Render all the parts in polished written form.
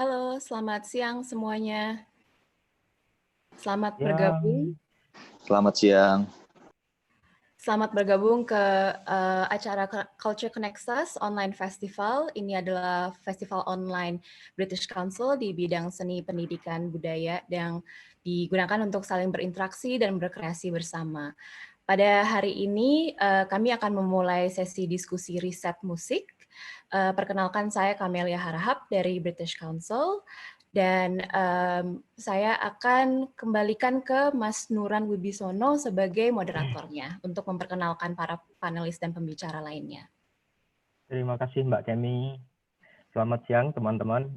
Halo, selamat siang semuanya. Selamat bergabung. Ya, selamat siang. Selamat bergabung ke acara Culture Connects Us Online Festival. Ini adalah festival online British Council di bidang seni, pendidikan, budaya yang digunakan untuk saling berinteraksi dan berkreasi bersama. Pada hari ini kami akan memulai sesi diskusi riset musik. Perkenalkan, saya Camelia Harahap dari British Council. Dan saya akan kembalikan ke Mas Nuran Wibisono sebagai moderatornya untuk memperkenalkan para panelis dan pembicara lainnya. Terima kasih Mbak Kemi. Selamat siang teman-teman.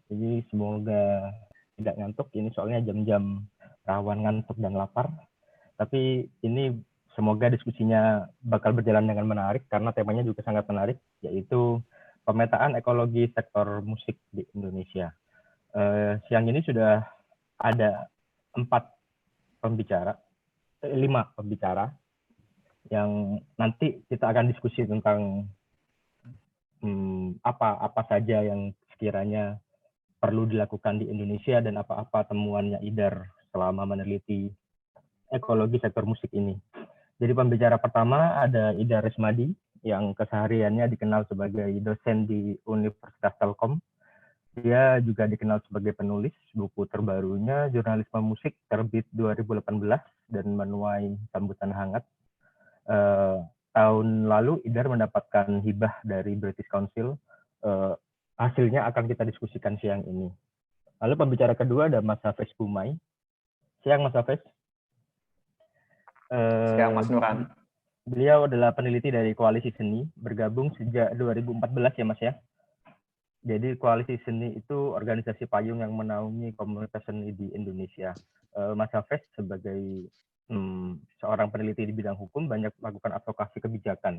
Ini semoga tidak ngantuk. Ini soalnya jam-jam rawan ngantuk dan lapar. Tapi ini semoga diskusinya bakal berjalan dengan menarik karena temanya juga sangat menarik, yaitu pemetaan ekologi sektor musik di Indonesia. Siang ini sudah ada 5 pembicara yang nanti kita akan diskusi tentang apa saja yang sekiranya perlu dilakukan di Indonesia dan apa-apa temuannya IDAR selama meneliti ekologi sektor musik ini. Jadi pembicara pertama ada Ida Resmadi yang kesehariannya dikenal sebagai dosen di Universitas Telkom. Dia juga dikenal sebagai penulis buku terbarunya Jurnalisme Musik terbit 2018 dan menuai sambutan hangat. Tahun lalu IDAR mendapatkan hibah dari British Council. Hasilnya akan kita diskusikan siang ini. Lalu pembicara kedua ada Mas Hafiz Bumai. Siang Mas Hafiz. Siang Mas Nuran. Beliau adalah peneliti dari Koalisi Seni, bergabung sejak 2014 ya Mas ya. Jadi Koalisi Seni itu organisasi payung yang menaungi komunitas seni di Indonesia. Mas Hafiz sebagai seorang peneliti di bidang hukum banyak melakukan advokasi kebijakan,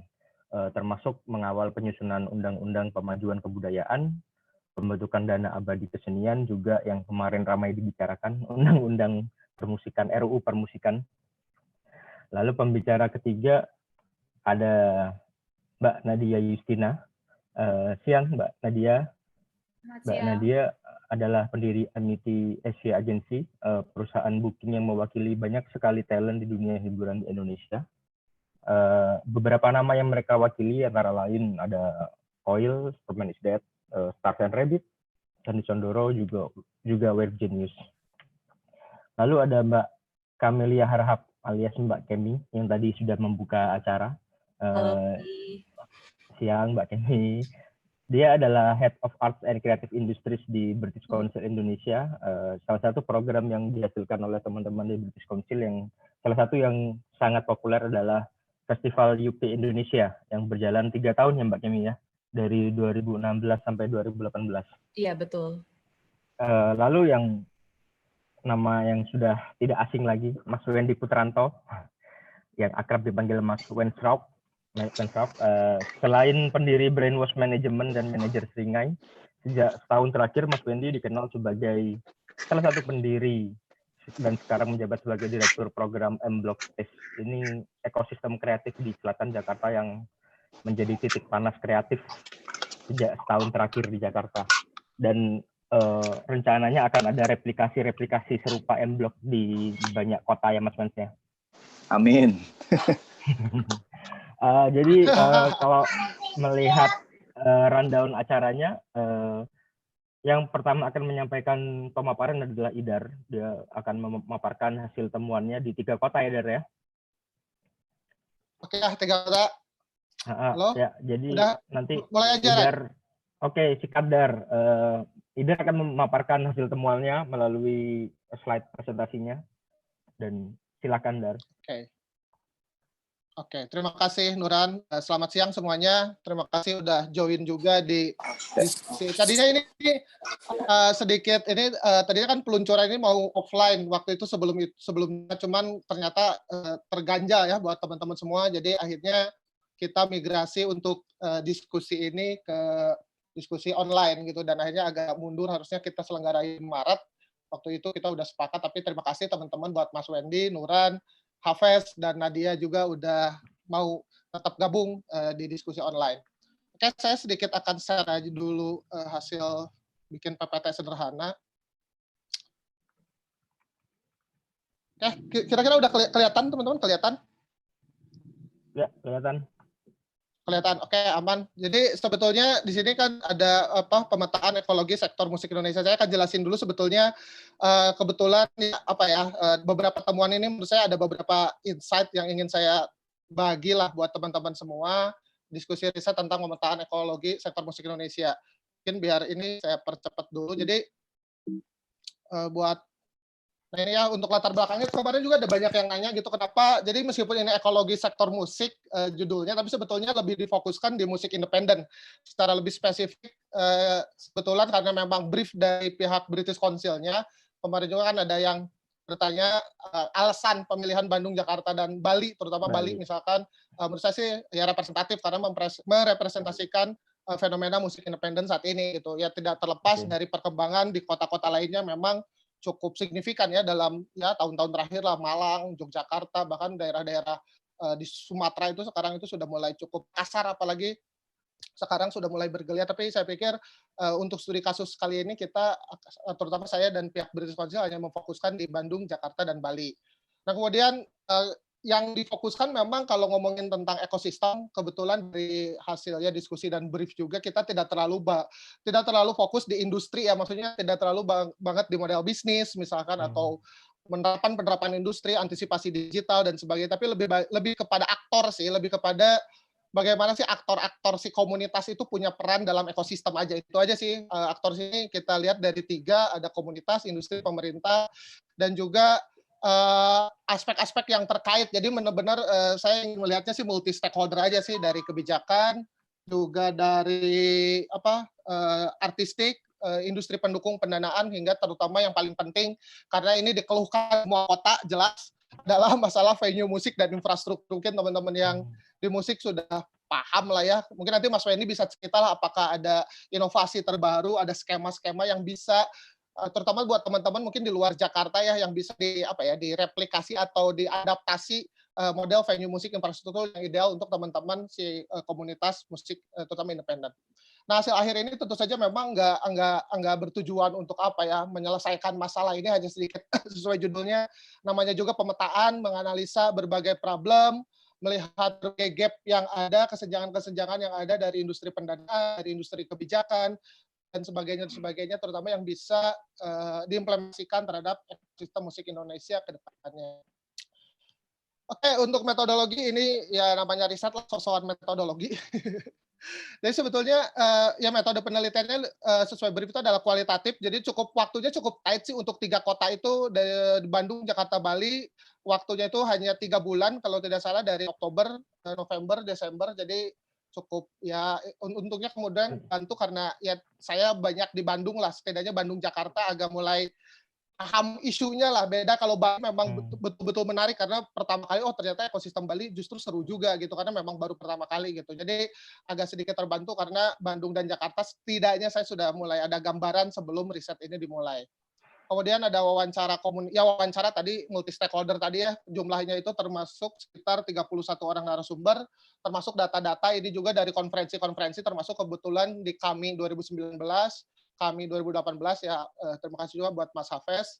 termasuk mengawal penyusunan undang-undang pemajuan kebudayaan, pembentukan dana abadi kesenian juga yang kemarin ramai dibicarakan, undang-undang permusikan, RUU permusikan. Lalu pembicara ketiga ada Mbak Nadia Justina. Siang Mbak Nadia. Mbak Nadia adalah pendiri Amity Asia Agency, perusahaan booking yang mewakili banyak sekali talent di dunia hiburan di Indonesia. Beberapa nama yang mereka wakili antara lain ada Coil, Superman is Dead, Stars and Rabbit, Sandi Sondoro, juga Web Genius. Lalu ada Mbak Camelia Harahap alias Mbak Kemi yang tadi sudah membuka acara. Siang Mbak Kemi. Dia adalah Head of Arts and Creative Industries di British Council Indonesia. Salah satu program yang dihasilkan oleh teman-teman di British Council yang salah satu yang sangat populer adalah Festival UP Indonesia yang berjalan 3 tahun ya Mbak Kemi ya, dari 2016 sampai 2018. Iya betul. Lalu yang nama yang sudah tidak asing lagi, Mas Wendy Putranto, yang akrab dipanggil Mas Wensraub. Selain pendiri Brainwash Management dan manajer Seringai, sejak setahun terakhir Mas Wendy dikenal sebagai salah satu pendiri dan sekarang menjabat sebagai direktur program M-Block Space. Ini ekosistem kreatif di selatan Jakarta yang menjadi titik panas kreatif sejak setahun terakhir di Jakarta. Dan rencananya akan ada replikasi serupa M-Block di banyak kota ya Mas Wens ya. Amin. Jadi kalau melihat rundown acaranya, yang pertama akan menyampaikan pemaparan adalah IDAR. Dia akan memaparkan hasil temuannya di 3 kota ya, Dar ya? Oke, 3 kota. Halo? Ya, jadi udah nanti mulai aja, IDAR. Oke, sikat Dar. IDAR akan memaparkan hasil temuannya melalui slide presentasinya. Dan silakan Dar. Oke, terima kasih Nuran. Selamat siang semuanya. Terima kasih udah join juga di diskusi. Tadinya ini sedikit ini tadinya kan peluncuran ini mau offline waktu itu sebelumnya, cuman ternyata terganjal ya buat teman-teman semua. Jadi akhirnya kita migrasi untuk diskusi ini ke diskusi online gitu, dan akhirnya agak mundur, harusnya kita selenggarain Maret. Waktu itu kita udah sepakat, tapi terima kasih teman-teman buat Mas Wendy, Nuran, Hafiz, dan Nadia juga udah mau tetap gabung di diskusi online. Oke, saya sedikit akan share aja dulu hasil bikin PPT sederhana. Kira-kira udah kelihatan teman-teman, kelihatan? Ya, kelihatan. Kelihatan, oke, aman. Jadi sebetulnya di sini kan ada pemetaan ekologi sektor musik Indonesia. Saya akan jelasin dulu sebetulnya kebetulan beberapa temuan ini menurut saya ada beberapa insight yang ingin saya bagilah buat teman-teman semua, diskusi riset tentang pemetaan ekologi sektor musik Indonesia. Mungkin biar ini saya percepat dulu. Jadi buat Nah ini ya untuk latar belakangnya kemarin juga ada banyak yang nanya gitu kenapa jadi meskipun ini ekologi sektor musik judulnya tapi sebetulnya lebih difokuskan di musik independen secara lebih spesifik kebetulan karena memang brief dari pihak British Council-nya kemarin juga kan ada yang bertanya alasan pemilihan Bandung, Jakarta dan Bali terutama Bali misalkan menurut saya sih ya representatif karena merepresentasikan fenomena musik independen saat ini gitu ya tidak terlepas dari perkembangan di kota-kota lainnya memang cukup signifikan ya dalam ya tahun-tahun terakhir lah Malang, Yogyakarta bahkan daerah-daerah di Sumatera itu sekarang itu sudah mulai cukup kasar apalagi sekarang sudah mulai bergeliat tapi saya pikir untuk studi kasus kali ini kita terutama saya dan pihak British Council hanya memfokuskan di Bandung, Jakarta dan Bali. Nah kemudian yang difokuskan memang kalau ngomongin tentang ekosistem kebetulan dari hasilnya diskusi dan brief juga kita tidak terlalu fokus di industri ya maksudnya tidak terlalu banget di model bisnis misalkan atau penerapan industri antisipasi digital dan sebagainya tapi lebih kepada aktor sih lebih kepada bagaimana sih aktor-aktor si komunitas itu punya peran dalam ekosistem aja itu aja sih aktor sini kita lihat dari 3 ada komunitas industri pemerintah dan juga aspek-aspek yang terkait. Jadi benar-benar saya melihatnya sih multi stakeholder aja sih dari kebijakan, juga dari artistik, industri pendukung pendanaan hingga terutama yang paling penting karena ini dikeluhkan semua kota jelas adalah masalah venue musik dan infrastruktur. Mungkin teman-teman yang di musik sudah paham lah ya. Mungkin nanti Mas Wendy bisa cerita lah apakah ada inovasi terbaru, ada skema-skema yang bisa terutama buat teman-teman mungkin di luar Jakarta ya yang bisa direplikasi atau diadaptasi model venue musik infrastruktur yang ideal untuk teman-teman si komunitas musik terutama independen. Nah hasil akhir ini tentu saja memang nggak bertujuan untuk menyelesaikan masalah ini hanya sedikit sesuai judulnya namanya juga pemetaan menganalisa berbagai problem melihat berbagai gap yang ada kesenjangan-kesenjangan yang ada dari industri pendanaan dari industri kebijakan dan sebagainya terutama yang bisa diimplementasikan terhadap ekosistem musik Indonesia ke depannya. Oke, untuk metodologi ini ya namanya riset lah soal metodologi. Jadi sebetulnya ya metode penelitiannya sesuai brief itu adalah kualitatif, jadi waktunya cukup tight sih untuk 3 kota itu dari Bandung, Jakarta, Bali. Waktunya itu hanya 3 bulan kalau tidak salah dari Oktober, November, Desember. Jadi cukup ya untungnya kemudian bantu karena ya saya banyak di Bandung lah setidaknya Bandung Jakarta agak mulai paham isunya lah beda kalau Bali memang betul-betul menarik karena pertama kali ternyata ekosistem Bali justru seru juga gitu karena memang baru pertama kali gitu jadi agak sedikit terbantu karena Bandung dan Jakarta setidaknya saya sudah mulai ada gambaran sebelum riset ini dimulai. Kemudian ada wawancara tadi multi stakeholder tadi ya jumlahnya itu termasuk sekitar 31 orang narasumber termasuk data-data ini juga dari konferensi-konferensi termasuk kebetulan di KAMI 2019 KAMI 2018 ya terima kasih juga buat Mas Hafez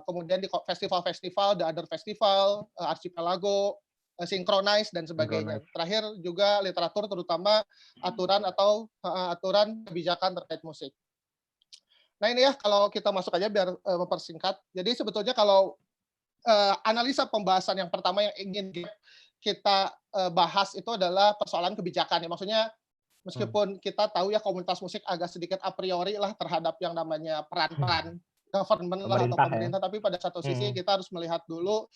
kemudian di festival-festival The Other Festival Archipelago Synchronize dan sebagainya. Terakhir juga literatur terutama aturan kebijakan terkait musik. Nah ini ya kalau kita masuk aja biar mempersingkat. Jadi sebetulnya kalau analisa pembahasan yang pertama yang ingin kita bahas itu adalah persoalan kebijakan. Ya, maksudnya meskipun kita tahu ya komunitas musik agak sedikit a priori lah terhadap yang namanya peran-peran government lah atau pemerintah, tapi pada satu sisi kita harus melihat dulu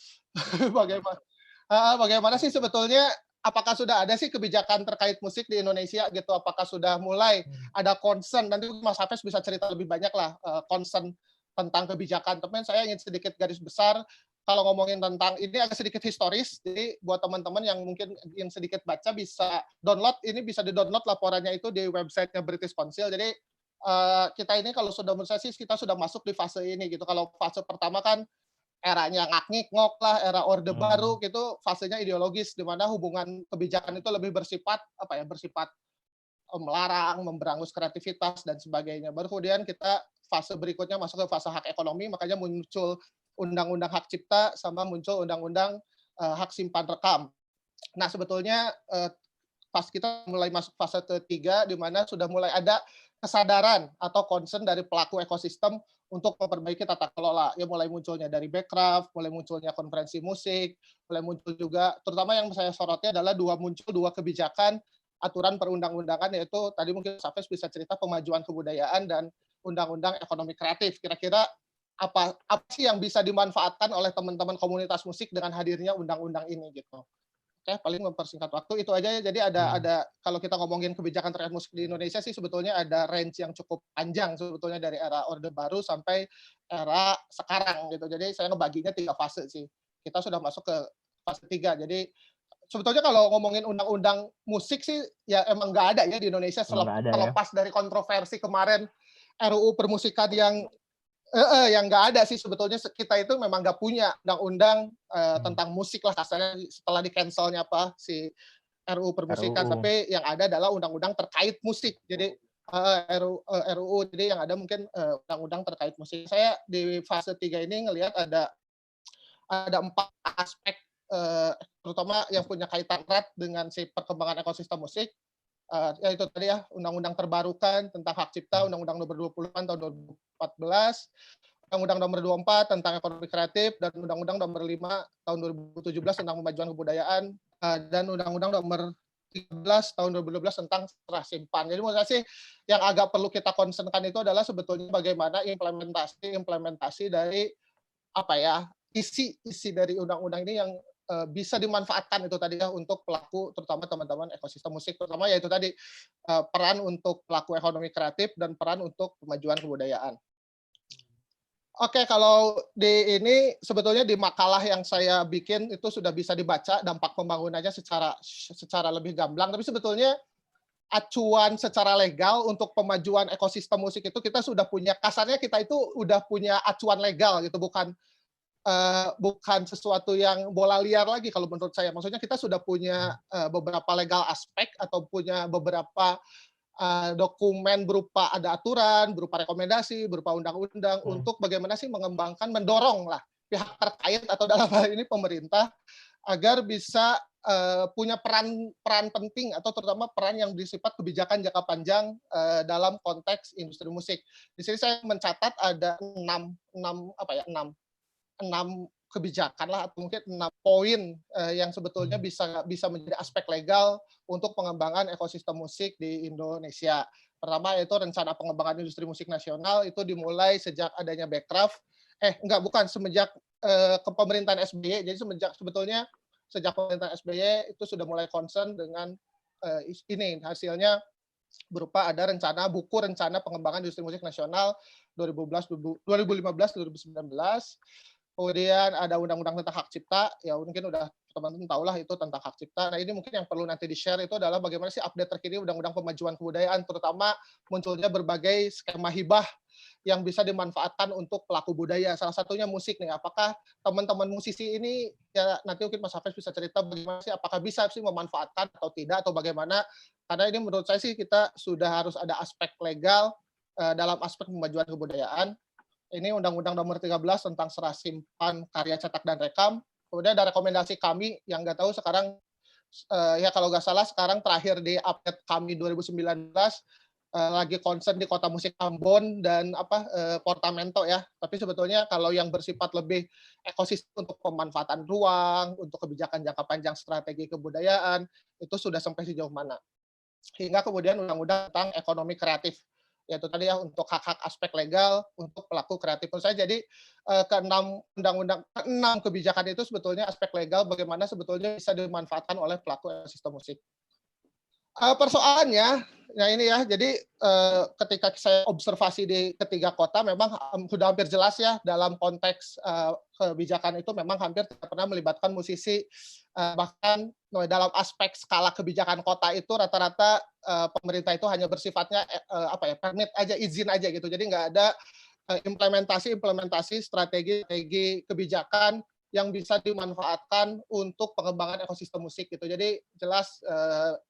bagaimana sih sebetulnya apakah sudah ada sih kebijakan terkait musik di Indonesia gitu? Apakah sudah mulai ada concern? Nanti Mas Hafez bisa cerita lebih banyak lah concern tentang kebijakan. Tapi saya ingin sedikit garis besar kalau ngomongin tentang ini agak sedikit historis. Jadi buat teman-teman yang mungkin yang sedikit baca bisa download ini bisa di-download laporannya itu di websitenya British Council. Jadi kita ini kalau sudah menurut saya sih kita sudah masuk di fase ini gitu. Kalau fase pertama kan eranya ngak-ngok lah, era Orde Baru gitu, fasenya ideologis di mana hubungan kebijakan itu lebih bersifat melarang, memberangus kreativitas dan sebagainya. Baru kemudian kita fase berikutnya masuk ke fase hak ekonomi, makanya muncul undang-undang hak cipta sama muncul undang-undang hak simpan rekam. Nah, sebetulnya pas kita mulai masuk fase ketiga, di mana sudah mulai ada kesadaran atau concern dari pelaku ekosistem untuk memperbaiki tata kelola. Ya, mulai munculnya dari Backcraft, mulai munculnya konferensi musik, mulai muncul juga, terutama yang saya sorotnya adalah muncul dua kebijakan aturan perundang-undangan, yaitu tadi mungkin Safes bisa cerita pemajuan kebudayaan dan undang-undang ekonomi kreatif. Kira-kira apa sih yang bisa dimanfaatkan oleh teman-teman komunitas musik dengan hadirnya undang-undang ini gitu. Oke, paling mempersingkat waktu itu aja ya. Jadi ada kalau kita ngomongin kebijakan terkait musik di Indonesia sih sebetulnya ada range yang cukup panjang sebetulnya dari era Orde Baru sampai era sekarang gitu. Jadi saya ngebaginya 3 fase sih. Kita sudah masuk ke fase 3. Jadi sebetulnya kalau ngomongin undang-undang musik sih ya emang nggak ada ya di Indonesia terlepas dari kontroversi kemarin RUU permusikan yang nggak ada sih sebetulnya. Kita itu memang nggak punya undang-undang tentang musik lah kasarnya setelah di-cancel-nya si RUU permusikan. Tapi yang ada adalah undang-undang terkait musik. Jadi RUU, jadi yang ada mungkin undang-undang terkait musik. Saya di fase 3 ini ngelihat ada 4 aspek, terutama yang punya kaitan erat dengan si perkembangan ekosistem musik. Ya itu tadi ya, undang-undang terbarukan tentang hak cipta, undang-undang nomor 20 tahun 2014, undang-undang nomor 24 tentang ekonomi kreatif, dan undang-undang nomor 5 tahun 2017 tentang pemajuan kebudayaan, dan undang-undang nomor 13 tahun 2012 tentang serah simpan. Jadi menurut saya sih yang agak perlu kita concernkan itu adalah sebetulnya bagaimana implementasi dari isi dari undang-undang ini yang bisa dimanfaatkan itu tadi ya untuk pelaku, terutama teman-teman ekosistem musik, terutama yaitu tadi peran untuk pelaku ekonomi kreatif dan peran untuk pemajuan kebudayaan. Oke, kalau di ini sebetulnya di makalah yang saya bikin itu sudah bisa dibaca dampak pembangunannya secara lebih gamblang, tapi sebetulnya acuan secara legal untuk pemajuan ekosistem musik itu kita sudah punya, kasarnya kita itu udah punya acuan legal gitu, bukan sesuatu yang bola liar lagi kalau menurut saya. Maksudnya kita sudah punya beberapa legal aspek atau punya beberapa dokumen berupa ada aturan, berupa rekomendasi, berupa undang-undang untuk bagaimana sih mendorong lah pihak terkait atau dalam hal ini pemerintah agar bisa punya peran penting atau terutama peran yang bersifat kebijakan jangka panjang dalam konteks industri musik. Di sini saya mencatat ada 6 kebijakan lah atau mungkin 6 poin yang sebetulnya bisa menjadi aspek legal untuk pengembangan ekosistem musik di Indonesia. Pertama yaitu rencana pengembangan industri musik nasional, itu dimulai sejak adanya Backcraft, semenjak kepemerintahan SBY. Jadi sejak pemerintahan SBY itu sudah mulai concern dengan ini, hasilnya berupa ada buku rencana pengembangan industri musik nasional 2015-2019. Kemudian ada undang-undang tentang hak cipta, ya mungkin udah teman-teman tahu lah itu tentang hak cipta. Nah ini mungkin yang perlu nanti di-share itu adalah bagaimana sih update terkini undang-undang pemajuan kebudayaan, terutama munculnya berbagai skema hibah yang bisa dimanfaatkan untuk pelaku budaya. Salah satunya musik nih, apakah teman-teman musisi ini, ya nanti mungkin Mas Hafiz bisa cerita bagaimana sih, apakah bisa sih memanfaatkan atau tidak, atau bagaimana, karena ini menurut saya sih kita sudah harus ada aspek legal dalam aspek pemajuan kebudayaan. Ini Undang-Undang nomor 13 tentang serah simpan karya cetak dan rekam. Kemudian ada rekomendasi kami yang nggak tahu sekarang, ya kalau nggak salah sekarang terakhir di update kami 2019, lagi concern di Kota Musik Ambon dan Portamento ya. Tapi sebetulnya kalau yang bersifat lebih ekosistem untuk pemanfaatan ruang, untuk kebijakan jangka panjang strategi kebudayaan, itu sudah sampai sejauh mana. Hingga kemudian undang-undang tentang ekonomi kreatif, yaitu tadi ya untuk hak-hak aspek legal untuk pelaku kreatif. Menurut saya jadi keenam kebijakan itu sebetulnya aspek legal bagaimana sebetulnya bisa dimanfaatkan oleh pelaku ekosistem musik. Persoalannya, nah ini ya, jadi ketika saya observasi di ketiga kota memang sudah hampir jelas ya dalam konteks kebijakan itu memang hampir tidak pernah melibatkan musisi, bahkan dalam aspek skala kebijakan kota itu rata-rata pemerintah itu hanya bersifatnya permit aja, izin aja gitu. Jadi nggak ada implementasi strategi kebijakan yang bisa dimanfaatkan untuk pengembangan ekosistem musik gitu. Jadi jelas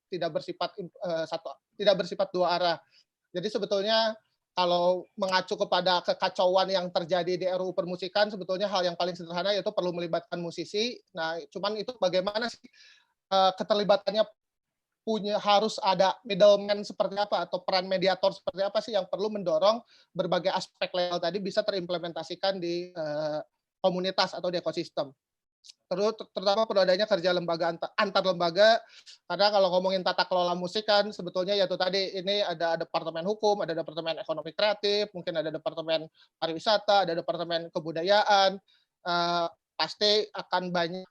tidak bersifat dua arah. Jadi sebetulnya kalau mengacu kepada kekacauan yang terjadi di RUU Permusikan, sebetulnya hal yang paling sederhana yaitu perlu melibatkan musisi. Nah, cuman itu bagaimana sih keterlibatannya harus ada middleman seperti apa atau peran mediator seperti apa sih yang perlu mendorong berbagai aspek legal tadi bisa terimplementasikan di komunitas atau di ekosistem. Terutama perlu adanya kerja lembaga antar lembaga, karena kalau ngomongin tata kelola musik kan sebetulnya yaitu tadi ini ada departemen hukum, ada departemen ekonomi kreatif, mungkin ada departemen pariwisata, ada departemen kebudayaan, pasti akan banyak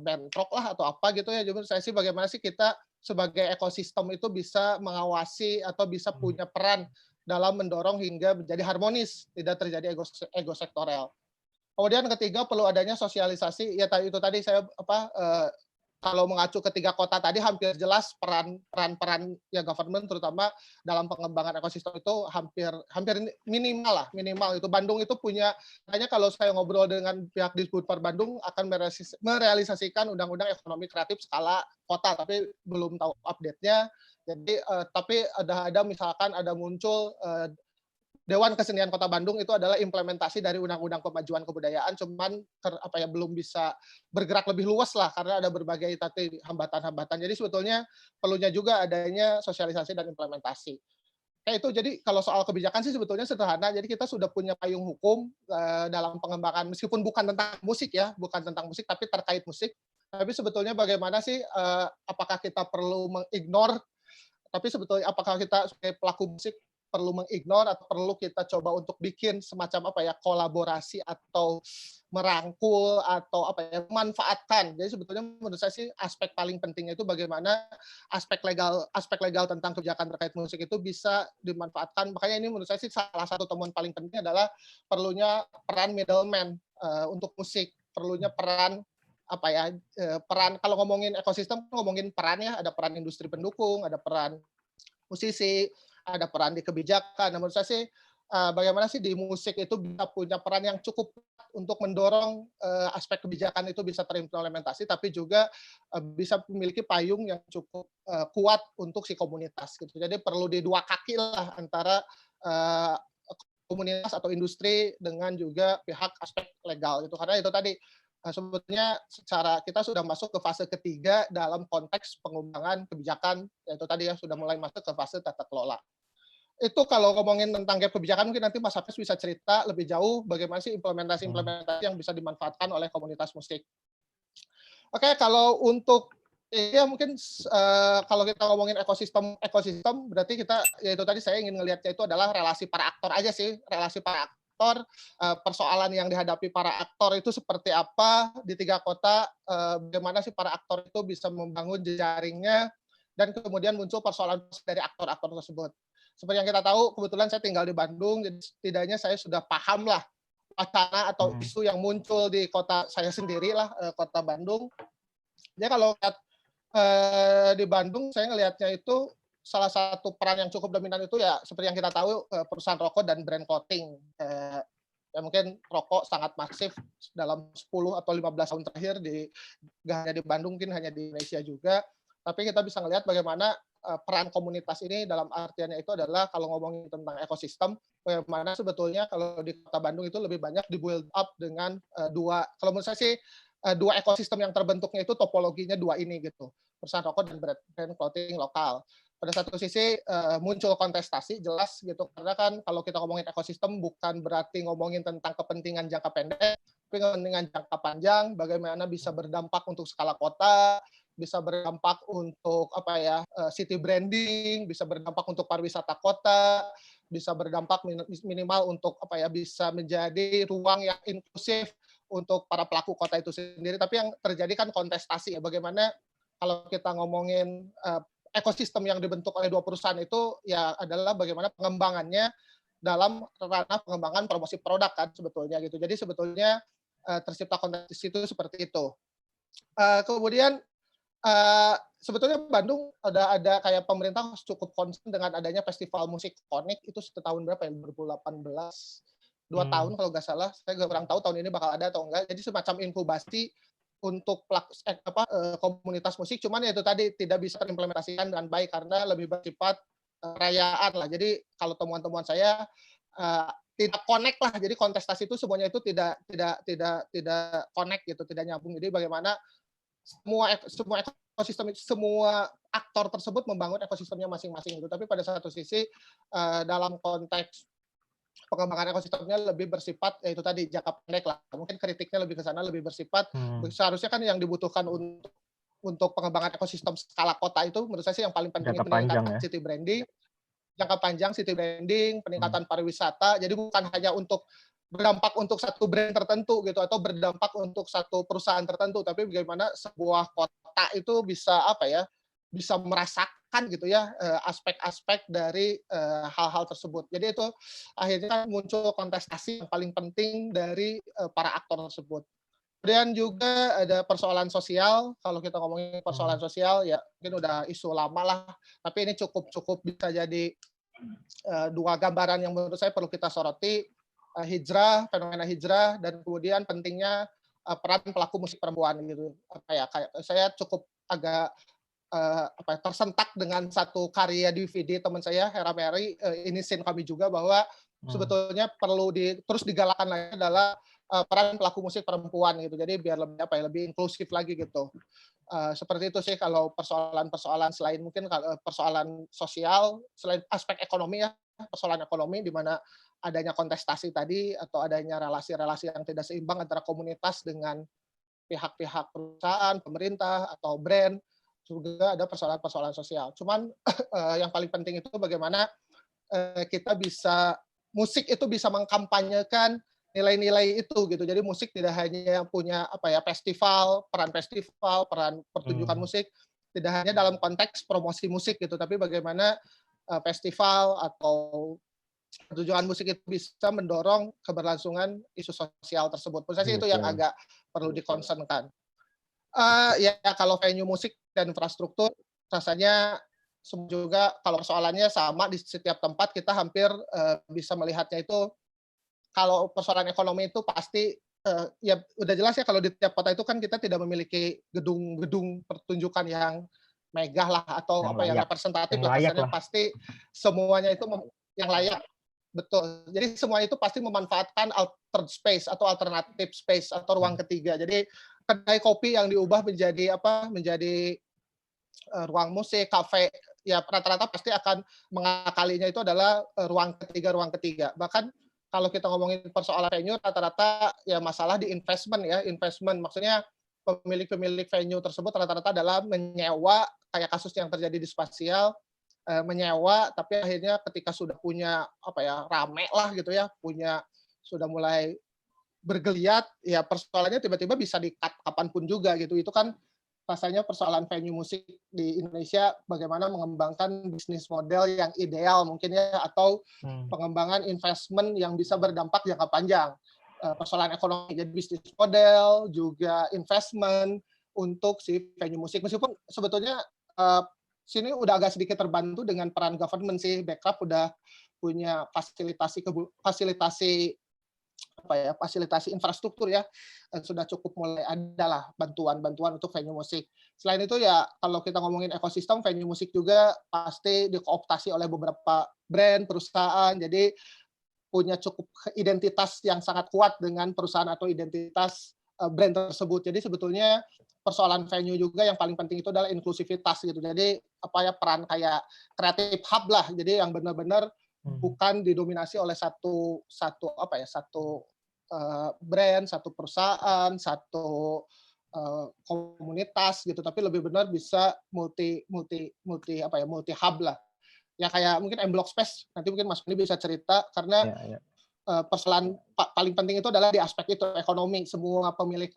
bentrok lah atau apa gitu ya. Jadi saya sih bagaimana sih kita sebagai ekosistem itu bisa mengawasi atau bisa punya peran dalam mendorong hingga menjadi harmonis, tidak terjadi ego sektoral. Kemudian ketiga perlu adanya sosialisasi. Ya itu tadi saya kalau mengacu ketiga kota tadi hampir jelas peran ya government terutama dalam pengembangan ekosistem itu hampir minimal itu. Bandung itu punya, makanya kalau saya ngobrol dengan pihak Disbudpar Bandung akan merealisasikan undang-undang ekonomi kreatif skala kota, tapi belum tahu update-nya. Jadi tapi ada misalkan ada muncul Dewan Kesenian Kota Bandung itu adalah implementasi dari Undang-Undang Pemajuan Kebudayaan, cuman belum bisa bergerak lebih luas lah karena ada berbagai tadi hambatan-hambatan. Jadi sebetulnya perlunya juga adanya sosialisasi dan implementasi. Itu jadi kalau soal kebijakan sih sebetulnya sederhana. Jadi kita sudah punya payung hukum dalam pengembangan meskipun bukan tentang musik ya, bukan tentang musik tapi terkait musik. Tapi sebetulnya bagaimana sih apakah kita perlu mengignore, tapi sebetulnya apakah kita sebagai pelaku musik perlu mengignore atau perlu kita coba untuk bikin semacam kolaborasi atau merangkul atau memanfaatkan. Jadi sebetulnya menurut saya sih aspek paling pentingnya itu bagaimana aspek legal tentang kebijakan terkait musik itu bisa dimanfaatkan. Makanya ini menurut saya sih salah satu temuan paling penting adalah perlunya peran middleman untuk musik, perlunya peran peran kalau ngomongin ekosistem ngomongin perannya, ada peran industri pendukung, ada peran musisi, ada peran di kebijakan. Nah, menurut saya sih bagaimana sih di musik itu bisa punya peran yang cukup untuk mendorong aspek kebijakan itu bisa terimplementasi, tapi juga bisa memiliki payung yang cukup kuat untuk si komunitas. Gitu. Jadi perlu di dua kaki lah antara komunitas atau industri dengan juga pihak aspek legal. Itu karena itu tadi sebetulnya secara kita sudah masuk ke fase ketiga dalam konteks pengembangan kebijakan, yaitu tadi ya sudah mulai masuk ke fase tata kelola. Itu kalau ngomongin tentang gap kebijakan mungkin nanti Mas Hafiz bisa cerita lebih jauh bagaimana sih implementasi yang bisa dimanfaatkan oleh komunitas musik. Oke, kalau untuk ya mungkin kalau kita ngomongin ekosistem berarti kita yaitu tadi saya ingin ngelihatnya itu adalah relasi para aktor aja sih, relasi para aktor, persoalan yang dihadapi para aktor itu seperti apa di tiga kota, bagaimana sih para aktor itu bisa membangun jejaringnya dan kemudian muncul persoalan dari aktor-aktor tersebut. Seperti yang kita tahu, kebetulan saya tinggal di Bandung, jadi setidaknya saya sudah paham lah wacana atau isu yang muncul di kota saya sendiri lah, kota Bandung. Jadi kalau lihat di Bandung, saya ngelihatnya itu salah satu peran yang cukup dominan itu ya seperti yang kita tahu perusahaan rokok dan brand clothing. Ya mungkin rokok sangat masif dalam 10 atau 15 tahun terakhir nggak hanya di Bandung, mungkin hanya di Indonesia juga. Tapi kita bisa melihat bagaimana peran komunitas ini dalam artiannya itu adalah kalau ngomongin tentang ekosistem, bagaimana sebetulnya kalau di Kota Bandung itu lebih banyak di build up dengan kalau menurut saya sih dua ekosistem yang terbentuknya itu topologinya dua ini gitu, perusahaan rokok dan brand clothing lokal. Pada satu sisi muncul kontestasi jelas gitu, karena kan kalau kita ngomongin ekosistem bukan berarti ngomongin tentang kepentingan jangka pendek, tapi kepentingan jangka panjang, bagaimana bisa berdampak untuk skala kota, bisa berdampak untuk city branding, bisa berdampak untuk pariwisata kota, bisa berdampak minimal untuk bisa menjadi ruang yang inklusif untuk para pelaku kota itu sendiri. Tapi yang terjadi kan kontestasi ya, bagaimana kalau kita ngomongin ekosistem yang dibentuk oleh dua perusahaan itu ya adalah bagaimana pengembangannya dalam ranah pengembangan promosi produk kan sebetulnya gitu. Jadi sebetulnya tercipta kontestasi itu seperti itu. Kemudian sebetulnya Bandung ada kayak pemerintah cukup concern dengan adanya festival musik konik itu tahun berapa ya, 2018 2 tahun kalau nggak salah. Saya nggak kurang tahu tahun ini bakal ada atau enggak. Jadi semacam inkubasi untuk komunitas musik, cuman ya itu tadi tidak bisa terimplementasikan dengan baik karena lebih bersifat perayaan lah. Jadi kalau temuan-temuan saya tidak connect lah. Jadi kontestasi itu semuanya itu tidak connect gitu, tidak nyambung. Jadi bagaimana semua ekosistem, semua aktor tersebut membangun ekosistemnya masing-masing itu. Tapi pada satu sisi dalam konteks pengembangan ekosistemnya lebih bersifat yaitu tadi jangka pendek lah. Mungkin kritiknya lebih ke sana, lebih bersifat seharusnya kan yang dibutuhkan untuk pengembangan ekosistem skala kota itu menurut saya sih yang paling penting itu peningkatan city branding, jangka panjang city branding, peningkatan pariwisata. Jadi bukan hanya untuk berdampak untuk satu brand tertentu gitu atau berdampak untuk satu perusahaan tertentu, tapi bagaimana sebuah kota itu bisa bisa merasakan gitu ya aspek-aspek dari hal-hal tersebut. Jadi itu akhirnya muncul kontestasi yang paling penting dari para aktor tersebut. Kemudian juga ada persoalan sosial. Kalau kita ngomongin persoalan sosial ya mungkin udah isu lama lah, tapi ini cukup bisa jadi dua gambaran yang menurut saya perlu kita soroti, hijrah, fenomena hijrah, dan kemudian pentingnya peran pelaku musik perempuan gitu. Kayak saya cukup agak tersentak dengan satu karya DVD teman saya Hera Mary, ini scene kami juga bahwa sebetulnya perlu terus digalakkan lagi adalah peran pelaku musik perempuan gitu. Jadi biar lebih inklusif lagi gitu. Seperti itu sih kalau persoalan selain mungkin persoalan sosial, selain aspek ekonomi ya, persoalan ekonomi di mana adanya kontestasi tadi atau adanya relasi-relasi yang tidak seimbang antara komunitas dengan pihak-pihak perusahaan, pemerintah atau brand, juga ada persoalan-persoalan sosial. Cuman yang paling penting itu bagaimana kita musik itu bisa mengkampanyekan nilai-nilai itu gitu. Jadi musik tidak hanya punya peran pertunjukan musik, tidak hanya dalam konteks promosi musik gitu, tapi bagaimana festival atau pertunjukan musik itu bisa mendorong keberlangsungan isu sosial tersebut. Menurut saya sih itu yang agak perlu dikonsenkan. Ya kalau venue musik dan infrastruktur rasanya juga kalau persoalannya sama di setiap tempat, kita hampir bisa melihatnya itu kalau persoalan ekonomi itu pasti ya udah jelas ya kalau di tiap kota itu kan kita tidak memiliki gedung-gedung pertunjukan yang megah lah atau yang representatif lah, kesannya pasti semuanya itu yang layak. Betul. Jadi semua itu pasti memanfaatkan altered space atau alternative space atau ruang ketiga. Jadi kedai kopi yang diubah menjadi ruang musik, kafe, ya rata-rata pasti akan mengakalinya itu adalah ruang ketiga. Bahkan kalau kita ngomongin persoalan venue, rata-rata ya masalah di investment. Maksudnya pemilik venue tersebut rata-rata adalah menyewa, kayak kasus yang terjadi di Spasial, menyewa, tapi akhirnya ketika sudah punya rame lah gitu ya, sudah mulai bergeliat, ya persoalannya tiba-tiba bisa di-cut kapanpun juga gitu. Itu kan rasanya persoalan venue musik di Indonesia, bagaimana mengembangkan bisnis model yang ideal mungkin ya, atau pengembangan investment yang bisa berdampak jangka panjang. Persoalan ekonomi, jadi bisnis model, juga investment untuk si venue musik. Meskipun sebetulnya sini udah agak sedikit terbantu dengan peran government sih, Backup udah punya fasilitasi infrastruktur ya, sudah cukup mulai ada lah bantuan untuk venue musik. Selain itu ya kalau kita ngomongin ekosistem venue musik juga pasti dikooptasi oleh beberapa brand, perusahaan, jadi punya cukup identitas yang sangat kuat dengan perusahaan atau identitas brand tersebut. Jadi sebetulnya persoalan venue juga yang paling penting itu adalah inklusivitas gitu. Jadi peran kayak creative hub lah. Jadi yang benar-benar bukan didominasi oleh satu brand, satu perusahaan, satu komunitas gitu, tapi lebih benar bisa multi hub lah. Ya kayak mungkin M Block Space, nanti mungkin Mas Beni bisa cerita karena persoalan paling penting itu adalah di aspek itu ekonomi. Semua pemilik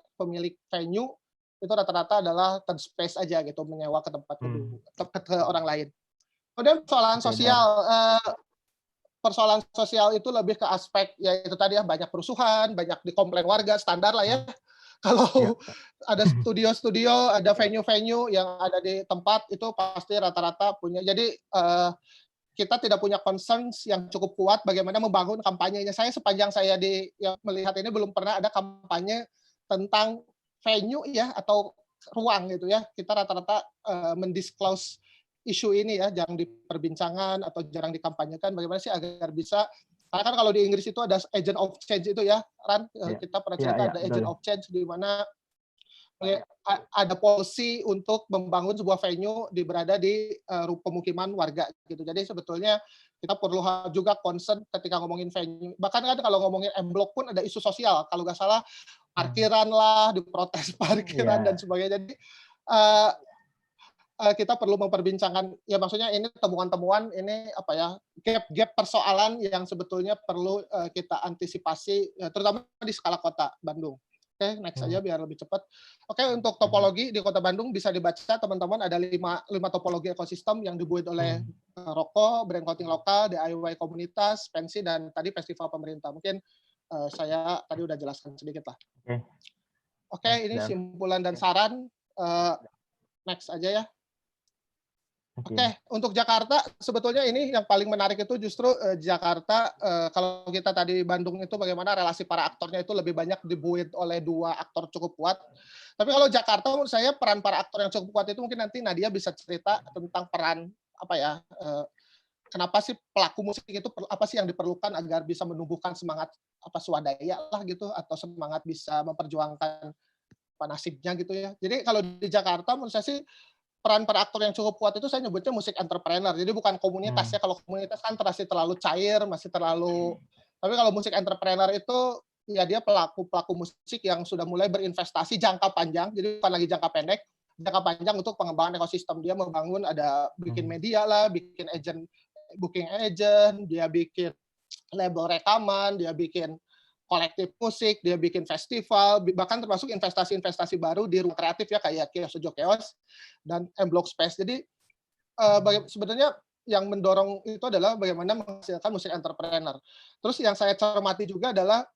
venue itu rata-rata adalah third space aja gitu, menyewa ke tempat ke orang lain. Kemudian persoalan sosial itu lebih ke aspek ya itu tadi ya, banyak kerusuhan, banyak dikomplain warga, standar lah ya. Kalau ada studio-studio, ada venue-venue yang ada di tempat itu pasti rata-rata punya. Jadi kita tidak punya concerns yang cukup kuat bagaimana membangun kampanyenya. Saya sepanjang saya melihat ini belum pernah ada kampanye tentang venue ya atau ruang gitu ya. Kita rata-rata mendisclose isu ini ya, jarang diperbincangan atau jarang dikampanyekan. Bagaimana sih agar bisa, karena kan kalau di Inggris itu ada agent of change itu ya, Ran, kita pernah cerita ada agent of change di mana ada policy untuk membangun sebuah venue berada di pemukiman warga gitu. Jadi sebetulnya kita perlu juga concern ketika ngomongin venue. Bahkan kan kalau ngomongin M-Block pun ada isu sosial. Kalau nggak salah parkiran lah, diprotes parkiran dan sebagainya. Jadi kita perlu memperbincangkan, ya maksudnya ini temuan-temuan, ini apa ya, gap-gap persoalan yang sebetulnya perlu kita antisipasi, terutama di skala kota Bandung. Oke, next aja biar lebih cepat. Oke, untuk topologi di Kota Bandung bisa dibaca teman-teman, ada 5 topologi ekosistem yang dibuat oleh Roko, brand clothing lokal, DIY komunitas, pensi, dan tadi festival pemerintah. Mungkin saya tadi udah jelaskan sedikit lah. Oke, ini simpulan dan saran. Next aja ya. Oke, untuk Jakarta sebetulnya ini yang paling menarik itu justru Jakarta. Kalau kita tadi Bandung itu bagaimana relasi para aktornya itu lebih banyak dibuat oleh 2 aktor cukup kuat. Tapi kalau Jakarta menurut saya peran para aktor yang cukup kuat itu mungkin nanti Nadia bisa cerita tentang peran apa ya, kenapa sih pelaku musik itu apa sih yang diperlukan agar bisa menumbuhkan semangat apa swadaya lah gitu, atau semangat bisa memperjuangkan apa nasibnya gitu ya. Jadi kalau di Jakarta menurut saya sih peran para aktor yang cukup kuat itu saya nyebutnya musik entrepreneur. Jadi bukan komunitas ya. Kalau komunitas kan masih terlalu cair, masih terlalu. Tapi kalau musik entrepreneur itu ya dia pelaku musik yang sudah mulai berinvestasi jangka panjang. Jadi bukan lagi jangka pendek, jangka panjang untuk pengembangan ekosistem. Dia membangun, ada bikin media lah, bikin booking agent, dia bikin label rekaman, dia bikin kolektif musik, dia bikin festival, bahkan termasuk investasi-investasi baru di ruang kreatif ya, kayak Kios Sojo Chaos dan M-Block Space. Jadi sebenarnya yang mendorong itu adalah bagaimana menghasilkan musik entrepreneur. Terus yang saya cermati juga adalah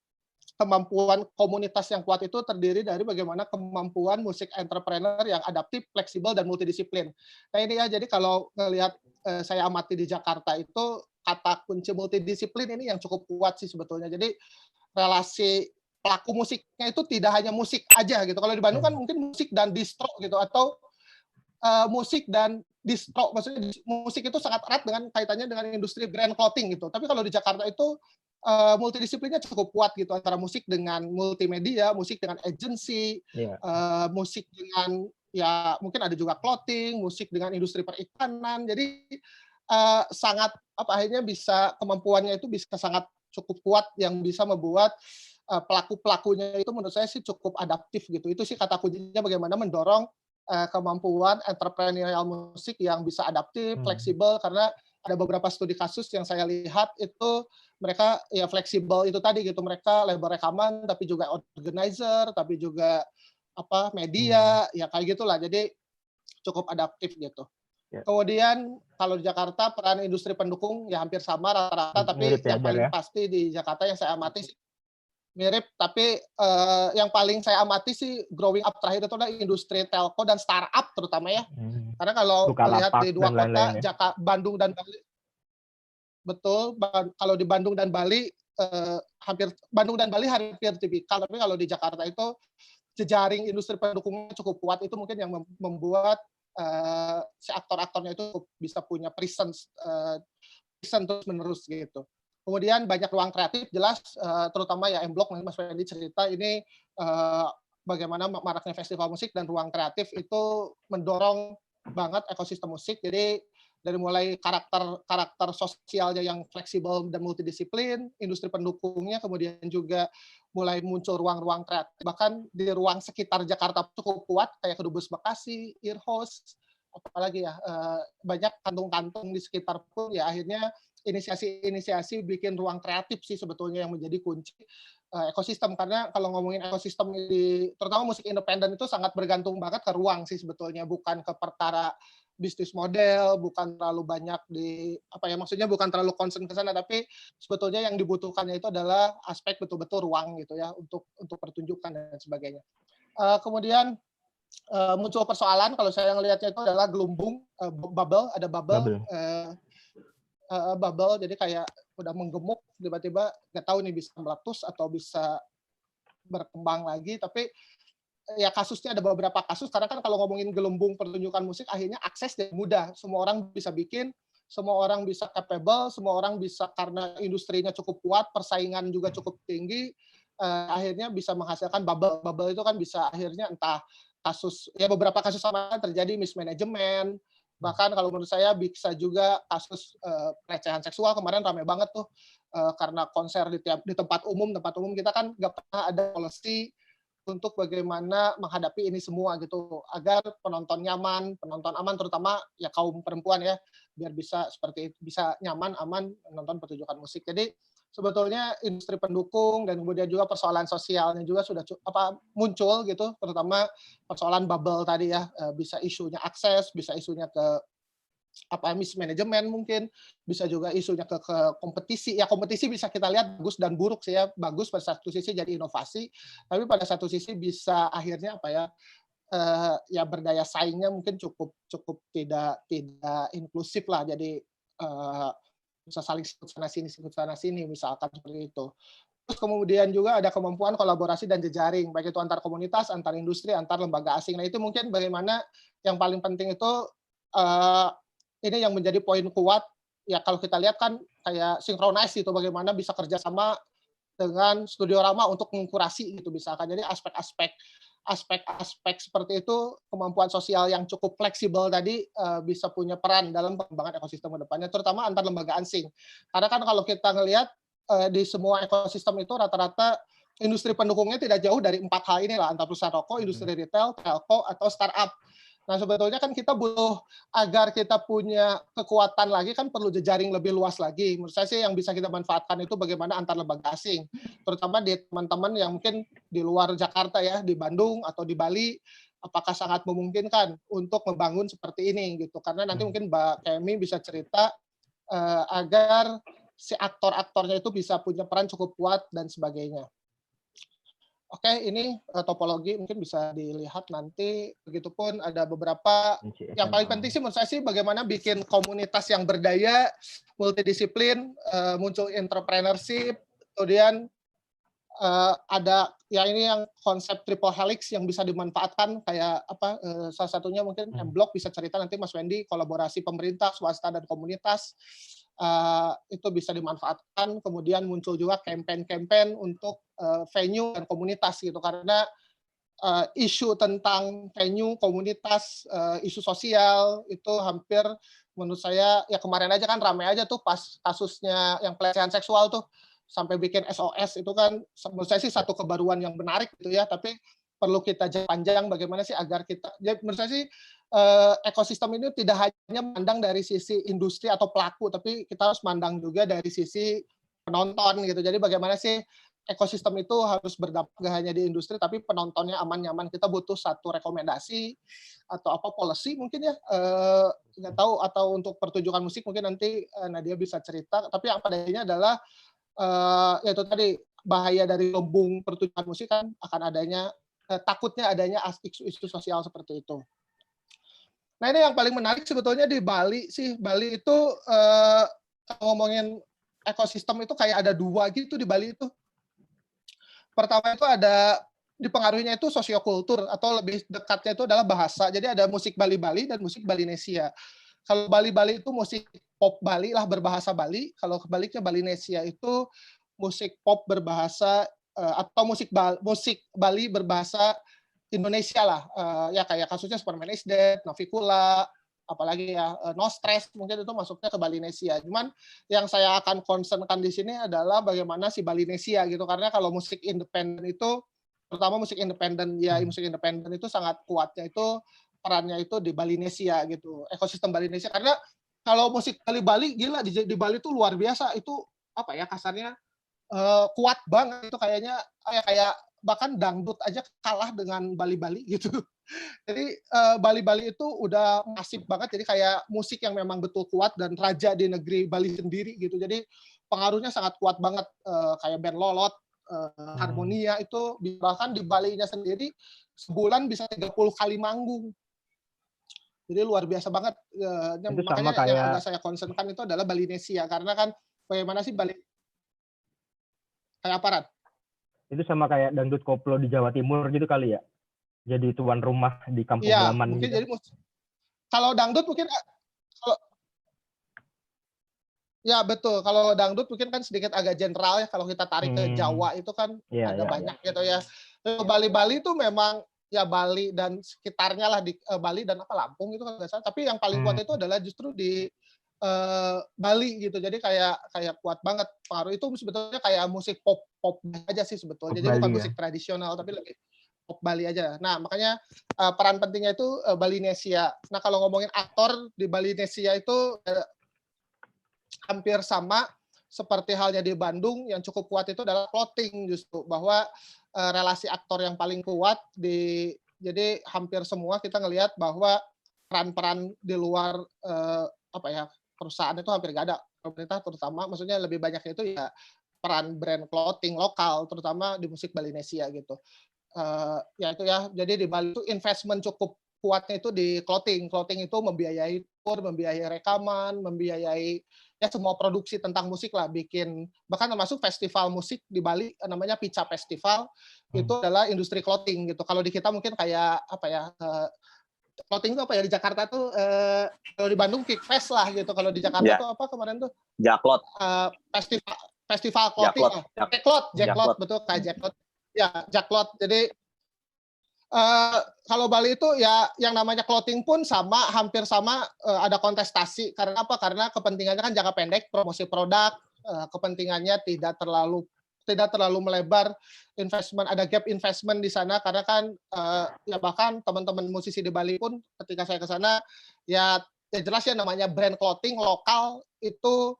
kemampuan komunitas yang kuat itu terdiri dari bagaimana kemampuan musik entrepreneur yang adaptif, fleksibel, dan multidisiplin. Nah ini ya, jadi kalau ngelihat saya amati di Jakarta itu, kata kunci multidisiplin ini yang cukup kuat sih sebetulnya. Jadi relasi pelaku musiknya itu tidak hanya musik aja gitu. Kalau di Bandung kan mungkin musik dan distro gitu, atau musik dan distro, maksudnya musik itu sangat erat dengan kaitannya dengan industri brand clothing gitu. Tapi kalau di Jakarta itu multidisiplinnya cukup kuat gitu, antara musik dengan multimedia, musik dengan agency, musik dengan ya mungkin ada juga clothing, musik dengan industri perikanan. Jadi sangat apa akhirnya bisa kemampuannya itu bisa sangat cukup kuat yang bisa membuat pelaku-pelakunya itu menurut saya sih cukup adaptif gitu. Itu sih kata kuncinya, bagaimana mendorong kemampuan entrepreneurial musik yang bisa adaptif, fleksibel, karena ada beberapa studi kasus yang saya lihat itu mereka ya fleksibel itu tadi gitu, mereka label rekaman tapi juga organizer, tapi juga apa media, ya kayak gitulah. Jadi cukup adaptif gitu. Kemudian kalau di Jakarta peran industri pendukung ya hampir sama rata-rata, tapi yang paling pasti di Jakarta yang saya amati sih mirip, tapi yang paling saya amati sih growing up terakhir itu adalah industri telco dan startup terutama ya. Karena kalau melihat di 2 kota, Jakarta, Bandung dan Bali, betul, kalau di Bandung dan Bali hampir tipikal, tapi kalau di Jakarta itu jejaring industri pendukungnya cukup kuat. Itu mungkin yang membuat si aktor-aktornya itu bisa punya presence terus menerus gitu. Kemudian banyak ruang kreatif, jelas, terutama ya M-Block, Mas Fendi cerita ini bagaimana maraknya festival musik dan ruang kreatif itu mendorong banget ekosistem musik. Jadi dari mulai karakter sosialnya yang fleksibel dan multidisiplin, industri pendukungnya, kemudian juga mulai muncul ruang-ruang kreatif. Bahkan di ruang sekitar Jakarta cukup kuat, kayak Kedubes Bekasi, Earhost, apalagi ya, banyak kantung-kantung di sekitar pun ya akhirnya inisiasi bikin ruang kreatif sih sebetulnya yang menjadi kunci ekosistem. Karena kalau ngomongin ekosistem terutama musik independen itu sangat bergantung banget ke ruang sih sebetulnya, bukan ke perkara bisnis model, bukan terlalu banyak maksudnya bukan terlalu concern ke sana, tapi sebetulnya yang dibutuhkannya itu adalah aspek betul-betul ruang gitu ya untuk pertunjukan dan sebagainya. Kemudian muncul persoalan, kalau saya ngelihatnya itu adalah gelumbung, bubble. bubble, jadi kayak udah menggemuk, tiba-tiba nggak tahu nih bisa meletus atau bisa berkembang lagi. Tapi ya kasusnya ada beberapa kasus, karena kan kalau ngomongin gelembung pertunjukan musik, akhirnya akses jadi mudah. Semua orang bisa bikin, semua orang bisa capable, semua orang bisa, karena industrinya cukup kuat, persaingan juga cukup tinggi, akhirnya bisa menghasilkan bubble. Bubble itu kan bisa akhirnya entah kasus, ya beberapa kasus sama terjadi mismanagement, bahkan kalau menurut saya bisa juga kasus pelecehan seksual. Kemarin ramai banget tuh, karena konser di tempat umum kita kan nggak pernah ada policy untuk bagaimana menghadapi ini semua gitu, agar penonton nyaman, penonton aman, terutama ya kaum perempuan ya, biar bisa seperti itu, bisa nyaman, aman menonton pertunjukan musik. Jadi sebetulnya industri pendukung dan kemudian juga persoalan sosialnya juga sudah muncul gitu, terutama persoalan bubble tadi ya, bisa isunya akses, bisa isunya ke mismanagement mungkin, bisa juga isunya ke kompetisi. Ya kompetisi bisa kita lihat bagus dan buruk sih ya. Bagus pada satu sisi jadi inovasi, tapi pada satu sisi bisa akhirnya ya berdaya saingnya mungkin cukup tidak inklusif lah. Jadi bisa saling sikut sana sini misalkan seperti itu. Terus kemudian juga ada kemampuan kolaborasi dan jejaring, baik itu antar komunitas, antar industri, antar lembaga asing. Nah itu mungkin bagaimana yang paling penting itu, ini yang menjadi poin kuat, ya kalau kita lihat kan kayak synchronize gitu, bagaimana bisa kerjasama dengan Studiorama untuk mengkurasi gitu misalkan. Jadi aspek-aspek seperti itu, kemampuan sosial yang cukup fleksibel tadi bisa punya peran dalam pengembangan ekosistem ke depannya, terutama antar lembaga asing. Karena kan kalau kita ngelihat di semua ekosistem itu rata-rata industri pendukungnya tidak jauh dari 4 hal inilah, antara perusahaan rokok, industri retail, telco, atau startup. Nah, sebetulnya kan kita butuh, agar kita punya kekuatan lagi kan perlu jejaring lebih luas lagi. Menurut saya sih yang bisa kita manfaatkan itu bagaimana antar lembaga asing, terutama di teman-teman yang mungkin di luar Jakarta ya, di Bandung atau di Bali, apakah sangat memungkinkan untuk membangun seperti ini gitu. Karena nanti mungkin Mbak Kemi bisa cerita agar si aktor-aktornya itu bisa punya peran cukup kuat dan sebagainya. Oke, ini topologi mungkin bisa dilihat nanti. Begitupun ada beberapa, yang paling penting sih menurut saya sih bagaimana bikin komunitas yang berdaya, multidisiplin, muncul entrepreneurship, kemudian ada ya ini yang konsep triple helix yang bisa dimanfaatkan, kayak salah satunya mungkin M-Block bisa cerita nanti Mas Wendy, kolaborasi pemerintah, swasta, dan komunitas. Itu bisa dimanfaatkan, kemudian muncul juga campaign-campaign untuk venue dan komunitas gitu, karena isu tentang venue, komunitas, isu sosial itu hampir menurut saya ya kemarin aja kan ramai aja tuh pas kasusnya yang pelecehan seksual tuh, sampai bikin SOS itu kan menurut saya sih satu kebaruan yang menarik gitu ya, tapi perlu kita jangka panjang bagaimana sih agar kita, ya menurut saya sih ekosistem ini tidak hanya memandang dari sisi industri atau pelaku, tapi kita harus mandang juga dari sisi penonton gitu. Jadi bagaimana sih ekosistem itu harus berdampak gak hanya di industri, tapi penontonnya aman nyaman. Kita butuh satu rekomendasi atau policy mungkin ya, nggak tahu, atau untuk pertunjukan musik mungkin nanti Nadia bisa cerita. Tapi yang padanya adalah yaitu tadi bahaya dari lumbung pertunjukan musik kan akan adanya takutnya adanya isu-isu sosial seperti itu. Nah ini yang paling menarik sebetulnya di Bali sih. Bali itu kalau ngomongin ekosistem itu kayak ada 2 gitu di Bali itu. Pertama itu ada dipengaruhinya itu sosiokultur, atau lebih dekatnya itu adalah bahasa. Jadi ada musik Bali-Bali dan musik Balinesia. Kalau Bali-Bali itu musik pop Bali lah berbahasa Bali. Kalau kebaliknya Balinesia itu musik pop berbahasa atau musik Bali berbahasa Indonesia lah, ya kayak kasusnya Superman is Dead, Navikula, apalagi ya No Stress, mungkin itu masuknya ke Balinesia. Cuman yang saya akan concernkan di sini adalah bagaimana si Balinesia gitu, karena kalau musik independen itu, terutama musik independen ya, musik independen itu sangat kuatnya itu perannya itu di Balinesia gitu, ekosistem Balinesia. Karena kalau musik Bali gila di Bali itu luar biasa, itu apa ya kasarnya, kuat banget itu kayaknya, kayak bahkan dangdut aja kalah dengan Bali-Bali gitu. Jadi Bali-Bali itu udah masif banget, jadi kayak musik yang memang betul kuat dan raja di negeri Bali sendiri gitu. Jadi pengaruhnya sangat kuat banget, kayak band Lolot, Harmonia itu bahkan di Balinya sendiri sebulan bisa 30 kali manggung. Jadi luar biasa banget. Itu sama Makanya yang kayak agak saya concernkan itu adalah Balinesia, karena kan bagaimana sih Bali kayak aparat. itu sama kayak dangdut koplo di Jawa Timur gitu kali ya. Jadi tuan rumah di kampung Iya, halaman mungkin gitu. jadi kalau dangdut mungkin kalau ya betul, kalau dangdut mungkin kan sedikit agak general ya, kalau kita tarik ke Jawa itu kan Iya, ada iya, banyak gitu ya. Bali-Bali itu memang ya Bali dan sekitarnya lah di Bali dan apa Lampung itu kan nggak salah. Tapi yang paling kuat itu adalah justru di Bali gitu. Jadi kayak kuat banget pengaruh itu sebetulnya kayak musik pop aja sih sebetulnya. Pop Jadi bukan Bali ya. musik tradisional tapi lebih pop Bali aja. Nah, makanya peran pentingnya itu Balinesia. Nah, kalau ngomongin aktor di Balinesia itu hampir sama seperti halnya di Bandung, yang cukup kuat itu adalah clothing justru, bahwa relasi aktor yang paling kuat jadi hampir semua kita ngelihat bahwa peran-peran di luar perusahaan itu hampir nggak ada. Pemerintah terutama, maksudnya lebih banyak itu ya peran brand clothing lokal, terutama di musik Balinesia gitu. Ya itu ya, jadi di Bali itu investment cukup kuatnya itu di clothing. Clothing itu membiayai tour, membiayai rekaman, membiayai ya semua produksi tentang musik lah, bikin bahkan termasuk festival musik di Bali namanya Pica Festival, itu adalah industri clothing gitu. Kalau di kita mungkin kayak clothing itu apa ya, di Jakarta tuh kalau di Bandung Kickfest lah gitu. Kalau di Jakarta tuh apa kemarin tuh? Jaklot. Festival clothing. Jaklot betul, kayak Jaklot. Ya, Jaklot. Jadi kalau Bali itu ya yang namanya clothing pun sama, hampir sama, ada kontestasi. Karena apa? Karena kepentingannya kan jangka pendek, promosi produk, kepentingannya tidak terlalu melebar, ada gap investment di sana, karena kan ya bahkan teman-teman musisi di Bali pun ketika saya ke sana ya jelas ya namanya brand clothing lokal itu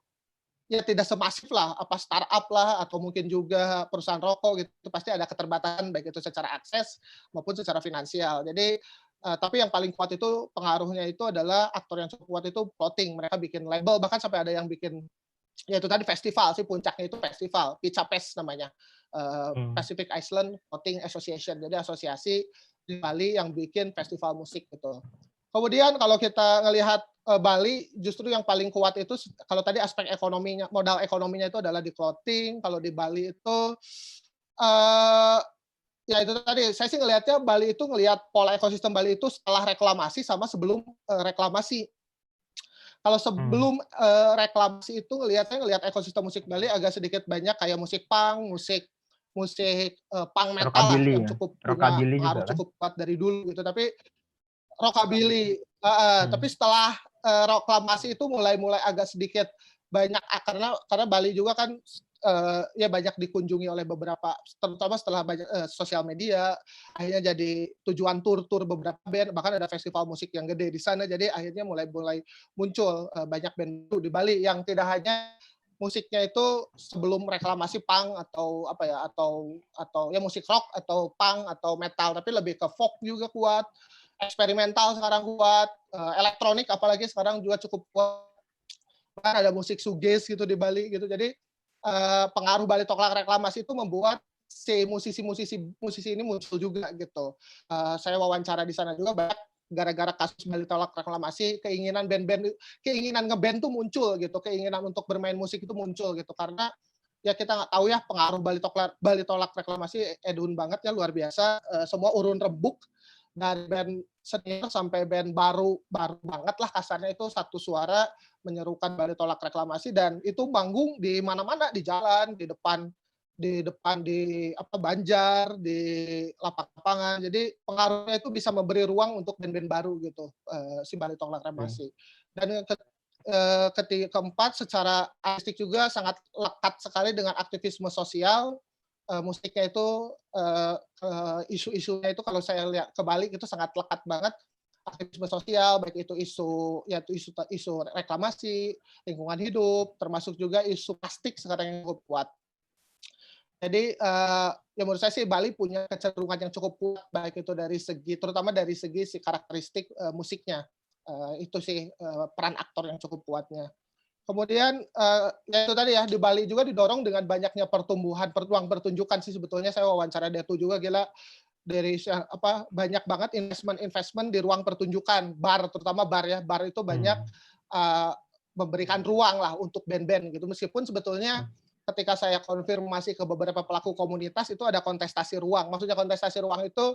ya tidak semasif lah, apa startup lah, atau mungkin juga perusahaan rokok gitu, pasti ada keterbatasan baik itu secara akses maupun secara finansial. Jadi tapi yang paling kuat itu pengaruhnya itu adalah aktor yang cukup kuat itu clothing. Mereka bikin label, bahkan sampai ada yang bikin ya itu tadi festival sih, puncaknya itu festival, Pica Fest namanya. Pacific Island Clothing Association. Jadi asosiasi di Bali yang bikin festival musik gitu. Kemudian kalau kita ngelihat Bali, justru yang paling kuat itu kalau tadi aspek ekonominya, modal ekonominya itu adalah di clothing. Kalau di Bali itu ya itu tadi saya sih ngelihatnya Bali itu ngelihat pola ekosistem Bali itu setelah reklamasi sama sebelum reklamasi. Kalau sebelum reklamasi itu ngelihat ekosistem musik Bali agak sedikit banyak kayak musik punk, musik punk metal lah yang cukup punya pengaruh cukup kuat dari dulu gitu. Tapi rockabilly, tapi setelah reklamasi itu mulai agak sedikit banyak karena Bali juga kan ya banyak dikunjungi oleh beberapa, terutama setelah banyak sosial media, akhirnya jadi tujuan tur beberapa band, bahkan ada festival musik yang gede di sana. Jadi akhirnya mulai muncul banyak band di Bali yang tidak hanya musiknya itu sebelum reklamasi punk atau ya musik rock atau punk atau metal, tapi lebih ke folk juga kuat. Eksperimental sekarang kuat, elektronik apalagi sekarang juga cukup kuat. Bahkan ada musik shoegaze gitu di Bali gitu. Jadi pengaruh Bali Talk reklamasi itu membuat si musisi ini muncul juga gitu. Saya wawancara di sana juga banyak gara-gara kasus Bali Talk reklamasi, keinginan ngeband tuh muncul gitu, keinginan untuk bermain musik itu muncul gitu, karena ya kita nggak tahu ya pengaruh Bali Talk reklamasi edun banget ya, luar biasa. Semua urun rembuk dari band senior sampai band baru banget lah kasarnya, itu satu suara menyerukan Bali Tolak reklamasi, dan itu manggung di mana-mana, di jalan, di depan di Banjar, di lapangan. Jadi pengaruhnya itu bisa memberi ruang untuk band-band baru gitu, si Bali Tolak reklamasi. Dan keempat, secara artistik juga sangat lekat sekali dengan aktivisme sosial. Musiknya itu isu-isunya itu kalau saya lihat ke Bali itu sangat lekat banget, aktivisme sosial, baik itu isu reklamasi, lingkungan hidup, termasuk juga isu plastik sekarang yang cukup kuat. Jadi ya menurut saya sih Bali punya kecenderungan yang cukup kuat, baik itu terutama dari segi si karakteristik musiknya. Itu sih peran aktor yang cukup kuatnya. Kemudian ya itu tadi ya, di Bali juga didorong dengan banyaknya ruang pertunjukan sih sebetulnya. Saya wawancara Detu juga, gila, banyak banget investment di ruang pertunjukan, bar, terutama bar ya. Bar itu banyak memberikan ruang lah untuk band-band gitu. Meskipun sebetulnya ketika saya konfirmasi ke beberapa pelaku komunitas itu ada kontestasi ruang. Maksudnya kontestasi ruang itu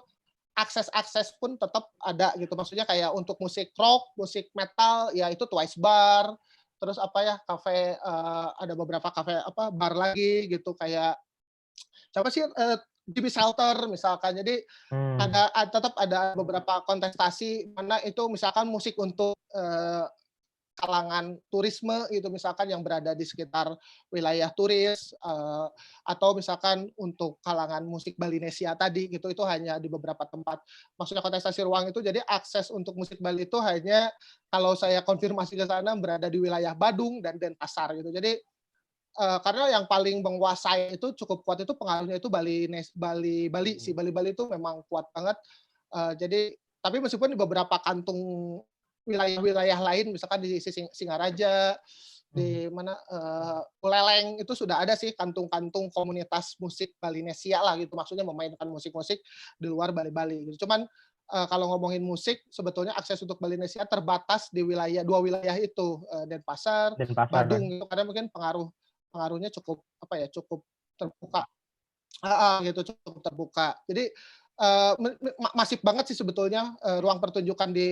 akses pun tetap ada gitu. Maksudnya kayak untuk musik rock, musik metal, ya itu Twice Bar. Terus kafe, ada beberapa kafe bar lagi gitu kayak siapa sih, Jimmy Shelter misalkan. Jadi tetap ada beberapa kontestasi mana itu misalkan musik untuk kalangan turisme itu misalkan yang berada di sekitar wilayah turis, atau misalkan untuk kalangan musik Balinesia tadi gitu, itu hanya di beberapa tempat. Maksudnya kontestasi ruang itu jadi akses untuk musik Bali itu hanya kalau saya konfirmasi ke sana berada di wilayah Badung dan Denpasar gitu. Jadi karena yang paling menguasai itu cukup kuat itu pengaruhnya itu Bali sih. Bali itu memang kuat banget. Jadi tapi meskipun di beberapa kantung wilayah-wilayah lain, misalkan di Singaraja, di mana Buleleng itu sudah ada sih kantung-kantung komunitas musik Balinesia lah gitu. Maksudnya memainkan musik-musik di luar Bali-Bali gitu. Cuman kalau ngomongin musik, sebetulnya akses untuk Balinesia terbatas di dua wilayah itu, Denpasar, Badung gitu. Karena mungkin pengaruhnya cukup cukup terbuka. Gitu cukup terbuka. Jadi masif banget sih sebetulnya ruang pertunjukan di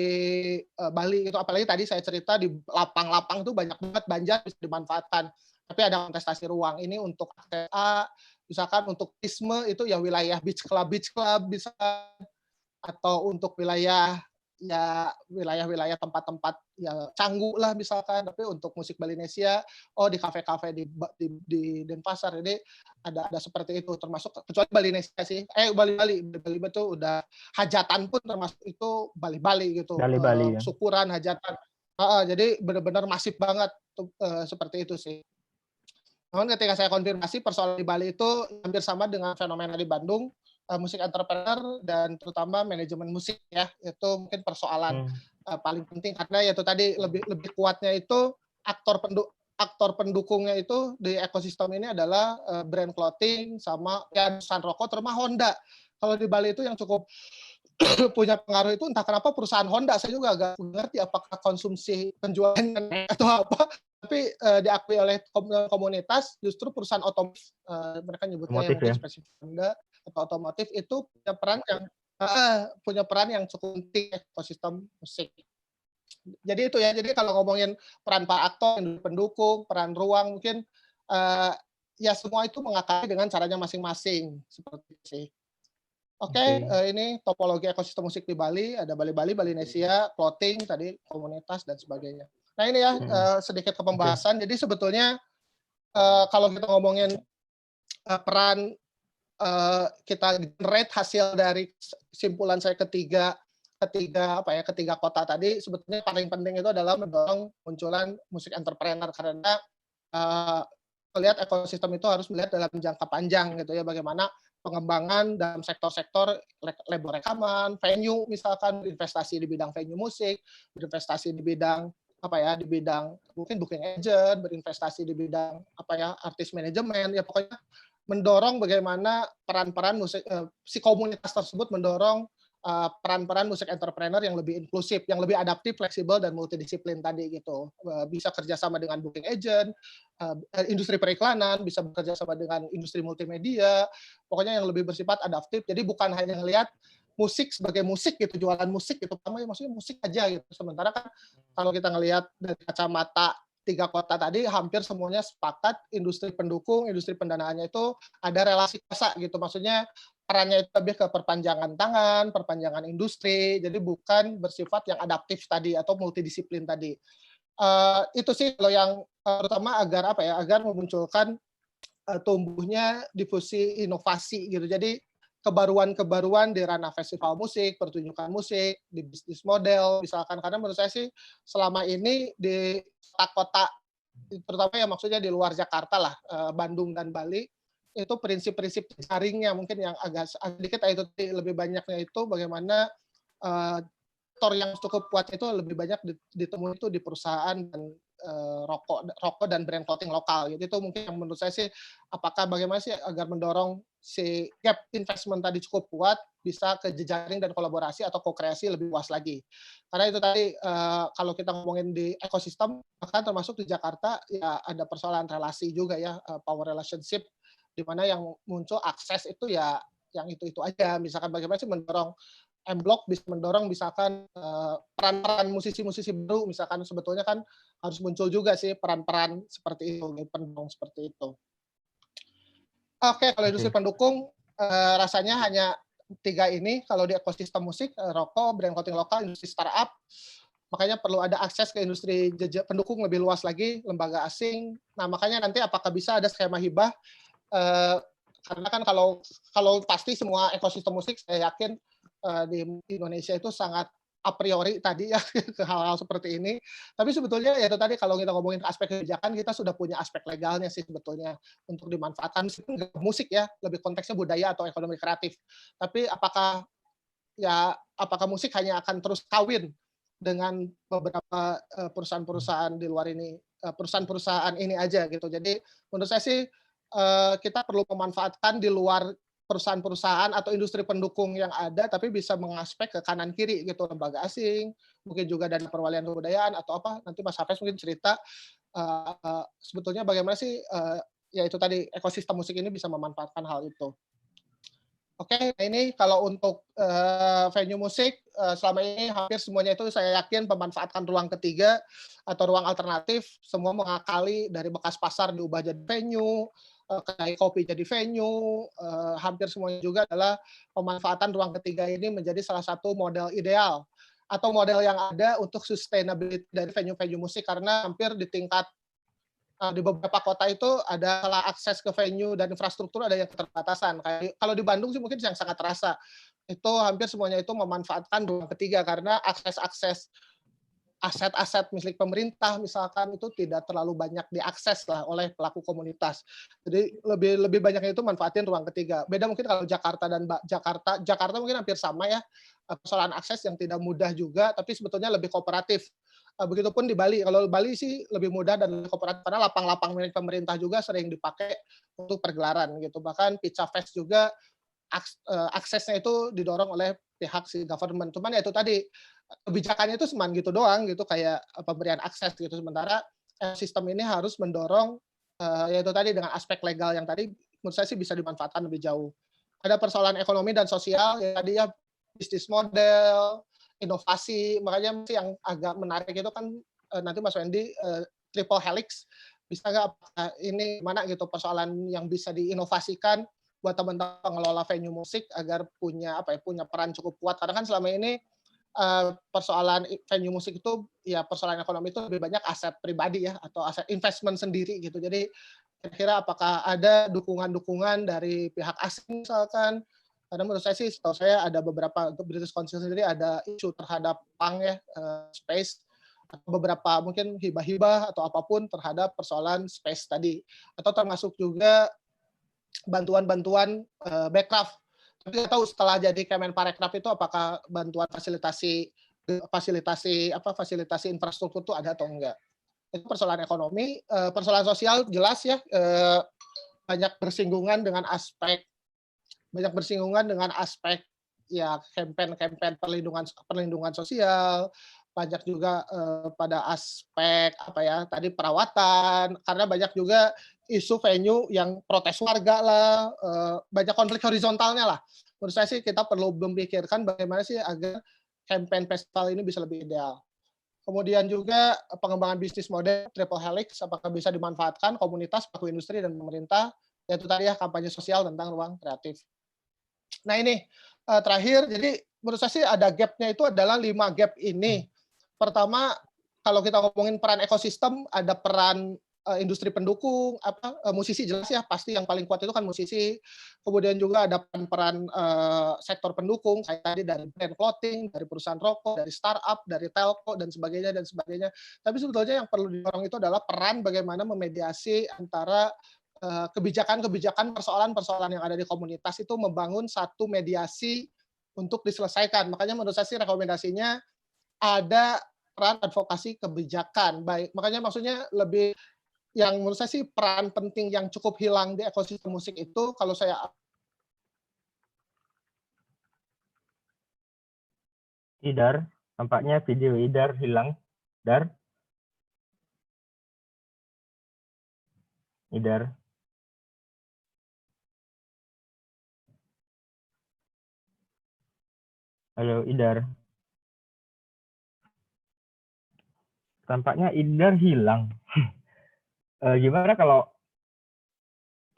Bali itu, apalagi tadi saya cerita di lapang-lapang itu banyak banget banjar bisa dimanfaatkan. Tapi ada kontestasi ruang ini untuk misalkan untuk tisme itu ya wilayah beach club bisa, atau untuk wilayah wilayah tempat-tempat ya Canggu lah misalkan. Tapi untuk musik Balinesia di kafe-kafe di Denpasar ini ada seperti itu, termasuk kecuali Balinesia sih. Bali itu udah hajatan pun termasuk itu Bali gitu. Bali ya. Syukuran hajatan. Jadi benar-benar masif banget seperti itu sih. Namun ketika saya konfirmasi persoalan di Bali itu hampir sama dengan fenomena di Bandung. Musik entrepreneur dan terutama manajemen musik ya, itu mungkin persoalan paling penting karena ya itu tadi lebih kuatnya itu aktor pendukungnya itu di ekosistem ini adalah brand clothing sama ya perusahaan rokok terutama Honda. Kalau di Bali itu yang cukup punya pengaruh itu entah kenapa perusahaan Honda, saya juga agak ngerti apakah konsumsi penjualannya atau apa, tapi diakui oleh komunitas justru perusahaan otomotif, mereka nyebutnya yang mungkin spesifik Honda atau otomotif itu punya peran yang cukup penting ekosistem musik. Jadi itu ya, jadi kalau ngomongin peran para aktor, pendukung, peran ruang mungkin ya semua itu mengakali dengan caranya masing-masing seperti itu sih. Oke, ini topologi ekosistem musik di Bali, ada Balinesia, clothing tadi, komunitas dan sebagainya. Nah ini ya sedikit ke pembahasan. Jadi sebetulnya kalau kita ngomongin peran kita generate hasil dari kesimpulan saya ketiga kota tadi, sebetulnya paling penting itu adalah mendorong munculan musik entrepreneur karena melihat ekosistem itu harus melihat dalam jangka panjang gitu ya, bagaimana pengembangan dalam sektor-sektor label rekaman, venue misalkan, investasi di bidang venue musik, berinvestasi di bidang di bidang mungkin booking agent, berinvestasi di bidang artis manajemen, ya pokoknya mendorong bagaimana peran-peran musik si komunitas tersebut mendorong peran-peran musik entrepreneur yang lebih inklusif, yang lebih adaptif, fleksibel dan multidisiplin tadi gitu. Bisa kerjasama dengan booking agent, industri periklanan, bisa bekerja sama dengan industri multimedia, pokoknya yang lebih bersifat adaptif. Jadi bukan hanya ngelihat musik sebagai musik gitu, jualan musik gitu, maksudnya musik aja gitu. Sementara kan kalau kita ngelihat dari kacamata 3 kota tadi hampir semuanya sepakat industri pendukung, industri pendanaannya itu ada relasi kuasa gitu. Maksudnya perannya itu lebih ke perpanjangan tangan, perpanjangan industri, jadi bukan bersifat yang adaptif tadi atau multidisiplin tadi. Itu sih kalau yang terutama agar memunculkan tumbuhnya difusi inovasi gitu. Jadi kebaruan-kebaruan di ranah festival musik, pertunjukan musik, di bisnis model, misalkan. Karena menurut saya sih selama ini di kota-kota, terutama yang maksudnya di luar Jakarta lah, Bandung dan Bali, itu prinsip-prinsip jaringnya mungkin yang agak sedikit itu lebih banyaknya itu bagaimana aktor yang cukup kuat itu lebih banyak ditemui itu di perusahaan dan rokok dan brand clothing lokal gitu. Itu mungkin yang menurut saya sih bagaimana sih agar mendorong si gap investment tadi cukup kuat, bisa ke jejaring dan kolaborasi atau co-kreasi lebih luas lagi. Karena itu tadi kalau kita ngomongin di ekosistem, bahkan termasuk di Jakarta ya ada persoalan relasi juga ya, power relationship, di mana yang muncul akses itu ya yang itu aja. Misalkan bagaimana sih mendorong M-Block bisa mendorong misalkan peran-peran musisi-musisi baru, misalkan sebetulnya kan harus muncul juga sih peran-peran seperti itu, pendukung seperti itu. Oke, kalau industri pendukung rasanya hanya 3 ini. Kalau di ekosistem musik, rokok, brand clothing lokal, industri startup. Makanya perlu ada akses ke industri pendukung lebih luas lagi, lembaga asing. Nah, makanya nanti apakah bisa ada skema hibah? Karena kan kalau pasti semua ekosistem musik, saya yakin di Indonesia itu sangat a priori tadi ya ke hal-hal seperti ini. Tapi sebetulnya ya itu tadi kalau kita ngomongin aspek kebijakan, kita sudah punya aspek legalnya sih sebetulnya untuk dimanfaatkan. Musik ya, lebih konteksnya budaya atau ekonomi kreatif. Tapi apakah musik hanya akan terus kawin dengan beberapa perusahaan-perusahaan di luar ini, perusahaan-perusahaan ini aja gitu. Jadi menurut saya sih kita perlu memanfaatkan di luar perusahaan-perusahaan atau industri pendukung yang ada, tapi bisa mengaspek ke kanan kiri gitu, lembaga asing, mungkin juga dari perwalian kebudayaan atau apa. Nanti Mas Hafiz mungkin cerita sebetulnya bagaimana sih ya itu tadi ekosistem musik ini bisa memanfaatkan hal itu. Oke, nah ini kalau untuk venue musik selama ini hampir semuanya itu saya yakin memanfaatkan ruang ketiga atau ruang alternatif, semua mengakali dari bekas pasar diubah jadi venue, kedai kopi jadi venue, hampir semuanya juga adalah pemanfaatan ruang ketiga ini menjadi salah satu model ideal atau model yang ada untuk sustainability dari venue-venue musik, karena hampir di tingkat di beberapa kota itu ada salah akses ke venue dan infrastruktur ada yang keterbatasan. Kayak kalau di Bandung sih mungkin yang sangat terasa. Itu hampir semuanya itu memanfaatkan ruang ketiga karena akses-akses aset-aset milik pemerintah misalkan itu tidak terlalu banyak diakses lah oleh pelaku komunitas. Jadi lebih banyaknya itu manfaatin ruang ketiga. Beda mungkin kalau Jakarta dan Jakarta mungkin hampir sama ya, persoalan akses yang tidak mudah juga, tapi sebetulnya lebih kooperatif. Begitupun di Bali. Kalau Bali sih lebih mudah dan lebih kooperatif karena lapang-lapang milik pemerintah juga sering dipakai untuk pergelaran gitu. Bahkan Pizza Fest juga aksesnya itu didorong oleh pihak si government. Cuman ya itu tadi kebijakannya itu cuman gitu doang gitu, kayak pemberian akses gitu. Sementara sistem ini harus mendorong yaitu tadi dengan aspek legal yang tadi menurut saya sih bisa dimanfaatkan lebih jauh. Ada persoalan ekonomi dan sosial ya tadi ya, bisnis model, inovasi. Makanya sih yang agak menarik itu kan nanti Mas Wendy triple helix, bisa nggak ini mana gitu persoalan yang bisa diinovasikan buat teman-teman pengelola venue musik agar punya punya peran cukup kuat, karena kan selama ini persoalan venue musik itu ya persoalan ekonomi itu lebih banyak aset pribadi ya atau aset investment sendiri gitu. Jadi kira-kira apakah ada dukungan-dukungan dari pihak asing misalkan? Karena menurut saya sih, setahu saya ada beberapa untuk British Council sendiri ada isu terhadap punk ya, space, atau beberapa mungkin hibah-hibah atau apapun terhadap persoalan space tadi, atau termasuk juga bantuan-bantuan backcraft. Tapi kita tahu setelah jadi Kemenparekraf itu apakah bantuan fasilitasi infrastruktur itu ada atau enggak. Itu persoalan ekonomi, persoalan sosial jelas ya, banyak bersinggungan dengan aspek ya campaign perlindungan sosial, banyak juga pada aspek tadi perawatan, karena banyak juga isu venue yang protes warga lah, banyak konflik horizontalnya lah. Menurut saya sih kita perlu memikirkan bagaimana sih agar campaign festival ini bisa lebih ideal. Kemudian juga pengembangan bisnis model triple helix, apakah bisa dimanfaatkan komunitas, pelaku industri, dan pemerintah, yaitu tadi ya kampanye sosial tentang ruang kreatif. Nah ini terakhir, jadi menurut saya sih ada gap-nya itu adalah 5 gap ini. Pertama, kalau kita ngomongin peran ekosistem, ada peran industri pendukung, musisi jelas ya, pasti yang paling kuat itu kan musisi. Kemudian juga ada peran sektor pendukung, kayak tadi dari brand clothing, dari perusahaan rokok, dari startup, dari telco, dan sebagainya, dan sebagainya. Tapi sebetulnya yang perlu didorong itu adalah peran bagaimana memediasi antara kebijakan-kebijakan, persoalan-persoalan yang ada di komunitas itu membangun satu mediasi untuk diselesaikan. Makanya menurut saya sih rekomendasinya ada peran advokasi kebijakan. Baik, makanya maksudnya lebih yang menurut saya sih peran penting yang cukup hilang di ekosistem musik itu kalau saya Idar, tampaknya video Idar hilang. Dar, Idar. Halo Idar. Tampaknya Idar hilang. Gimana kalau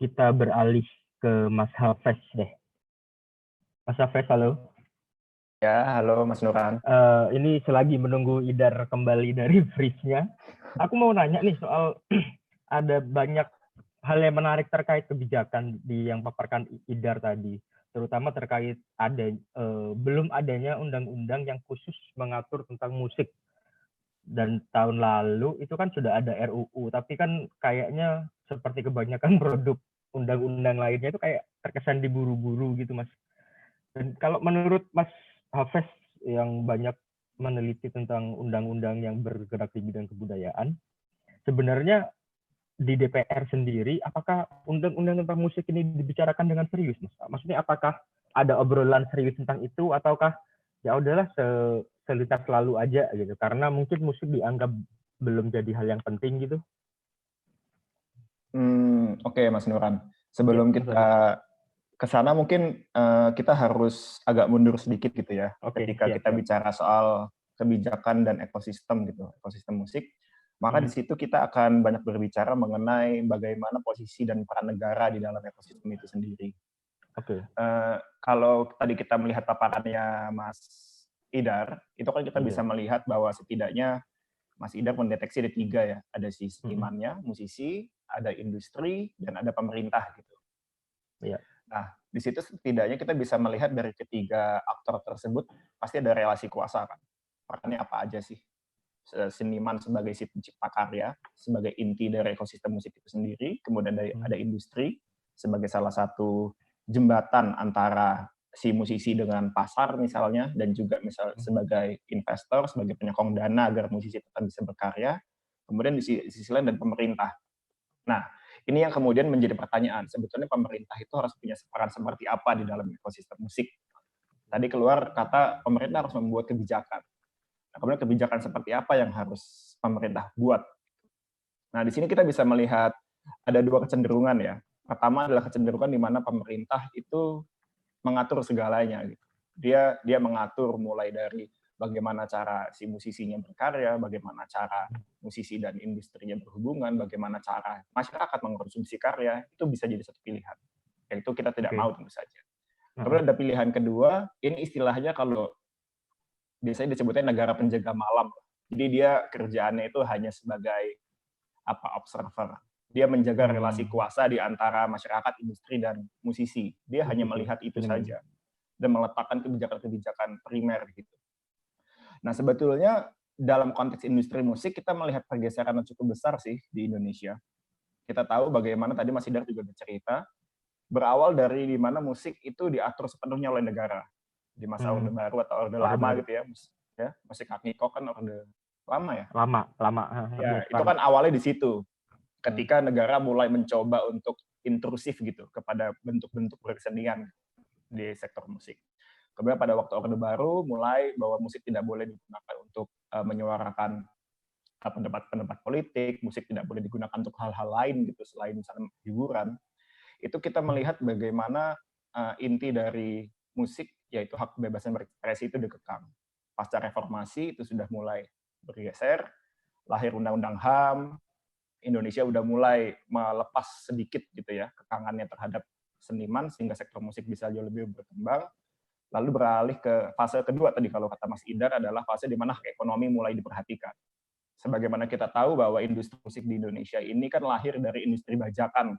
kita beralih ke Mas Hafez deh. Mas Hafez, halo. Ya, halo Mas Nuran. Ini selagi menunggu Idar kembali dari freeze-nya, aku mau nanya nih soal ada banyak hal yang menarik terkait kebijakan yang paparkan Idar tadi, terutama terkait belum adanya undang-undang yang khusus mengatur tentang musik. Dan tahun lalu itu kan sudah ada RUU, tapi kan kayaknya seperti kebanyakan produk undang-undang lainnya itu kayak terkesan diburu-buru gitu, Mas. Dan kalau menurut Mas Hafez yang banyak meneliti tentang undang-undang yang bergerak di bidang kebudayaan, sebenarnya di DPR sendiri, apakah undang-undang tentang musik ini dibicarakan dengan serius, Mas? Maksudnya apakah ada obrolan serius tentang itu, ataukah ya udahlah selintas selalu aja gitu? Karena mungkin musik dianggap belum jadi hal yang penting gitu. Oke, Mas Nuran. Sebelum Ya, kita ke sana mungkin kita harus agak mundur sedikit gitu ya. Oke, Ketika siap, kita siap. bicara soal kebijakan dan ekosistem gitu, ekosistem musik, maka di situ kita akan banyak berbicara mengenai bagaimana posisi dan peran negara di dalam ekosistem itu sendiri. Oke. Kalau tadi kita melihat paparannya Mas Idar, itu kan kita bisa melihat bahwa setidaknya Mas Idar mendeteksi ada 3 ya, ada si senimannya, musisi, ada industri, dan ada pemerintah gitu. Iya. Nah, di situ setidaknya kita bisa melihat dari ketiga aktor tersebut pasti ada relasi kuasa kan. Perannya apa aja sih? Seniman sebagai si pencipta karya, sebagai inti dari ekosistem musik itu sendiri, kemudian ada industri sebagai salah satu jembatan antara si musisi dengan pasar misalnya, dan juga misal sebagai investor, sebagai penyokong dana agar musisi tetap bisa berkarya, kemudian di sisi lain dan pemerintah. Nah, ini yang kemudian menjadi pertanyaan, sebetulnya pemerintah itu harus punya peran seperti apa di dalam ekosistem musik? Tadi keluar kata pemerintah harus membuat kebijakan. Nah, kemudian kebijakan seperti apa yang harus pemerintah buat? Nah, di sini kita bisa melihat ada 2 kecenderungan ya. Pertama adalah kecenderungan di mana pemerintah itu mengatur segalanya gitu. Dia mengatur mulai dari bagaimana cara si musisinya berkarya, bagaimana cara musisi dan industrinya berhubungan, bagaimana cara masyarakat mengkonsumsi karya, itu bisa jadi satu pilihan. Yang itu kita tidak mau tentu saja. Kemudian ada pilihan kedua, ini istilahnya kalau biasanya disebutnya negara penjaga malam. Jadi dia kerjaannya itu hanya sebagai observer. Dia menjaga relasi kuasa di antara masyarakat, industri, dan musisi. Dia hanya melihat itu saja dan meletakkan kebijakan-kebijakan primer gitu. Nah, sebetulnya dalam konteks industri musik kita melihat pergeseran yang cukup besar sih di Indonesia. Kita tahu bagaimana tadi Mas Hidar juga bercerita, berawal dari di mana musik itu diatur sepenuhnya oleh negara di masa Orde Baru atau Orde Lama gitu ya. Musik Akiko kan Orde Lama ya. Lama. Ya, itu kan awalnya di situ. Ketika negara mulai mencoba untuk intrusif gitu kepada bentuk-bentuk kesenian di sektor musik. Kemudian pada waktu Orde Baru mulai bahwa musik tidak boleh digunakan untuk menyuarakan pendapat-pendapat politik, musik tidak boleh digunakan untuk hal-hal lain gitu selain misalnya hiburan. Itu kita melihat bagaimana inti dari musik yaitu hak kebebasan berekspresi itu dikekang. Pasca reformasi itu sudah mulai bergeser, lahir Undang-Undang HAM, Indonesia udah mulai melepas sedikit gitu ya kekangannya terhadap seniman sehingga sektor musik bisa jauh lebih berkembang. Lalu beralih ke fase kedua tadi kalau kata Mas Idar adalah fase di mana hak ekonomi mulai diperhatikan. Sebagaimana kita tahu bahwa industri musik di Indonesia ini kan lahir dari industri bajakan.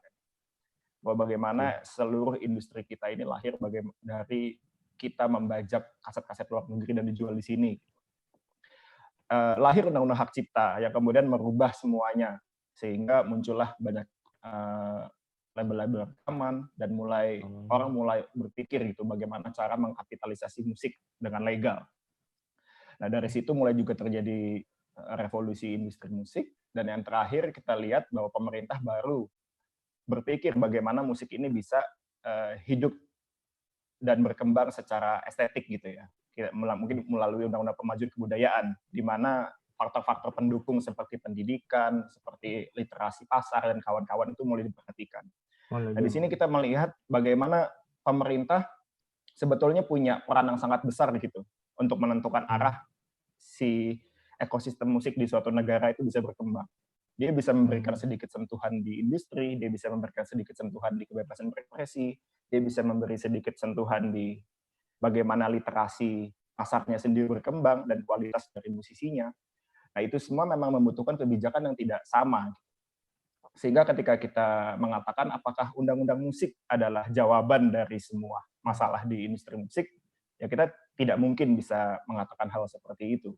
Bahwa bagaimana seluruh industri kita ini lahir dari kita membajak kaset-kaset luar negeri dan dijual di sini. Lahir Undang-Undang Hak Cipta yang kemudian merubah semuanya sehingga muncullah banyak label-label rekaman dan orang mulai berpikir gitu bagaimana cara mengkapitalisasi musik dengan legal. Nah, dari situ mulai juga terjadi revolusi industri musik dan yang terakhir kita lihat bahwa pemerintah baru berpikir bagaimana musik ini bisa hidup dan berkembang secara estetik gitu ya. Mungkin melalui undang-undang pemajuan kebudayaan, di mana faktor-faktor pendukung seperti pendidikan, seperti literasi pasar dan kawan-kawan itu mulai diperhatikan. Nah, di sini kita melihat bagaimana pemerintah sebetulnya punya peran yang sangat besar gitu untuk menentukan arah si ekosistem musik di suatu negara itu bisa berkembang. Dia bisa memberikan sedikit sentuhan di industri, dia bisa memberikan sedikit sentuhan di kebebasan berekspresi, dia bisa memberi sedikit sentuhan di bagaimana literasi pasarnya sendiri berkembang dan kualitas dari musisinya. Nah, itu semua memang membutuhkan kebijakan yang tidak sama. Sehingga ketika kita mengatakan apakah undang-undang musik adalah jawaban dari semua masalah di industri musik, ya kita tidak mungkin bisa mengatakan hal seperti itu.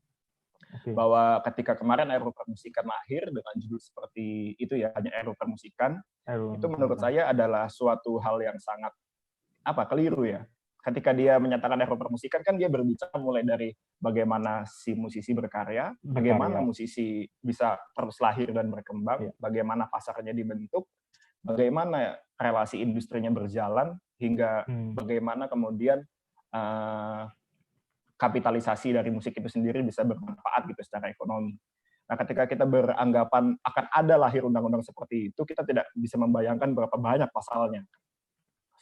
Bahwa ketika kemarin RUU Permusikan lahir dengan judul seperti itu ya, hanya RUU Permusikan, itu menurut saya adalah suatu hal yang sangat keliru ya. Ketika dia menyatakan RUU Permusikan kan dia berbicara mulai dari bagaimana si musisi berkarya, bagaimana musisi bisa terus lahir dan berkembang, bagaimana pasarnya dibentuk, bagaimana relasi industrinya berjalan, hingga bagaimana kemudian kapitalisasi dari musik itu sendiri bisa bermanfaat gitu secara ekonomi. Nah, ketika kita beranggapan akan ada lahir undang-undang seperti itu, kita tidak bisa membayangkan berapa banyak pasalnya.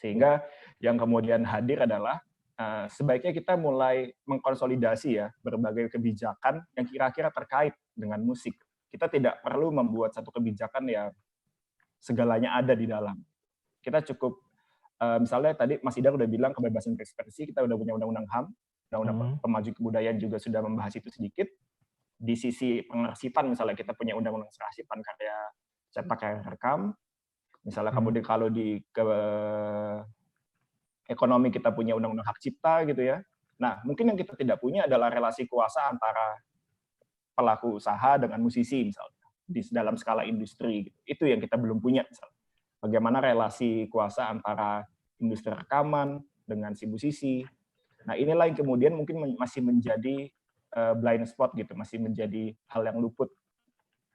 Sehingga yang kemudian hadir adalah sebaiknya kita mulai mengkonsolidasi ya berbagai kebijakan yang kira-kira terkait dengan musik. Kita tidak perlu membuat satu kebijakan yang segalanya ada di dalam. Kita cukup, misalnya tadi Mas Idar udah bilang kebebasan berekspresi, kita udah punya undang-undang HAM, Undang-Undang Pemajuan Kebudayaan juga sudah membahas itu sedikit. Di sisi pengarsipan, misalnya kita punya Undang-Undang Pengarsipan karya cetak karya rekam. Misalnya kemudian kalau di ekonomi kita punya Undang-Undang Hak Cipta gitu ya. Nah, mungkin yang kita tidak punya adalah relasi kuasa antara pelaku usaha dengan musisi misalnya di dalam skala industri. Gitu. Itu yang kita belum punya misalnya. Bagaimana relasi kuasa antara industri rekaman dengan si musisi. Nah, inilah yang kemudian mungkin masih menjadi blind spot gitu, masih menjadi hal yang luput.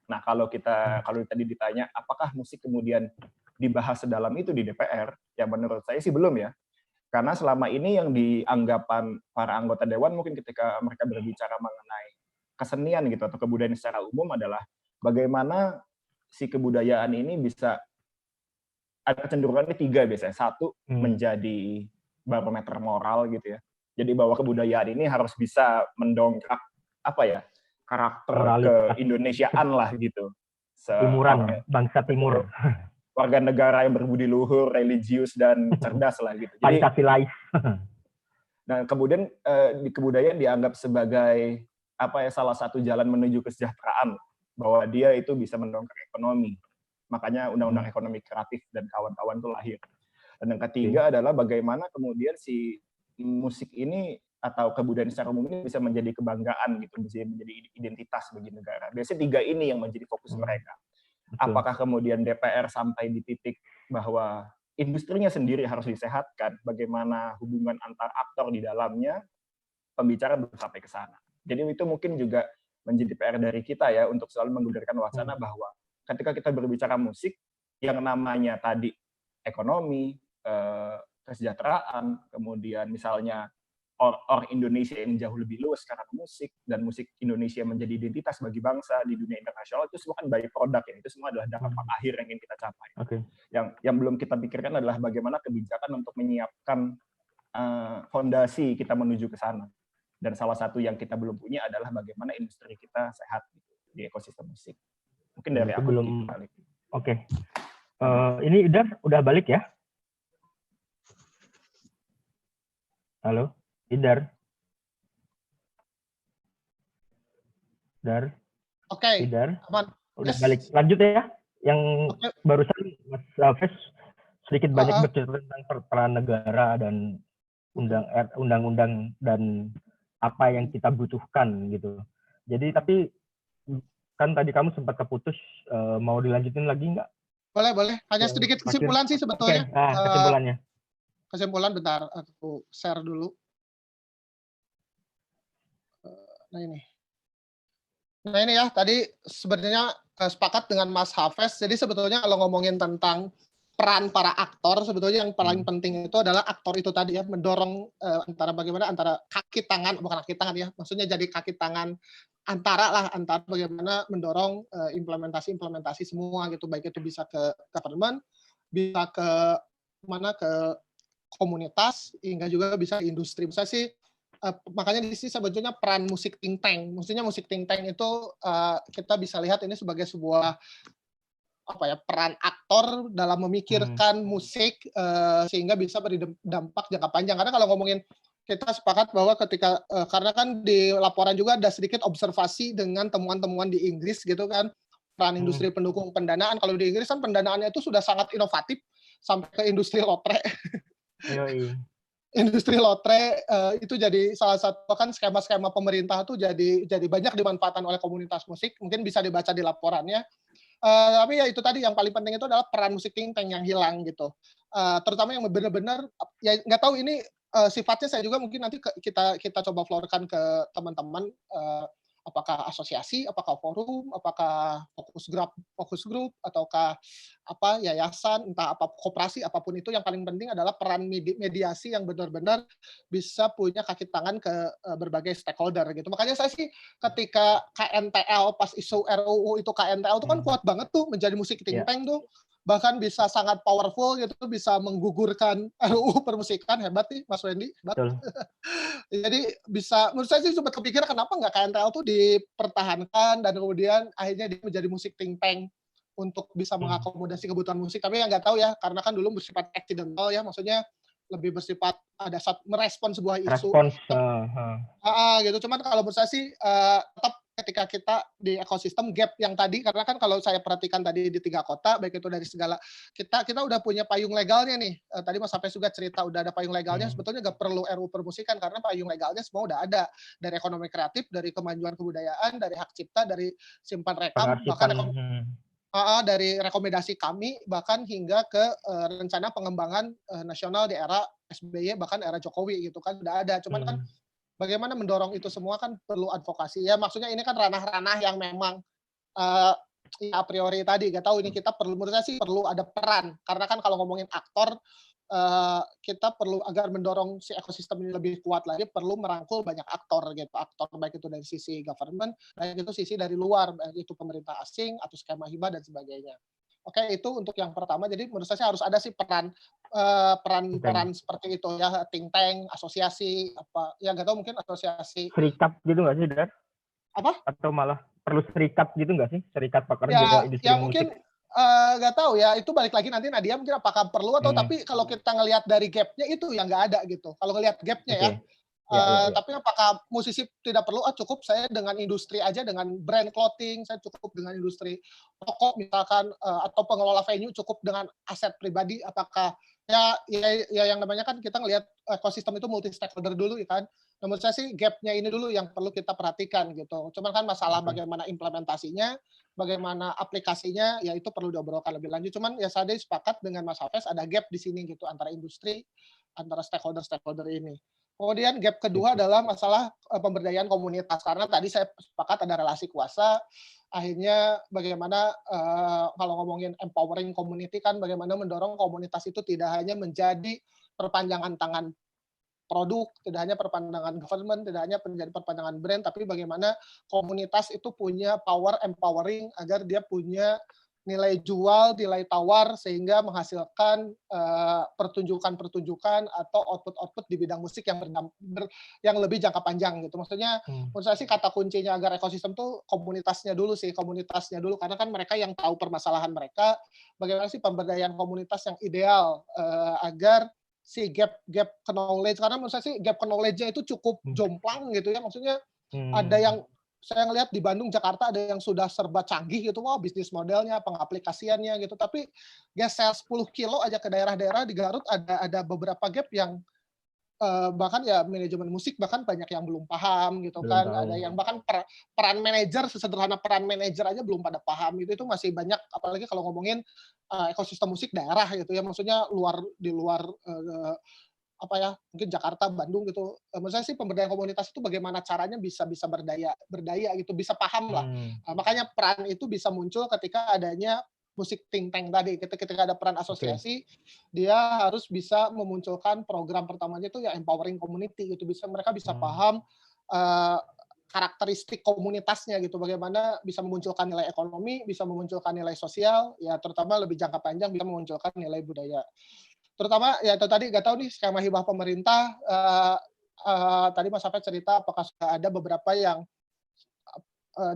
Nah, kalau tadi ditanya apakah musik kemudian dibahas sedalam itu di DPR, ya menurut saya sih belum ya. Karena selama ini yang dianggapan para anggota dewan mungkin ketika mereka berbicara mengenai kesenian gitu atau kebudayaan secara umum adalah bagaimana si kebudayaan ini bisa ada kecenderungannya 3 biasanya. 1 menjadi barometer moral gitu ya. Jadi bahwa kebudayaan ini harus bisa mendongkrak karakter keindonesiaan lah gitu. Timuran, bangsa timur. Warga negara yang berbudi luhur, religius dan cerdas lah gitu. Jadi Pancasilais. Nah, kemudian kebudayaan dianggap sebagai salah satu jalan menuju kesejahteraan, bahwa dia itu bisa mendongkrak ekonomi. Makanya Undang-Undang Ekonomi Kreatif dan kawan-kawan itu lahir. Dan yang ketiga adalah bagaimana kemudian si musik ini atau kebudayaan secara umum ini bisa menjadi kebanggaan gitu, bisa menjadi identitas bagi negara. Biasanya 3 ini yang menjadi fokus mereka. Apakah kemudian DPR sampai di titik bahwa industrinya sendiri harus disehatkan, bagaimana hubungan antar aktor di dalamnya, pembicaraan belum sampai ke sana. Jadi itu mungkin juga menjadi PR dari kita ya untuk selalu menggulirkan wacana bahwa ketika kita berbicara musik, yang namanya tadi ekonomi, kesejahteraan, kemudian misalnya orang Indonesia yang jauh lebih luas karena musik, dan musik Indonesia menjadi identitas bagi bangsa di dunia internasional, itu semua kan by product ya, itu semua adalah dampak akhir yang ingin kita capai. Yang belum kita pikirkan adalah bagaimana kebijakan untuk menyiapkan fondasi kita menuju ke sana. Dan salah satu yang kita belum punya adalah bagaimana industri kita sehat di ekosistem musik. Mungkin dari aku belum balik. Ini udah balik ya? Halo, Idar. Idar. Aman. Udah balik. Lanjut ya. Yang barusan Mas Hafiz sedikit banyak bercerita tentang peran negara dan undang-undang dan apa yang kita butuhkan gitu. Jadi tapi kan tadi kamu sempat keputus, mau dilanjutin lagi nggak? Boleh. Hanya sedikit kesimpulan sih sebetulnya. Kesimpulannya. Kesimpulan bentar, aku share dulu. Nah ini ya, tadi sebenarnya sepakat dengan Mas Hafez. Jadi sebetulnya kalau ngomongin tentang peran para aktor sebetulnya yang paling penting itu adalah aktor itu tadi ya, mendorong antara kaki tangan, bukan kaki tangan ya, maksudnya jadi kaki tangan antara bagaimana mendorong implementasi semua gitu, baik itu bisa ke government, bisa ke komunitas, hingga juga bisa ke industri. Misalnya sih makanya di sini sebetulnya peran musik think tank. Maksudnya musik think tank itu kita bisa lihat ini sebagai sebuah peran aktor dalam memikirkan musik sehingga bisa berdampak jangka panjang. Karena kalau ngomongin, kita sepakat bahwa ketika karena kan di laporan juga ada sedikit observasi dengan temuan-temuan di Inggris gitu kan, peran industri pendukung pendanaan. Kalau di Inggris kan pendanaannya itu sudah sangat inovatif sampai ke industri lotre. Industri lotre itu jadi salah satu kan skema-skema pemerintah tuh jadi banyak dimanfaatkan oleh komunitas musik. Mungkin bisa dibaca di laporannya. Tapi ya itu tadi yang paling penting itu adalah peran musik think tank yang hilang gitu. Terutama yang benar-benar ya nggak tahu ini sifatnya saya juga mungkin nanti kita coba florkan ke teman-teman, apakah asosiasi, apakah forum, apakah fokus grup ataukah yayasan, entah apa koperasi, apapun itu, yang paling penting adalah peran mediasi yang benar-benar bisa punya kaki tangan ke berbagai stakeholder gitu. Makanya saya sih ketika KNTL pas isu RUU itu KNTL itu kan kuat banget tuh menjadi musik think tank tuh. Bahkan bisa sangat powerful gitu, bisa menggugurkan RUU permusikan. Hebat nih Mas Wendy, hebat. Jadi bisa, menurut saya sih sempat kepikiran kenapa nggak KNTL tuh dipertahankan dan kemudian akhirnya dia menjadi musik think tank untuk bisa mengakomodasi kebutuhan musik. Tapi yang nggak tahu ya, karena kan dulu bersifat accidental ya, maksudnya lebih bersifat ada saat merespon sebuah isu. Gitu. Cuman kalau menurut saya sih tetap ketika kita di ekosistem gap yang tadi, karena kan kalau saya perhatikan tadi di 3 kota, baik itu dari segala, kita udah punya payung legalnya nih. Tadi Mas Hafez juga cerita udah ada payung legalnya, sebetulnya nggak perlu RUU permusikan karena payung legalnya semua udah ada. Dari ekonomi kreatif, dari kemajuan kebudayaan, dari hak cipta, dari simpan rekam, bahkan dari rekomendasi kami, bahkan hingga ke rencana pengembangan nasional di era SBY, bahkan era Jokowi gitu kan, udah ada. Cuman kan bagaimana mendorong itu semua kan perlu advokasi. Ya maksudnya ini kan ranah-ranah yang memang a priori tadi, nggak tahu ini kita perlu, menurut saya sih perlu ada peran. Karena kan kalau ngomongin aktor, kita perlu agar mendorong si ekosistem ini lebih kuat lagi, perlu merangkul banyak aktor gitu. Aktor baik itu dari sisi government, baik itu sisi dari luar, baik itu pemerintah asing atau skema hibah dan sebagainya. Oke, itu untuk yang pertama. Jadi menurut saya harus ada sih peran seperti itu ya, think tank, asosiasi, apa ya nggak tahu, mungkin asosiasi serikat gitu nggak sih, Dar? Apa? Atau malah perlu serikat gitu nggak sih, serikat pekerja industri ya musik? Mungkin nggak tahu ya, itu balik lagi nanti Nadia mungkin apakah perlu atau tapi kalau kita ngelihat dari gap-nya itu yang nggak ada gitu. Kalau ngelihat gap-nya ya. Tapi apakah musisi tidak perlu? Cukup saya dengan industri aja, dengan brand clothing, saya cukup dengan industri rokok misalkan, atau pengelola venue cukup dengan aset pribadi. Apakah ya yang namanya kan kita ngelihat ekosistem itu multi stakeholder dulu ya kan. Menurut saya sih gap-nya ini dulu yang perlu kita perhatikan gitu. Cuman kan masalah bagaimana implementasinya, bagaimana aplikasinya, ya itu perlu diobrolkan lebih lanjut. Cuman ya saya sepakat dengan Mas Hafez, ada gap di sini gitu antara industri, antara stakeholder ini. Kemudian gap kedua adalah masalah pemberdayaan komunitas, karena tadi saya sepakat ada relasi kuasa. Akhirnya bagaimana kalau ngomongin empowering community kan, bagaimana mendorong komunitas itu tidak hanya menjadi perpanjangan tangan produk, tidak hanya perpanjangan government, tidak hanya menjadi perpanjangan brand, tapi bagaimana komunitas itu punya power empowering agar dia punya nilai jual, nilai tawar, sehingga menghasilkan pertunjukan-pertunjukan atau output-output di bidang musik yang lebih jangka panjang gitu. Maksudnya, menurut saya sih kata kuncinya agar ekosistem tuh komunitasnya dulu, karena kan mereka yang tahu permasalahan mereka, bagaimana sih pemberdayaan komunitas yang ideal agar si gap knowledge, karena menurut saya sih gap knowledge-nya itu cukup jomplang gitu ya, maksudnya ada yang saya ngelihat di Bandung, Jakarta ada yang sudah serba canggih gitu, wah bisnis modelnya, pengaplikasiannya gitu, tapi geser 10 kilo aja ke daerah-daerah di Garut ada beberapa gap yang bahkan ya manajemen musik bahkan banyak yang belum paham gitu kan, ada yang bahkan peran manajer, sesederhana peran manajer aja belum pada paham, itu masih banyak, apalagi kalau ngomongin ekosistem musik daerah gitu ya, maksudnya di luar mungkin Jakarta, Bandung gitu. Menurut saya sih pemberdayaan komunitas itu bagaimana caranya bisa berdaya gitu, bisa paham lah. Makanya peran itu bisa muncul ketika adanya musik think tank tadi. Ketika ada peran asosiasi, dia harus bisa memunculkan program pertamanya itu ya empowering community gitu. Mereka bisa paham karakteristik komunitasnya gitu, bagaimana bisa memunculkan nilai ekonomi, bisa memunculkan nilai sosial, ya terutama lebih jangka panjang bisa memunculkan nilai budaya. Terutama ya itu tadi nggak tahu nih skema hibah pemerintah, tadi Mas Hafid cerita apakah sudah ada beberapa yang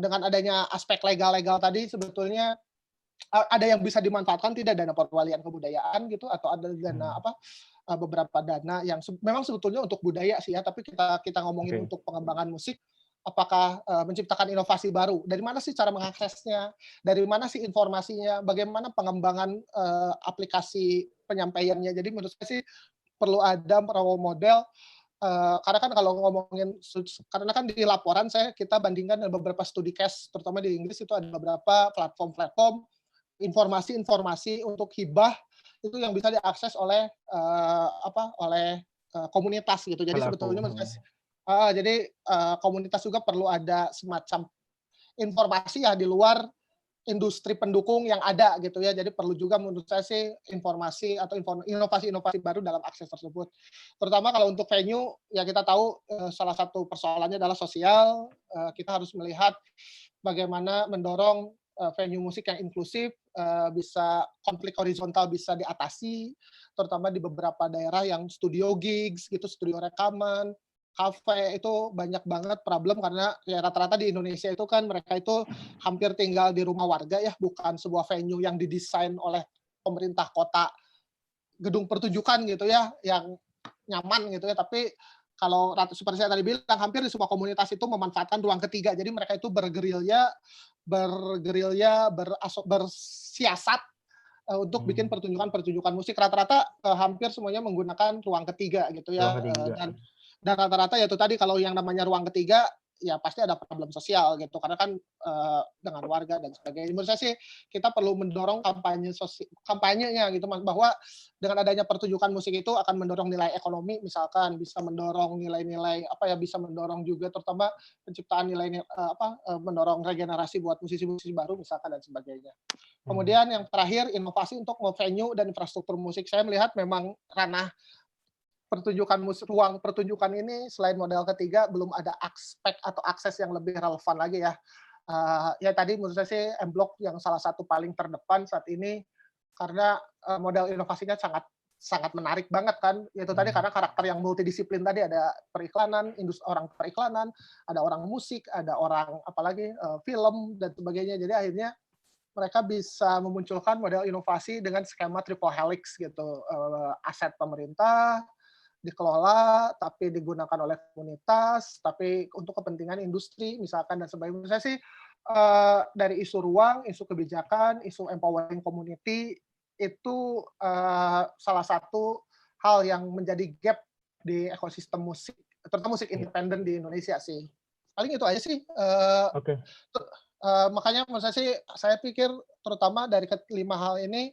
dengan adanya aspek legal tadi sebetulnya ada yang bisa dimanfaatkan tidak dana perwalian kebudayaan gitu, atau ada dana beberapa dana yang memang sebetulnya untuk budaya sih ya, tapi kita ngomongin untuk pengembangan musik, apakah menciptakan inovasi baru, dari mana sih cara mengaksesnya, dari mana sih informasinya, bagaimana pengembangan aplikasi penyampaiannya. Jadi menurut saya sih perlu ada role model, karena kan kalau ngomongin, karena kan di laporan kita bandingkan dengan beberapa studi case, terutama di Inggris itu ada beberapa platform informasi untuk hibah itu yang bisa diakses oleh komunitas gitu. Jadi sebetulnya komunitas juga perlu ada semacam informasi ya di luar industri pendukung yang ada gitu ya. Jadi perlu juga menurut saya sih informasi atau inovasi-inovasi baru dalam akses tersebut. Terutama kalau untuk venue ya kita tahu salah satu persoalannya adalah sosial. Kita harus melihat bagaimana mendorong venue musik yang inklusif, bisa konflik horizontal bisa diatasi, terutama di beberapa daerah yang studio gigs gitu, studio rekaman, kafe itu banyak banget problem karena ya rata-rata di Indonesia itu kan mereka itu hampir tinggal di rumah warga ya, bukan sebuah venue yang didesain oleh pemerintah kota, gedung pertunjukan gitu ya, yang nyaman gitu ya, tapi kalau seperti saya tadi bilang, hampir di semua komunitas itu memanfaatkan ruang ketiga. Jadi mereka itu bergerilya, bersiasat untuk bikin pertunjukan musik. Rata-rata hampir semuanya menggunakan ruang ketiga gitu ya. Dan rata-rata ya itu tadi kalau yang namanya ruang ketiga ya pasti ada problem sosial gitu, karena kan dengan warga dan sebagainya. Menurut saya sih kita perlu mendorong kampanyenya gitu Mas, bahwa dengan adanya pertunjukan musik itu akan mendorong nilai ekonomi, misalkan bisa mendorong nilai-nilai bisa mendorong juga terutama penciptaan nilai mendorong regenerasi buat musisi-musisi baru misalkan dan sebagainya. Kemudian yang terakhir, inovasi untuk venue dan infrastruktur musik. Saya melihat memang ranah ruang pertunjukan ini selain model ketiga belum ada aspek atau akses yang lebih relevan lagi ya. Ya tadi menurut saya sih M-Block yang salah satu paling terdepan saat ini karena model inovasinya sangat menarik banget kan. Yaitu tadi karena karakter yang multidisiplin tadi, ada periklanan, orang periklanan, ada orang musik, ada orang apalagi film dan sebagainya. Jadi akhirnya mereka bisa memunculkan model inovasi dengan skema triple helix gitu. Aset pemerintah dikelola, tapi digunakan oleh komunitas, tapi untuk kepentingan industri misalkan dan sebagainya. Saya sih dari isu ruang, isu kebijakan, isu empowering community itu salah satu hal yang menjadi gap di ekosistem musik, terutama musik independen di Indonesia sih. Paling itu aja sih. Makanya menurut saya pikir terutama dari kelima hal ini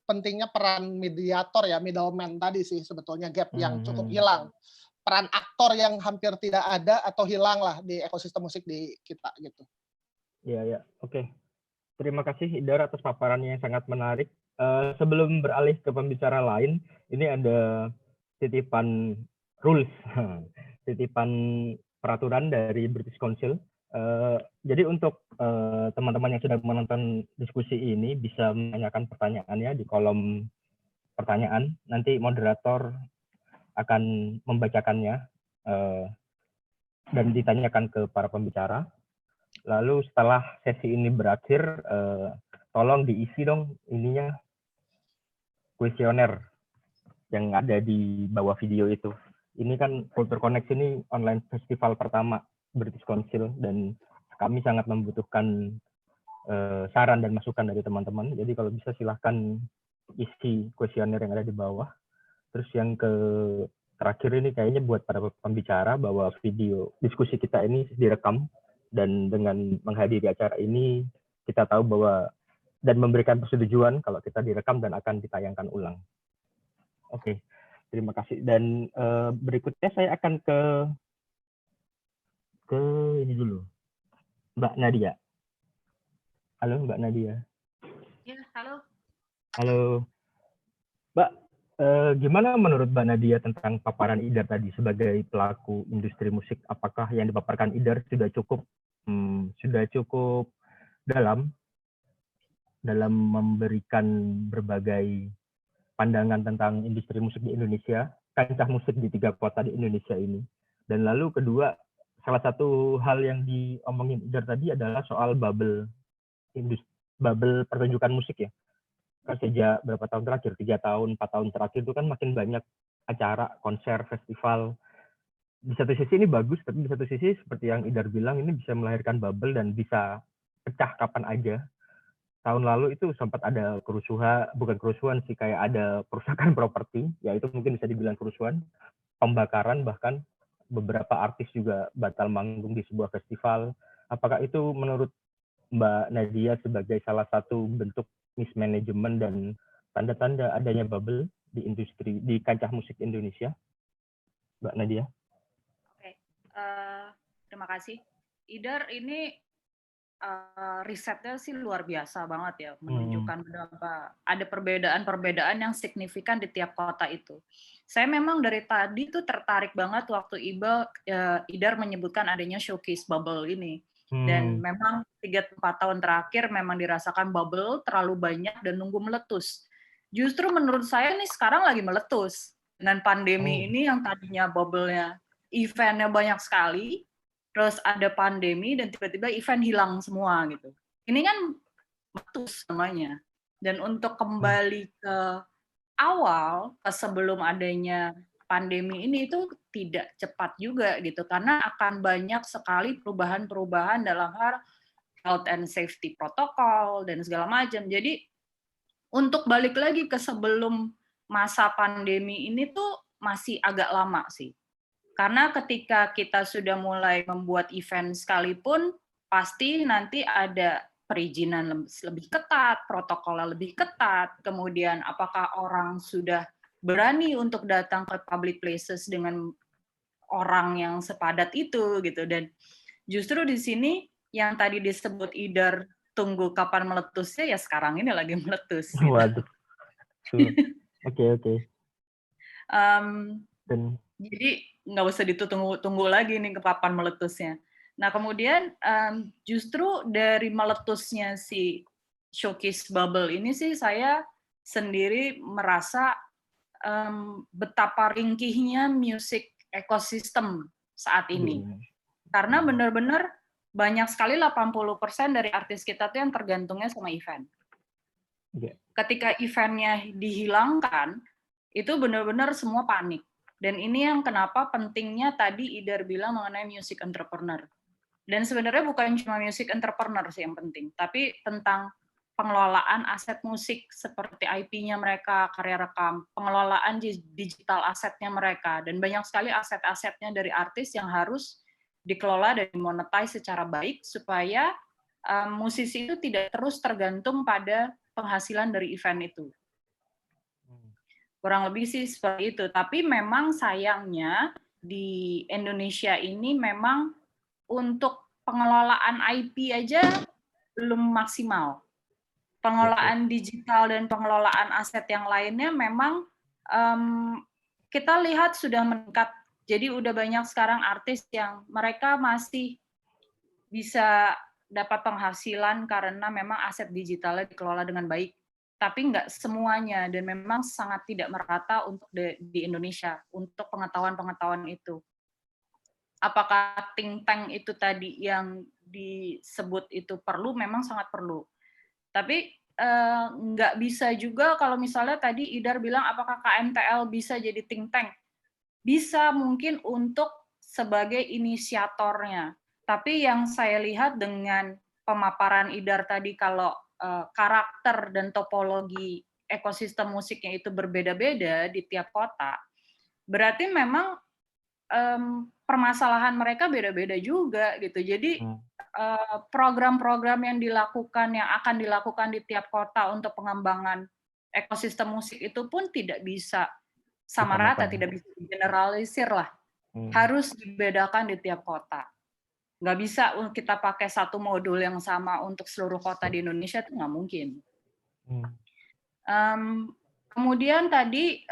pentingnya peran mediator ya, middleman tadi sih sebetulnya gap yang cukup hilang. Peran aktor yang hampir tidak ada atau hilang lah di ekosistem musik di kita gitu. Iya. Oke. Terima kasih Idar atas paparannya yang sangat menarik. Sebelum beralih ke pembicara lain, ini ada titipan rules, titipan peraturan dari British Council. Jadi untuk teman-teman yang sudah menonton diskusi ini bisa menanyakan pertanyaannya di kolom pertanyaan. Nanti moderator akan membacakannya dan ditanyakan ke para pembicara. Lalu setelah sesi ini berakhir, tolong diisi dong ininya kuesioner yang ada di bawah video itu. Ini kan Culture Connect ini online festival pertama British Council dan kami sangat membutuhkan saran dan masukan dari teman-teman. Jadi kalau bisa silahkan isi kuesioner yang ada di bawah. Terus yang terakhir ini kayaknya buat para pembicara bahwa video diskusi kita ini direkam dan dengan menghadiri acara ini kita tahu bahwa dan memberikan persetujuan kalau kita direkam dan akan ditayangkan ulang. Oke. Terima kasih. Dan berikutnya saya akan ke ini dulu. Mbak Nadia. Halo Mbak Nadia. Ya, halo Halo, Mbak. Gimana menurut Mbak Nadia tentang paparan Idar tadi sebagai pelaku industri musik? Apakah yang dipaparkan Idar sudah cukup dalam memberikan berbagai pandangan tentang industri musik di Indonesia, kancah musik di 3 kota di Indonesia ini? Dan lalu kedua, salah satu hal yang diomongin Idar tadi adalah soal bubble pertunjukan musik ya. Kan sejak berapa tahun terakhir, 3 tahun, 4 tahun terakhir itu kan makin banyak acara, konser, festival. Di satu sisi ini bagus, tapi di satu sisi seperti yang Idar bilang, ini bisa melahirkan bubble dan bisa pecah kapan aja. Tahun lalu itu sempat ada bukan kerusuhan sih, kayak ada perusakan properti, ya itu mungkin bisa dibilang kerusuhan, pembakaran, bahkan beberapa artis juga batal manggung di sebuah festival. Apakah itu menurut Mbak Nadia sebagai salah satu bentuk mismanagement dan tanda-tanda adanya bubble di industri, di kancah musik Indonesia, Mbak Nadia? Oke, terima kasih. Idar ini risetnya sih luar biasa banget ya, menunjukkan ada perbedaan-perbedaan yang signifikan di tiap kota itu. Saya memang dari tadi tuh tertarik banget waktu Idar menyebutkan adanya showcase bubble ini. Dan memang 3-4 tahun terakhir memang dirasakan bubble terlalu banyak dan nunggu meletus. Justru menurut saya nih sekarang lagi meletus. Dengan pandemi ini yang tadinya bubble-nya, event-nya banyak sekali, terus ada pandemi dan tiba-tiba event hilang semua gitu. Ini kan meletus namanya. Dan untuk kembali ke awal, ke sebelum adanya pandemi ini itu tidak cepat juga gitu, karena akan banyak sekali perubahan-perubahan dalam hal health and safety protokol dan segala macam. Jadi untuk balik lagi ke sebelum masa pandemi ini tuh masih agak lama sih. Karena ketika kita sudah mulai membuat event sekalipun, pasti nanti ada perizinan lebih ketat, protokolnya lebih ketat, kemudian apakah orang sudah berani untuk datang ke public places dengan orang yang sepadat itu gitu. Dan justru di sini yang tadi disebut Idar tunggu kapan meletusnya, ya sekarang ini lagi meletus gitu. Waduh. Oke. Jadi nggak usah ditunggu lagi nih kapan meletusnya. Nah kemudian justru dari meletusnya si showcase bubble ini sih saya sendiri merasa betapa ringkihnya musik ekosistem saat ini. Karena benar-benar banyak sekali 80% dari artis kita tuh yang tergantungnya sama event. Ketika eventnya dihilangkan, itu benar-benar semua panik. Dan ini yang kenapa pentingnya tadi Idar bilang mengenai music entrepreneur. Dan sebenarnya bukan cuma music entrepreneur sih yang penting, tapi tentang pengelolaan aset musik seperti IP-nya mereka, karya rekam, pengelolaan digital asetnya mereka, dan banyak sekali aset-asetnya dari artis yang harus dikelola dan dimonetize secara baik supaya musisi itu tidak terus tergantung pada penghasilan dari event itu. Kurang lebih sih seperti itu. Tapi memang sayangnya di Indonesia ini memang untuk pengelolaan IP aja belum maksimal. Pengelolaan digital dan pengelolaan aset yang lainnya memang kita lihat sudah meningkat. Jadi udah banyak sekarang artis yang mereka masih bisa dapat penghasilan karena memang aset digitalnya dikelola dengan baik. Tapi nggak semuanya, dan memang sangat tidak merata untuk di Indonesia untuk pengetahuan-pengetahuan itu. Apakah think tank itu tadi yang disebut itu perlu? Memang sangat perlu. Tapi nggak bisa juga kalau misalnya tadi Idar bilang apakah KMTL bisa jadi think tank? Bisa mungkin untuk sebagai inisiatornya. Tapi yang saya lihat dengan pemaparan Idar tadi kalau karakter dan topologi ekosistem musiknya itu berbeda-beda di tiap kota, berarti memang permasalahan mereka beda-beda juga gitu. Jadi program-program yang akan dilakukan di tiap kota untuk pengembangan ekosistem musik itu pun tidak bisa sama rata, tidak bisa generalisir lah. Harus dibedakan di tiap kota. Nggak bisa kita pakai satu modul yang sama untuk seluruh kota di Indonesia, itu nggak mungkin. Kemudian tadi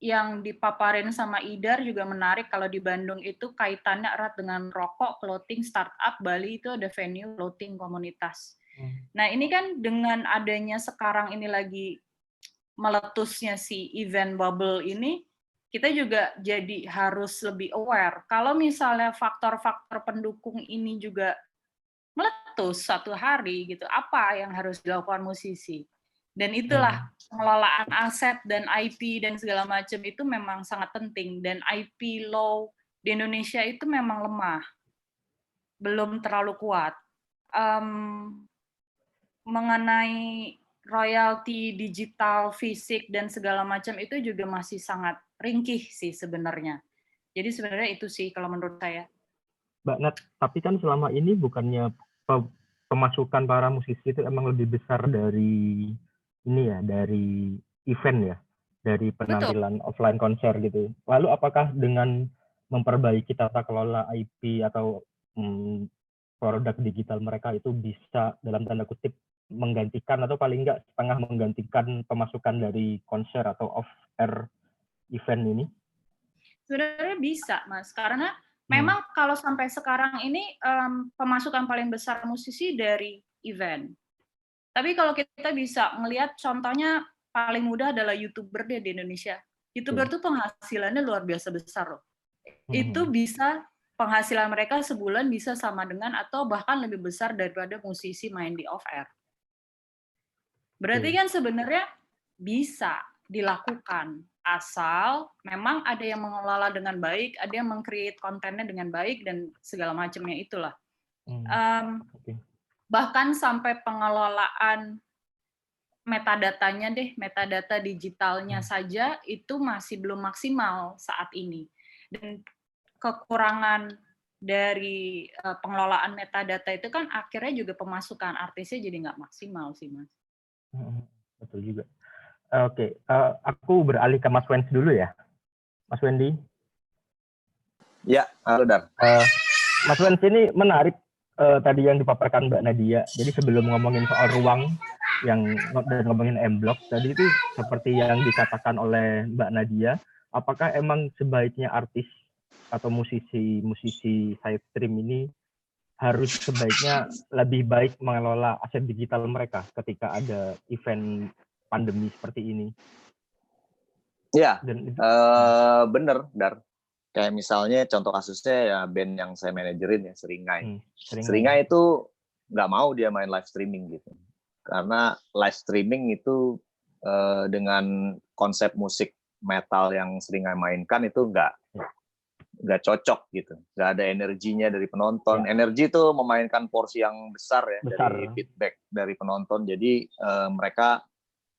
yang dipaparin sama Idar juga menarik, kalau di Bandung itu kaitannya erat dengan rokok, clothing, startup, Bali itu ada venue clothing komunitas. Nah ini kan dengan adanya sekarang ini lagi meletusnya si event bubble ini, kita juga jadi harus lebih aware. Kalau misalnya faktor-faktor pendukung ini juga meletus satu hari, gitu, apa yang harus dilakukan musisi? Dan itulah pengelolaan aset dan IP dan segala macam itu memang sangat penting. Dan IP law di Indonesia itu memang lemah, belum terlalu kuat. Mengenai royalti digital, fisik, dan segala macam itu juga masih sangat ringkih sih sebenarnya. Jadi sebenarnya itu sih kalau menurut saya. Mbak Nat, tapi kan selama ini bukannya pemasukan para musisi itu emang lebih besar dari ini ya, dari event ya, dari penampilan offline konser gitu. Lalu apakah dengan memperbaiki tata kelola IP atau produk digital mereka itu bisa dalam tanda kutip menggantikan atau paling enggak setengah menggantikan pemasukan dari konser atau off-air event ini? Sebenarnya bisa, Mas, karena memang kalau sampai sekarang ini pemasukan paling besar musisi dari event. Tapi kalau kita bisa melihat contohnya paling mudah adalah YouTuber deh di Indonesia. YouTuber tuh penghasilannya luar biasa besar loh. Itu bisa penghasilan mereka sebulan bisa sama dengan atau bahkan lebih besar daripada musisi main di off-air. Berarti kan sebenarnya bisa dilakukan, asal memang ada yang mengelola dengan baik, ada yang meng-create kontennya dengan baik, dan segala macamnya itulah. Bahkan sampai pengelolaan metadatanya deh, metadata digitalnya saja itu masih belum maksimal saat ini. Dan kekurangan dari pengelolaan metadata itu kan akhirnya juga pemasukan artisnya jadi nggak maksimal sih, Mas. Betul juga. Oke, aku beralih ke Mas Wendy dulu ya. Mas Wendy. Ya, halo Dar. Mas Wendy ini menarik tadi yang dipaparkan Mbak Nadia. Jadi sebelum ngomongin soal ruang dan ngomongin M-Block, tadi itu seperti yang dikatakan oleh Mbak Nadia, apakah emang sebaiknya artis atau musisi side stream ini harus sebaiknya lebih baik mengelola aset digital mereka ketika ada event pandemi seperti ini? Ya, bener, Dar. Kayak misalnya contoh kasusnya ya band yang saya manajerin ya, Seringai. Seringai itu nggak mau dia main live streaming gitu. Karena live streaming itu dengan konsep musik metal yang Seringai mainkan itu nggak cocok gitu, nggak ada energinya dari penonton. Energi itu memainkan porsi yang besar ya dari feedback dari penonton. Jadi mereka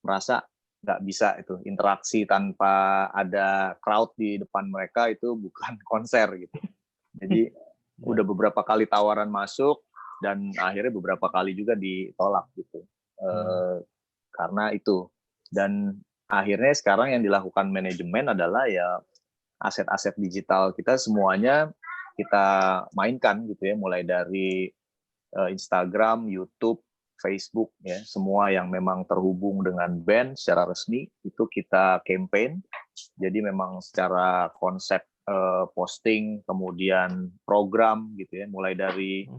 merasa nggak bisa itu interaksi tanpa ada crowd di depan mereka, itu bukan konser gitu. Jadi udah beberapa kali tawaran masuk dan akhirnya beberapa kali juga ditolak gitu karena itu. Dan akhirnya sekarang yang dilakukan manajemen adalah ya aset-aset digital kita semuanya kita mainkan gitu ya, mulai dari Instagram, YouTube, Facebook ya, semua yang memang terhubung dengan band secara resmi itu kita campaign. Jadi memang secara konsep posting, kemudian program gitu ya, mulai dari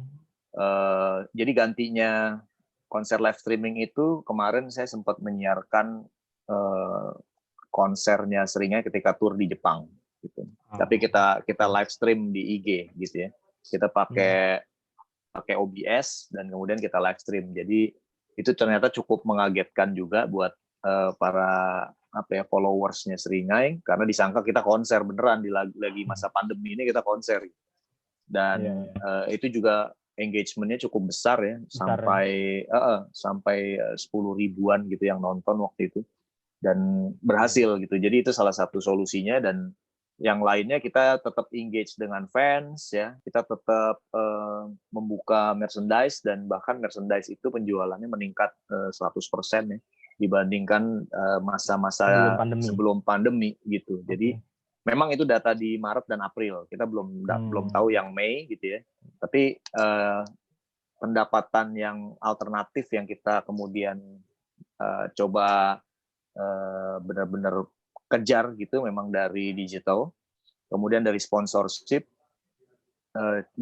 jadi gantinya konser live streaming itu kemarin saya sempat menyiarkan konsernya Seringai ketika tur di Jepang gitu. Tapi kita live stream di IG gitu ya. Kita pakai OBS dan kemudian kita live stream. Jadi itu ternyata cukup mengagetkan juga buat para followersnya Seringai, karena disangka kita konser beneran di lagi masa pandemi ini, kita konser. Dan itu juga engagementnya cukup besar ya, sampai 10 ribuan gitu yang nonton waktu itu, dan berhasil gitu. Jadi itu salah satu solusinya. Dan yang lainnya kita tetap engage dengan fans ya, kita tetap membuka merchandise, dan bahkan merchandise itu penjualannya meningkat 100% ya dibandingkan masa-masa sebelum pandemi gitu. Jadi memang itu data di Maret dan April, kita belum tahu yang Mei gitu ya. Tapi pendapatan yang alternatif yang kita kemudian coba benar-benar kejar gitu memang dari digital. Kemudian dari sponsorship.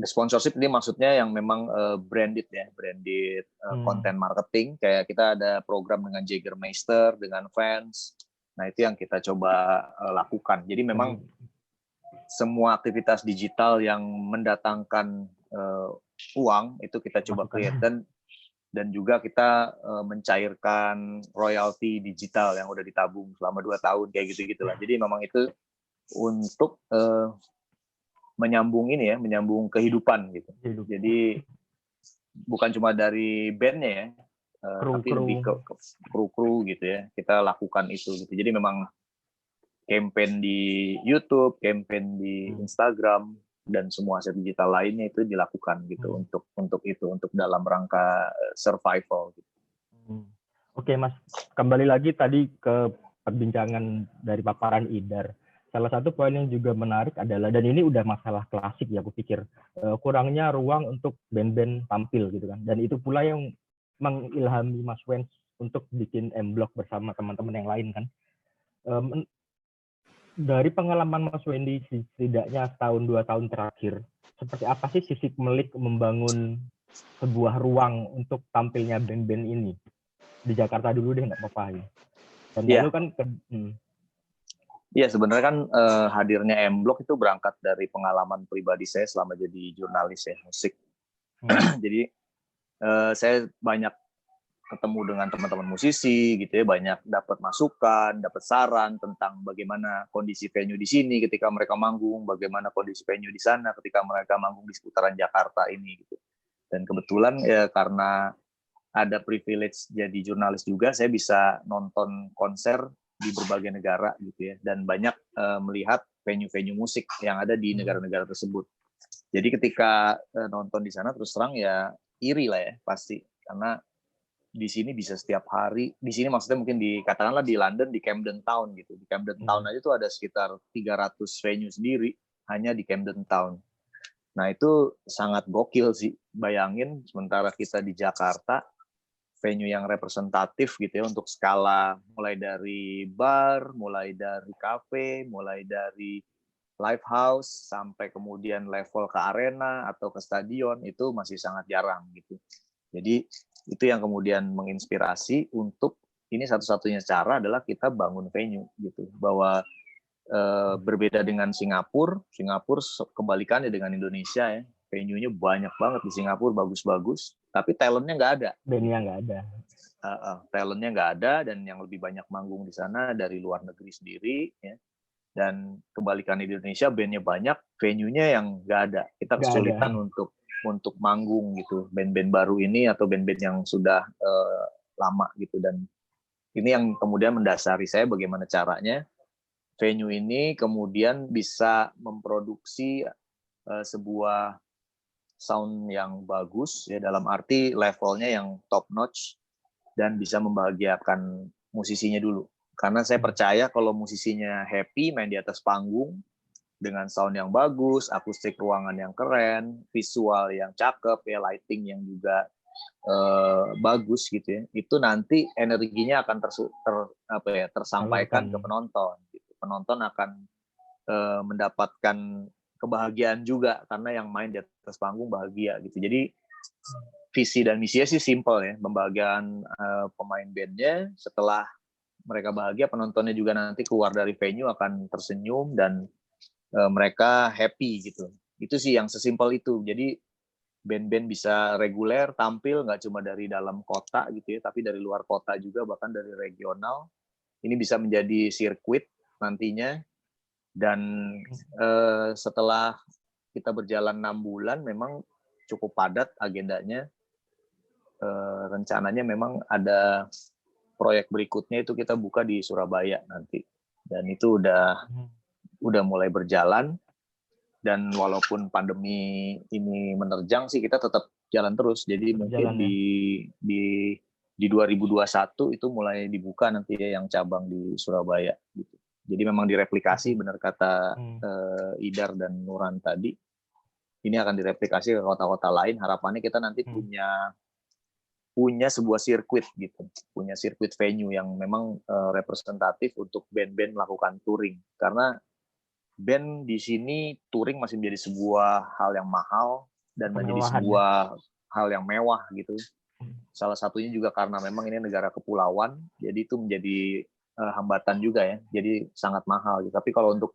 Sponsorship ini maksudnya yang memang branded ya, branded content marketing. Kayak kita ada program dengan Jägermeister, dengan Vans. Nah itu yang kita coba lakukan. Jadi memang semua aktivitas digital yang mendatangkan uang itu kita coba create, dan juga kita mencairkan royalti digital yang udah ditabung selama 2 tahun kayak gitu-gitulah. Jadi memang itu untuk menyambung ini ya, menyambung kehidupan gitu. Jadi bukan cuma dari bandnya ya, tapi lebih ke kru gitu ya. Kita lakukan itu gitu. Jadi memang campaign di YouTube, campaign di Instagram, dan semua aset digital lainnya itu dilakukan gitu untuk dalam rangka survival gitu. Oke Mas, kembali lagi tadi ke perbincangan dari paparan Idar. Salah satu poin yang juga menarik adalah, dan ini udah masalah klasik ya aku pikir, kurangnya ruang untuk band-band tampil gitu kan. Dan itu pula yang mengilhami Mas Wens untuk bikin M-Block bersama teman-teman yang lain kan. Dari pengalaman Mas Wendy setidaknya 1-2 tahun terakhir, seperti apa sih sisi Melik membangun sebuah ruang untuk tampilnya band-band ini? Di Jakarta dulu deh, nggak apa-apa ya. Dan lalu kan Iya, sebenarnya kan hadirnya M-Block itu berangkat dari pengalaman pribadi saya selama jadi jurnalis ya musik. Jadi saya banyak ketemu dengan teman-teman musisi gitu ya, banyak dapat masukan, dapat saran tentang bagaimana kondisi venue di sini ketika mereka manggung, bagaimana kondisi venue di sana ketika mereka manggung di seputaran Jakarta ini gitu. Dan kebetulan ya karena ada privilege jadi jurnalis juga, saya bisa nonton konser di berbagai negara gitu ya, dan banyak melihat venue-venue musik yang ada di negara-negara tersebut. Jadi ketika nonton di sana terus terang ya iri lah ya pasti, karena di sini bisa setiap hari, di sini maksudnya mungkin katakanlah di London, di Camden Town gitu. Di Camden Town aja tuh ada sekitar 300 venue sendiri hanya di Camden Town. Nah itu sangat gokil sih, bayangin sementara kita di Jakarta, venue yang representatif gitu ya untuk skala mulai dari bar, mulai dari kafe, mulai dari live house, sampai kemudian level ke arena atau ke stadion, itu masih sangat jarang gitu. Jadi itu yang kemudian menginspirasi untuk ini satu-satunya cara adalah kita bangun venue gitu, bahwa berbeda dengan Singapura kebalikannya dengan Indonesia ya, venue-nya banyak banget di Singapura, bagus-bagus, tapi talentnya nggak ada. Bandnya nggak ada. Talentnya nggak ada, dan yang lebih banyak manggung di sana dari luar negeri sendiri ya. Dan kebalikan di Indonesia bandnya banyak, venue-nya yang nggak ada. Kita kesulitan untuk manggung gitu, band-band baru ini atau band-band yang sudah lama gitu. Dan ini yang kemudian mendasari saya bagaimana caranya venue ini kemudian bisa memproduksi sebuah sound yang bagus ya, dalam arti levelnya yang top notch dan bisa membahagiakan musisinya dulu. Karena saya percaya kalau musisinya happy main di atas panggung dengan sound yang bagus, akustik ruangan yang keren, visual yang cakep ya, lighting yang juga bagus gitu ya, itu nanti energinya akan tersampaikan ke penonton gitu. Penonton akan mendapatkan kebahagiaan juga karena yang main di atas panggung bahagia gitu. Jadi visi dan misinya sih simple ya, membahagiakan pemain bandnya. Setelah mereka bahagia, penontonnya juga nanti keluar dari venue akan tersenyum dan mereka happy gitu. Itu sih yang sesimpel itu. Jadi band-band bisa reguler tampil nggak cuma dari dalam kota gitu ya, tapi dari luar kota juga, bahkan dari regional. Ini bisa menjadi sirkuit nantinya. Dan setelah kita berjalan 6 bulan memang cukup padat agendanya. Rencananya memang ada proyek berikutnya itu kita buka di Surabaya nanti, dan itu udah mulai berjalan. Dan walaupun pandemi ini menerjang sih, kita tetap jalan terus. Jadi mungkin di 2021 itu mulai dibuka nanti ya yang cabang di Surabaya gitu. Jadi memang direplikasi, benar kata Idar dan Nuran tadi, ini akan direplikasi ke kota-kota lain. Harapannya kita nanti punya punya sebuah sirkuit gitu, punya sirkuit venue yang memang representatif untuk band-band melakukan touring. Karena band di sini touring masih menjadi sebuah hal yang mahal dan menjadi sebuah hal yang mewah gitu. Salah satunya juga karena memang ini negara kepulauan, jadi itu menjadi hambatan juga ya. Jadi sangat mahal gitu. Tapi kalau untuk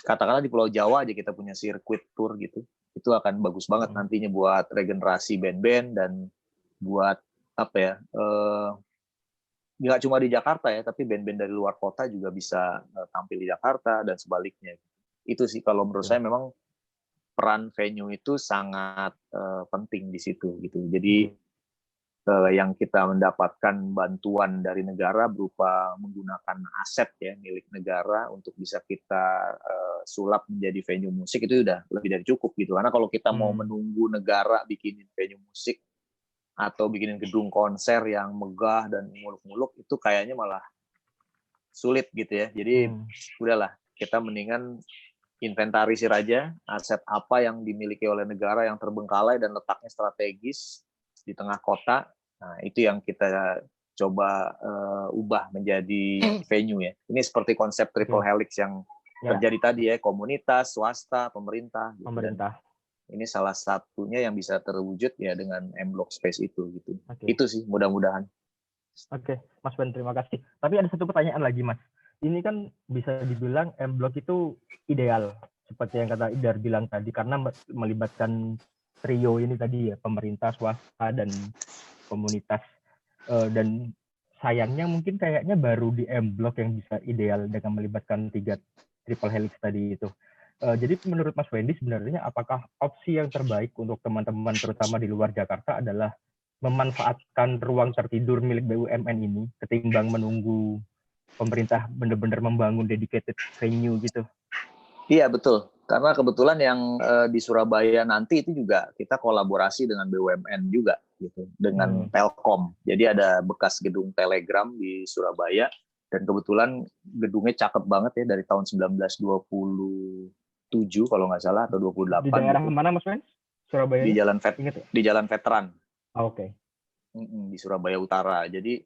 katakanlah di Pulau Jawa aja kita punya sirkuit tour gitu, itu akan bagus banget nantinya buat regenerasi band-band dan buat apa ya, nggak cuma di Jakarta ya, tapi band-band dari luar kota juga bisa tampil di Jakarta dan sebaliknya. Itu sih kalau menurut saya memang peran venue itu sangat penting di situ gitu. Jadi yang kita mendapatkan bantuan dari negara berupa menggunakan aset ya milik negara untuk bisa kita sulap menjadi venue musik itu udah lebih dari cukup gitu. Karena kalau kita mau menunggu negara bikinin venue musik atau bikinin gedung konser yang megah dan muluk-muluk itu kayaknya malah sulit gitu ya. Jadi udahlah kita mendingan inventarisir aja aset apa yang dimiliki oleh negara yang terbengkalai dan letaknya strategis di tengah kota. Nah, itu yang kita coba ubah menjadi venue ya. Ini seperti konsep triple helix yang terjadi tadi ya, komunitas, swasta, pemerintah. Gitu. Pemerintah. Ini salah satunya yang bisa terwujud ya dengan M-Block Space itu gitu. Itu sih mudah-mudahan. Oke, Mas Ben, terima kasih. Tapi ada satu pertanyaan lagi, Mas. Ini kan bisa dibilang M-Block itu ideal, seperti yang kata Idar bilang tadi, karena melibatkan trio ini tadi ya, pemerintah, swasta, dan komunitas. Dan sayangnya mungkin kayaknya baru di M-Block yang bisa ideal dengan melibatkan 3 triple helix tadi itu. Jadi menurut Mas Wendy sebenarnya apakah opsi yang terbaik untuk teman-teman terutama di luar Jakarta adalah memanfaatkan ruang tertidur milik BUMN ini ketimbang menunggu pemerintah benar-benar membangun dedicated venue gitu? Iya betul, karena kebetulan yang di Surabaya nanti itu juga kita kolaborasi dengan BUMN juga gitu, dengan Telkom. Jadi ada bekas gedung Telegram di Surabaya dan kebetulan gedungnya cakep banget ya dari tahun 1927 kalau nggak salah atau 28. Di daerah gitu. Mana Mas Ben? Surabaya? Di Jalan Veteran. Oke. Di Surabaya Utara. Jadi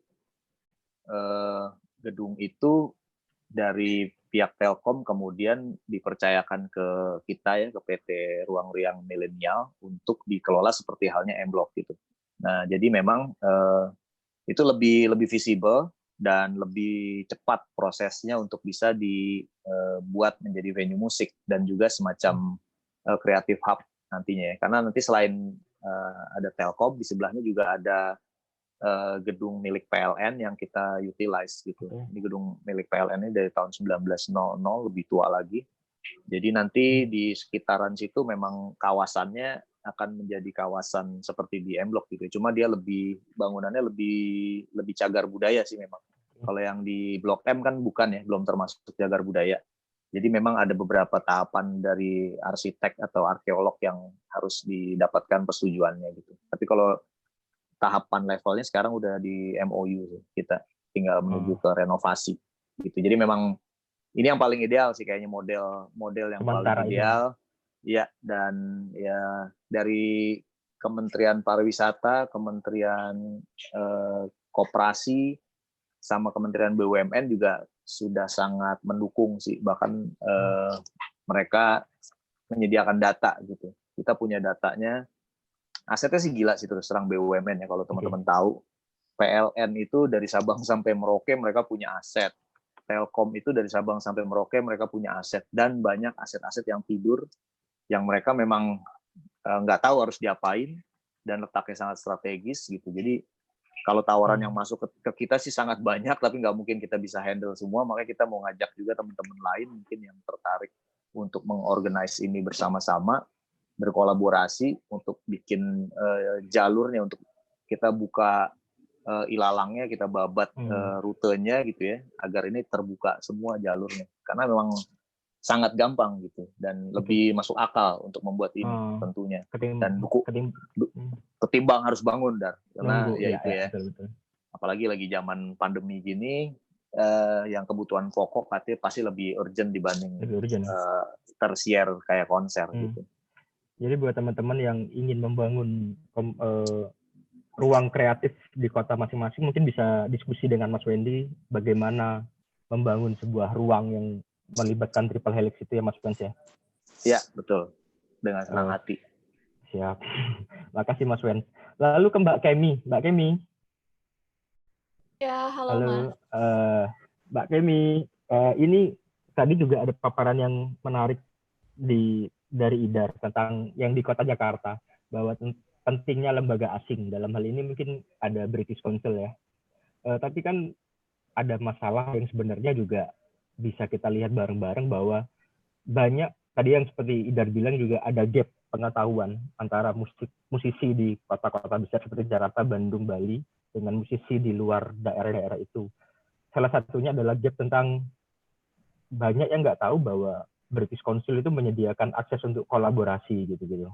gedung itu dari pihak Telkom kemudian dipercayakan ke kita ya, ke PT Ruang Riang Milenial untuk dikelola seperti halnya M-Block gitu. Nah, jadi memang itu lebih visible dan lebih cepat prosesnya untuk bisa dibuat menjadi venue musik dan juga semacam creative hub nantinya ya. Karena nanti selain ada Telkom, di sebelahnya juga ada gedung milik PLN yang kita utilize gitu. Ini gedung milik PLN ini dari tahun 1900, lebih tua lagi. Jadi nanti di sekitaran situ memang kawasannya akan menjadi kawasan seperti di M-Block gitu. Cuma dia bangunannya lebih cagar budaya sih memang. Kalau yang di Blok M kan bukan ya, belum termasuk cagar budaya. Jadi memang ada beberapa tahapan dari arsitek atau arkeolog yang harus didapatkan persetujuannya gitu. Tapi kalau tahapan levelnya sekarang udah di MOU, kita tinggal menuju ke renovasi gitu. Jadi memang ini yang paling ideal sih kayaknya model yang paling ideal. Ya, dan ya dari Kementerian Pariwisata, Kementerian Koperasi sama Kementerian BUMN juga sudah sangat mendukung sih, bahkan mereka menyediakan data gitu. Kita punya datanya. Asetnya sih gila sih terus terang BUMN ya, kalau teman-teman tahu. PLN itu dari Sabang sampai Merauke mereka punya aset. Telkom itu dari Sabang sampai Merauke mereka punya aset. Dan banyak aset-aset yang tidur yang mereka memang nggak tahu harus diapain dan letaknya sangat strategis gitu. Jadi kalau tawaran yang masuk ke kita sih sangat banyak, tapi nggak mungkin kita bisa handle semua. Makanya kita mau ngajak juga teman-teman lain mungkin yang tertarik untuk mengorganize ini bersama-sama, berkolaborasi untuk bikin jalurnya, untuk kita buka ilalangnya, kita babat rutenya gitu ya, agar ini terbuka semua jalurnya. Karena memang sangat gampang gitu dan lebih masuk akal untuk membuat ini tentunya. Dan ketimbang harus bangun karena betul. Apalagi lagi zaman pandemi gini, yang kebutuhan pokok pasti lebih urgent dibanding tersier kayak konser gitu. Jadi buat teman-teman yang ingin membangun ruang kreatif di kota masing-masing, mungkin bisa diskusi dengan Mas Wendy bagaimana membangun sebuah ruang yang melibatkan triple helix itu ya Mas Pens ya? Iya, betul. Dengan senang hati. Siap. Makasih Mas Wen. Lalu ke Mbak Kemi. Mbak Kemi. Ya, halo Mas. Mbak Kemi, ini tadi juga ada paparan yang menarik dari Idar tentang yang di kota Jakarta, bahwa pentingnya lembaga asing. Dalam hal ini mungkin ada British Council ya. Tapi kan ada masalah yang sebenarnya juga bisa kita lihat bareng-bareng, bahwa banyak, tadi yang seperti Idar bilang juga ada gap pengetahuan antara musisi di kota-kota besar seperti Jakarta, Bandung, Bali, dengan musisi di luar daerah-daerah itu. Salah satunya adalah gap tentang banyak yang nggak tahu bahwa British Council itu menyediakan akses untuk kolaborasi gitu-gitu.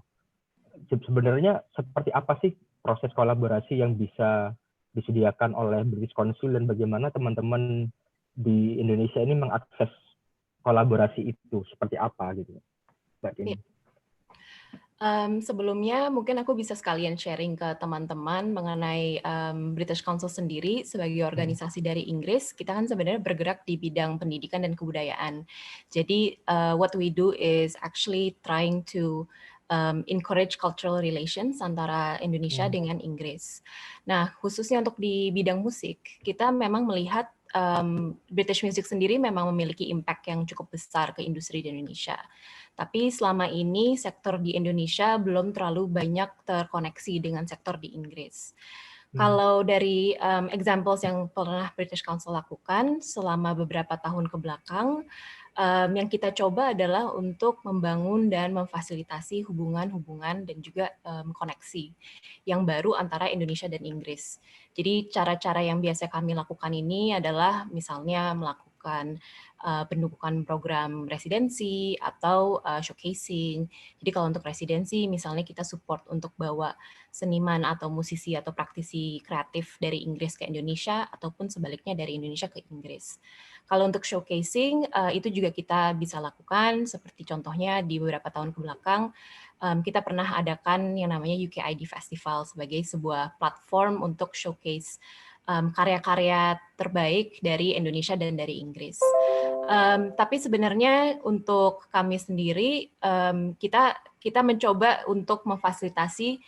Sebenarnya seperti apa sih proses kolaborasi yang bisa disediakan oleh British Council, dan bagaimana teman-teman di Indonesia ini mengakses kolaborasi itu seperti apa gitu, Mbak Kemi? Sebelumnya mungkin aku bisa sekalian sharing ke teman-teman mengenai British Council sendiri sebagai organisasi dari Inggris. Kita kan sebenarnya bergerak di bidang pendidikan dan kebudayaan. Jadi what we do is actually trying to encourage cultural relations antara Indonesia dengan Inggris. Nah, khususnya untuk di bidang musik, kita memang melihat British Music sendiri memang memiliki impact yang cukup besar ke industri di Indonesia. Tapi selama ini sektor di Indonesia belum terlalu banyak terkoneksi dengan sektor di Inggris. Kalau dari examples yang pernah British Council lakukan selama beberapa tahun ke belakang, yang kita coba adalah untuk membangun dan memfasilitasi hubungan-hubungan dan juga koneksi yang baru antara Indonesia dan Inggris. Jadi cara-cara yang biasa kami lakukan ini adalah misalnya melakukan pendukukan program residensi atau showcasing. Jadi kalau untuk residensi, misalnya kita support untuk bawa seniman atau musisi atau praktisi kreatif dari Inggris ke Indonesia, ataupun sebaliknya dari Indonesia ke Inggris. Kalau untuk showcasing, itu juga kita bisa lakukan, seperti contohnya di beberapa tahun kebelakang, kita pernah adakan yang namanya UKID Festival sebagai sebuah platform untuk showcase karya-karya terbaik dari Indonesia dan dari Inggris. Tapi sebenarnya untuk kami sendiri, kita mencoba untuk memfasilitasi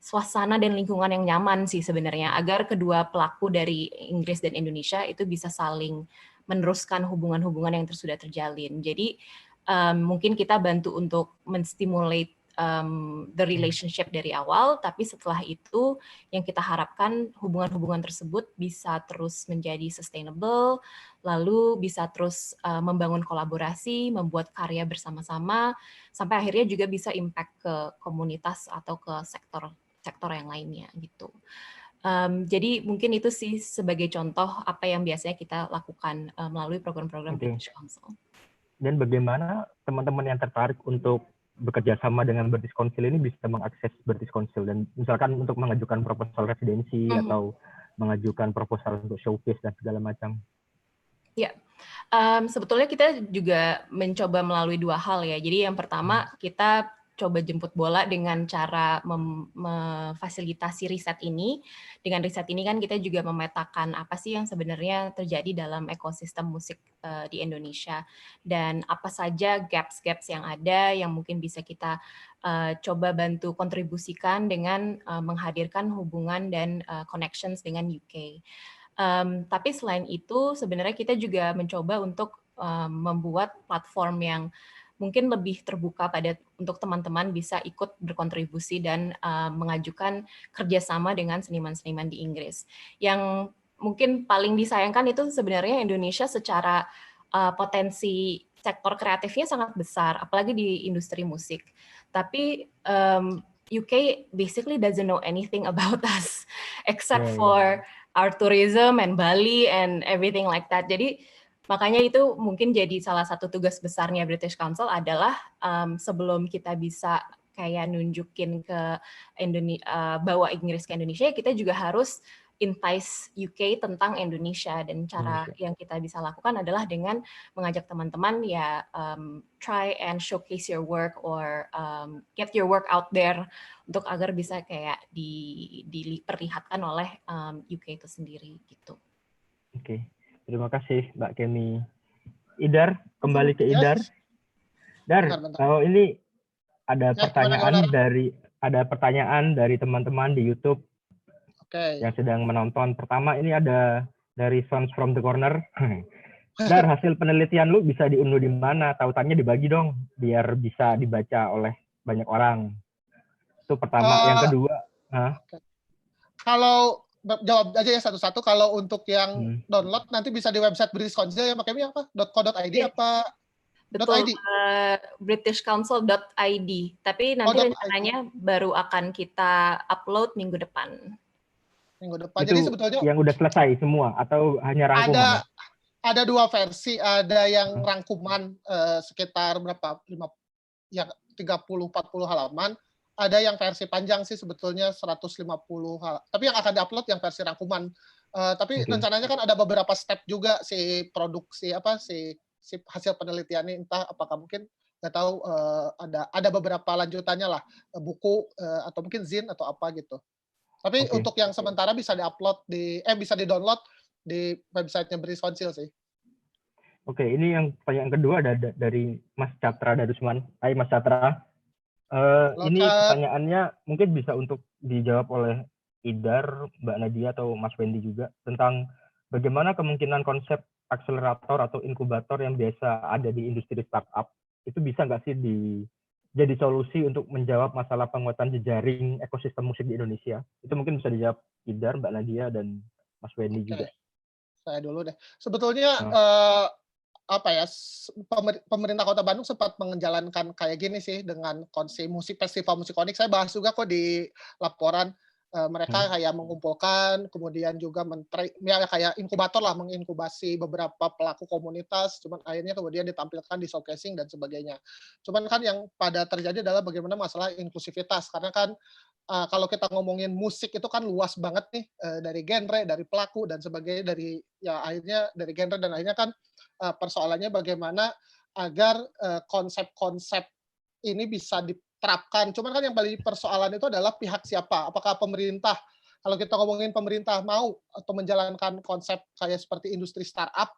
suasana dan lingkungan yang nyaman sih sebenarnya, agar kedua pelaku dari Inggris dan Indonesia itu bisa saling meneruskan hubungan-hubungan yang sudah terjalin. Jadi mungkin kita bantu untuk menstimulate the relationship dari awal, tapi setelah itu yang kita harapkan hubungan-hubungan tersebut bisa terus menjadi sustainable, lalu bisa terus membangun kolaborasi, membuat karya bersama-sama, sampai akhirnya juga bisa impact ke komunitas atau ke sektor yang lainnya gitu. Jadi mungkin itu sih sebagai contoh apa yang biasanya kita lakukan melalui program-program British Council. Dan bagaimana teman-teman yang tertarik untuk bekerja sama dengan British Council ini bisa mengakses British Council, dan misalkan untuk mengajukan proposal residensi atau mengajukan proposal untuk showcase dan segala macam? Ya, sebetulnya kita juga mencoba melalui dua hal ya. Jadi yang pertama kita coba jemput bola dengan cara memfasilitasi riset ini. Dengan riset ini kan kita juga memetakan apa sih yang sebenarnya terjadi dalam ekosistem musik di Indonesia, dan apa saja gaps-gaps yang ada yang mungkin bisa kita coba bantu kontribusikan dengan menghadirkan hubungan dan connections dengan UK. Tapi selain itu sebenarnya kita juga mencoba untuk membuat platform yang mungkin lebih terbuka untuk teman-teman bisa ikut berkontribusi dan mengajukan kerjasama dengan seniman-seniman di Inggris. Yang mungkin paling disayangkan itu sebenarnya Indonesia secara potensi sektor kreatifnya sangat besar, apalagi di industri musik. Tapi UK basically doesn't know anything about us except for our tourism and Bali and everything like that. Jadi makanya itu mungkin jadi salah satu tugas besarnya British Council adalah sebelum kita bisa kayak nunjukin ke bawa Inggris ke Indonesia, kita juga harus entice UK tentang Indonesia, dan cara yang kita bisa lakukan adalah dengan mengajak teman-teman ya try and showcase your work or get your work out there untuk agar bisa kayak diperlihatkan oleh UK itu sendiri gitu. Oke, terima kasih Mbak Kemi. Idar, kembali ke Idar. Dar, kalau ini ada pertanyaan dari teman-teman di YouTube yang sedang menonton. Pertama ini ada dari Sons from the Corner. Dar, hasil penelitian lu bisa diunduh di mana? Tautannya dibagi dong, biar bisa dibaca oleh banyak orang. Itu pertama. Yang kedua, kalau jawab aja ya satu-satu. Kalau untuk yang download nanti bisa di website British Council ya, makanya apa? .co.id apa? Betul, britishcouncil.id. Tapi nanti rencananya baru akan kita upload minggu depan. Minggu depan. Itu jadi sebetulnya yang udah selesai semua atau hanya rangkuman? Ada dua versi. Ada yang rangkuman sekitar berapa? 30-40 halaman. Ada yang versi panjang sih sebetulnya 150 halaman. Tapi yang akan diupload yang versi rangkuman. Tapi rencananya kan ada beberapa step juga si produksi si hasil penelitian ini, entah apakah mungkin nggak tahu ada beberapa lanjutannya lah, buku atau mungkin zin atau apa gitu. Tapi untuk yang sementara bisa diupload bisa di-download di website-nya British Council sih. Oke, ini yang pertanyaan kedua ada dari Mas Catra Darusman. Hai Mas Catra. Ini pertanyaannya mungkin bisa untuk dijawab oleh Idar, Mbak Nadia atau Mas Wendy juga, tentang bagaimana kemungkinan konsep akselerator atau inkubator yang biasa ada di industri startup itu bisa nggak sih jadi solusi untuk menjawab masalah penguatan jejaring ekosistem musik di Indonesia? Itu mungkin bisa dijawab Idar, Mbak Nadia, dan Mas Wendy juga. Saya dulu deh. Sebetulnya pemerintah Kota Bandung sempat menjalankan kayak gini sih dengan konsep festival musik unik. Saya bahas juga kok di laporan. Mereka kayak mengumpulkan, kemudian juga kayak inkubator lah, menginkubasi beberapa pelaku komunitas, cuman akhirnya kemudian ditampilkan di showcasing dan sebagainya. Cuman kan yang pada terjadi adalah bagaimana masalah inklusivitas, karena kan kalau kita ngomongin musik itu kan luas banget nih, dari genre, dari pelaku dan sebagainya, dari genre dan akhirnya kan persoalannya bagaimana agar konsep-konsep ini bisa diterapkan. Cuman kan yang paling persoalan itu adalah pihak siapa? Apakah pemerintah? Kalau kita ngomongin pemerintah mau atau menjalankan konsep kayak seperti industri startup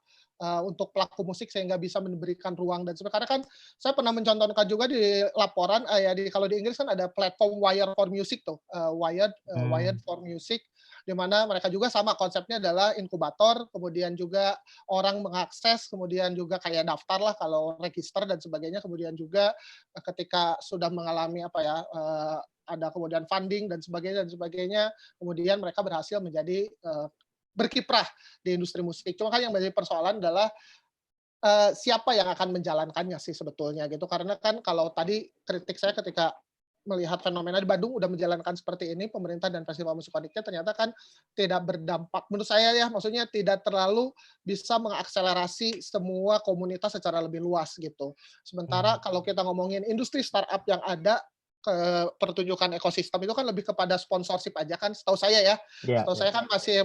untuk pelaku musik sehingga bisa memberikan ruang dan sebagainya. Karena kan saya pernah mencontohkan juga di laporan kalau di Inggris kan ada platform Wired for Music tuh, Wired for Music, di mana mereka juga sama konsepnya adalah inkubator, kemudian juga orang mengakses, kemudian juga kayak daftar lah kalau register dan sebagainya, kemudian juga ketika sudah mengalami ada kemudian funding dan sebagainya, kemudian mereka berhasil menjadi berkiprah di industri musik. Cuma kan yang menjadi persoalan adalah siapa yang akan menjalankannya sih sebetulnya gitu. Karena kan kalau tadi kritik saya ketika melihat fenomena di Bandung udah menjalankan seperti ini, pemerintah dan festival musik uniknya ternyata kan tidak berdampak, menurut saya ya, maksudnya tidak terlalu bisa mengakselerasi semua komunitas secara lebih luas gitu. Sementara kalau kita ngomongin industri startup yang ada, ke pertunjukan ekosistem itu kan lebih kepada sponsorship aja kan, setahu saya ya. Setahu saya kan masih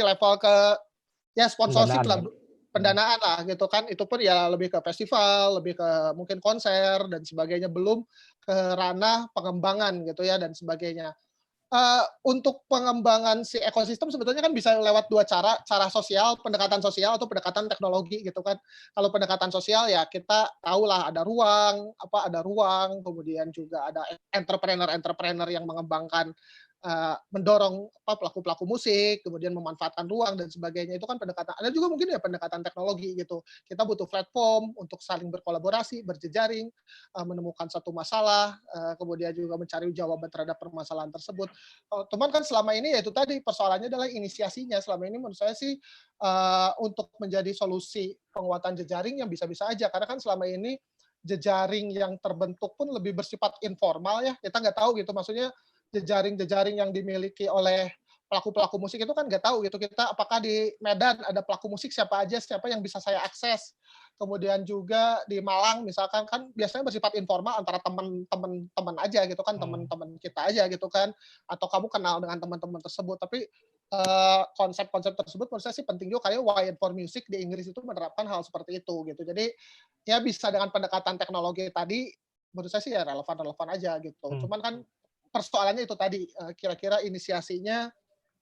level ke ya sponsorship lah, pendanaan lah gitu kan. Itu pun ya lebih ke festival, lebih ke mungkin konser dan sebagainya, belum ke ranah pengembangan gitu ya dan sebagainya. Untuk pengembangan si ekosistem sebetulnya kan bisa lewat dua cara sosial, pendekatan sosial atau pendekatan teknologi gitu kan. Kalau pendekatan sosial ya kita tahulah ada ruang, kemudian juga ada entrepreneur yang mengembangkan mendorong pelaku-pelaku musik, kemudian memanfaatkan ruang dan sebagainya. Itu kan pendekatan. Ada juga mungkin ya pendekatan teknologi gitu. Kita butuh platform untuk saling berkolaborasi, berjejaring, menemukan satu masalah, kemudian juga mencari jawaban terhadap permasalahan tersebut. Teman kan selama ini ya itu tadi persoalannya adalah inisiasinya. Selama ini menurut saya sih untuk menjadi solusi penguatan jejaring yang bisa-bisa aja. Karena kan selama ini jejaring yang terbentuk pun lebih bersifat informal ya. Kita nggak tahu gitu, maksudnya jejaring-jejaring yang dimiliki oleh pelaku-pelaku musik itu kan nggak tahu gitu, kita apakah di Medan ada pelaku musik siapa yang bisa saya akses. Kemudian juga di Malang misalkan kan biasanya bersifat informal antara teman-teman aja gitu kan, teman-teman kita aja gitu kan, atau kamu kenal dengan teman-teman tersebut. Tapi konsep-konsep tersebut menurut saya sih penting juga, kayak Wired for Music di Inggris itu menerapkan hal seperti itu gitu. Jadi ya bisa dengan pendekatan teknologi tadi, menurut saya sih ya relevan-relevan aja gitu. Cuman kan persoalannya itu tadi, kira-kira inisiasinya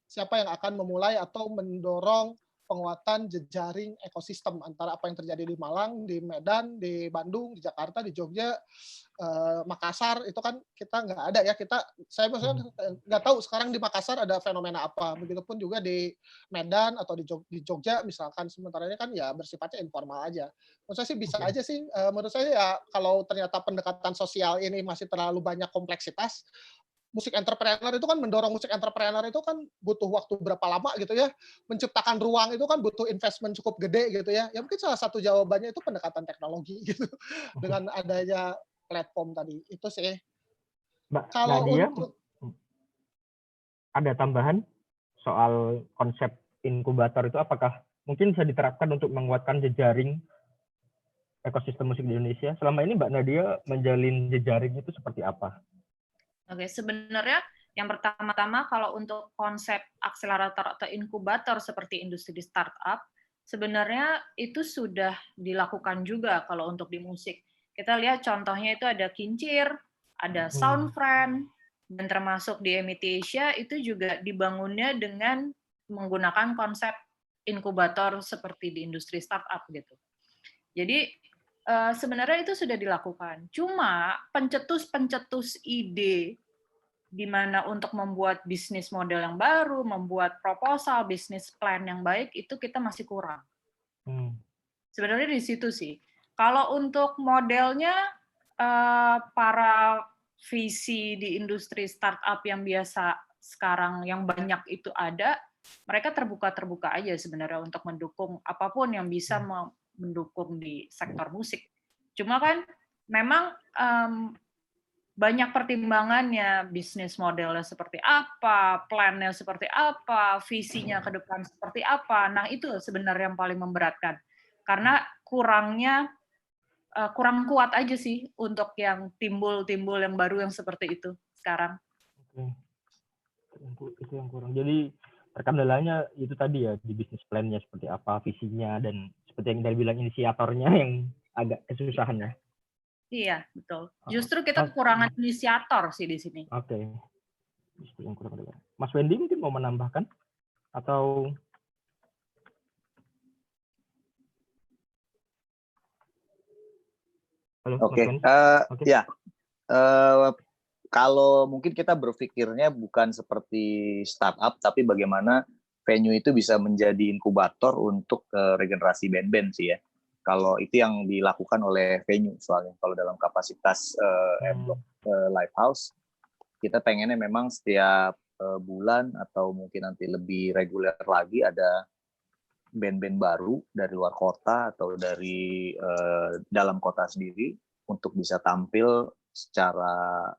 siapa yang akan memulai atau mendorong penguatan jejaring ekosistem antara apa yang terjadi di Malang, di Medan, di Bandung, di Jakarta, di Jogja, Makassar, itu kan kita nggak ada ya. Saya maksudnya nggak tahu sekarang di Makassar ada fenomena apa. Begitupun juga di Medan atau di Jogja misalkan, sementara ini kan ya bersifatnya informal aja. Menurut saya sih bisa aja sih, menurut saya ya kalau ternyata pendekatan sosial ini masih terlalu banyak kompleksitas, musik entrepreneur itu kan mendorong musik entrepreneur itu kan butuh waktu berapa lama gitu ya. Menciptakan ruang itu kan butuh investment cukup gede gitu ya. Ya mungkin salah satu jawabannya itu pendekatan teknologi gitu. Dengan adanya platform tadi. Itu sih. Mbak Kalau Nadia, untuk ada tambahan soal konsep inkubator itu, apakah mungkin bisa diterapkan untuk menguatkan jejaring ekosistem musik di Indonesia? Selama ini Mbak Nadia menjalin jejaring itu seperti apa? Oke, sebenarnya yang pertama-tama kalau untuk konsep akselerator atau inkubator seperti industri startup, sebenarnya itu sudah dilakukan juga kalau untuk di musik. Kita lihat contohnya itu ada Kincir, ada Soundfriend, dan termasuk di MIT Asia itu juga dibangunnya dengan menggunakan konsep inkubator seperti di industri startup gitu. Jadi sebenarnya itu sudah dilakukan. Cuma pencetus-pencetus ide di mana untuk membuat bisnis model yang baru, membuat proposal, bisnis plan yang baik, itu kita masih kurang. Sebenarnya di situ sih. Kalau untuk modelnya, para visi di industri startup yang biasa sekarang, yang banyak itu ada, mereka terbuka-terbuka aja sebenarnya untuk mendukung apapun yang bisa mendukung di sektor musik. Cuma kan memang banyak pertimbangannya, bisnis modelnya seperti apa, plannya seperti apa, visinya ke depan seperti apa. Nah itu sebenarnya yang paling memberatkan. Karena kurang kuat aja sih untuk yang timbul-timbul yang baru yang seperti itu sekarang. Itu yang kurang. Jadi terkendalanya itu tadi ya, di bisnis plan-nya seperti apa, visinya, dan seperti yang dari bilang inisiatornya yang agak kesusahan ya. Iya, betul. Justru kita kekurangan inisiator sih di sini. Oke. Justru yang kurang ada. Mas Wendy mungkin mau menambahkan? Atau... Halo, Oke. Ya. Kalau mungkin kita berpikirnya bukan seperti startup, tapi bagaimana venue itu bisa menjadi inkubator untuk regenerasi band-band sih ya. Kalau itu yang dilakukan oleh venue, soalnya kalau dalam kapasitas live house, kita pengennya memang setiap bulan atau mungkin nanti lebih reguler lagi ada band-band baru dari luar kota atau dari dalam kota sendiri untuk bisa tampil secara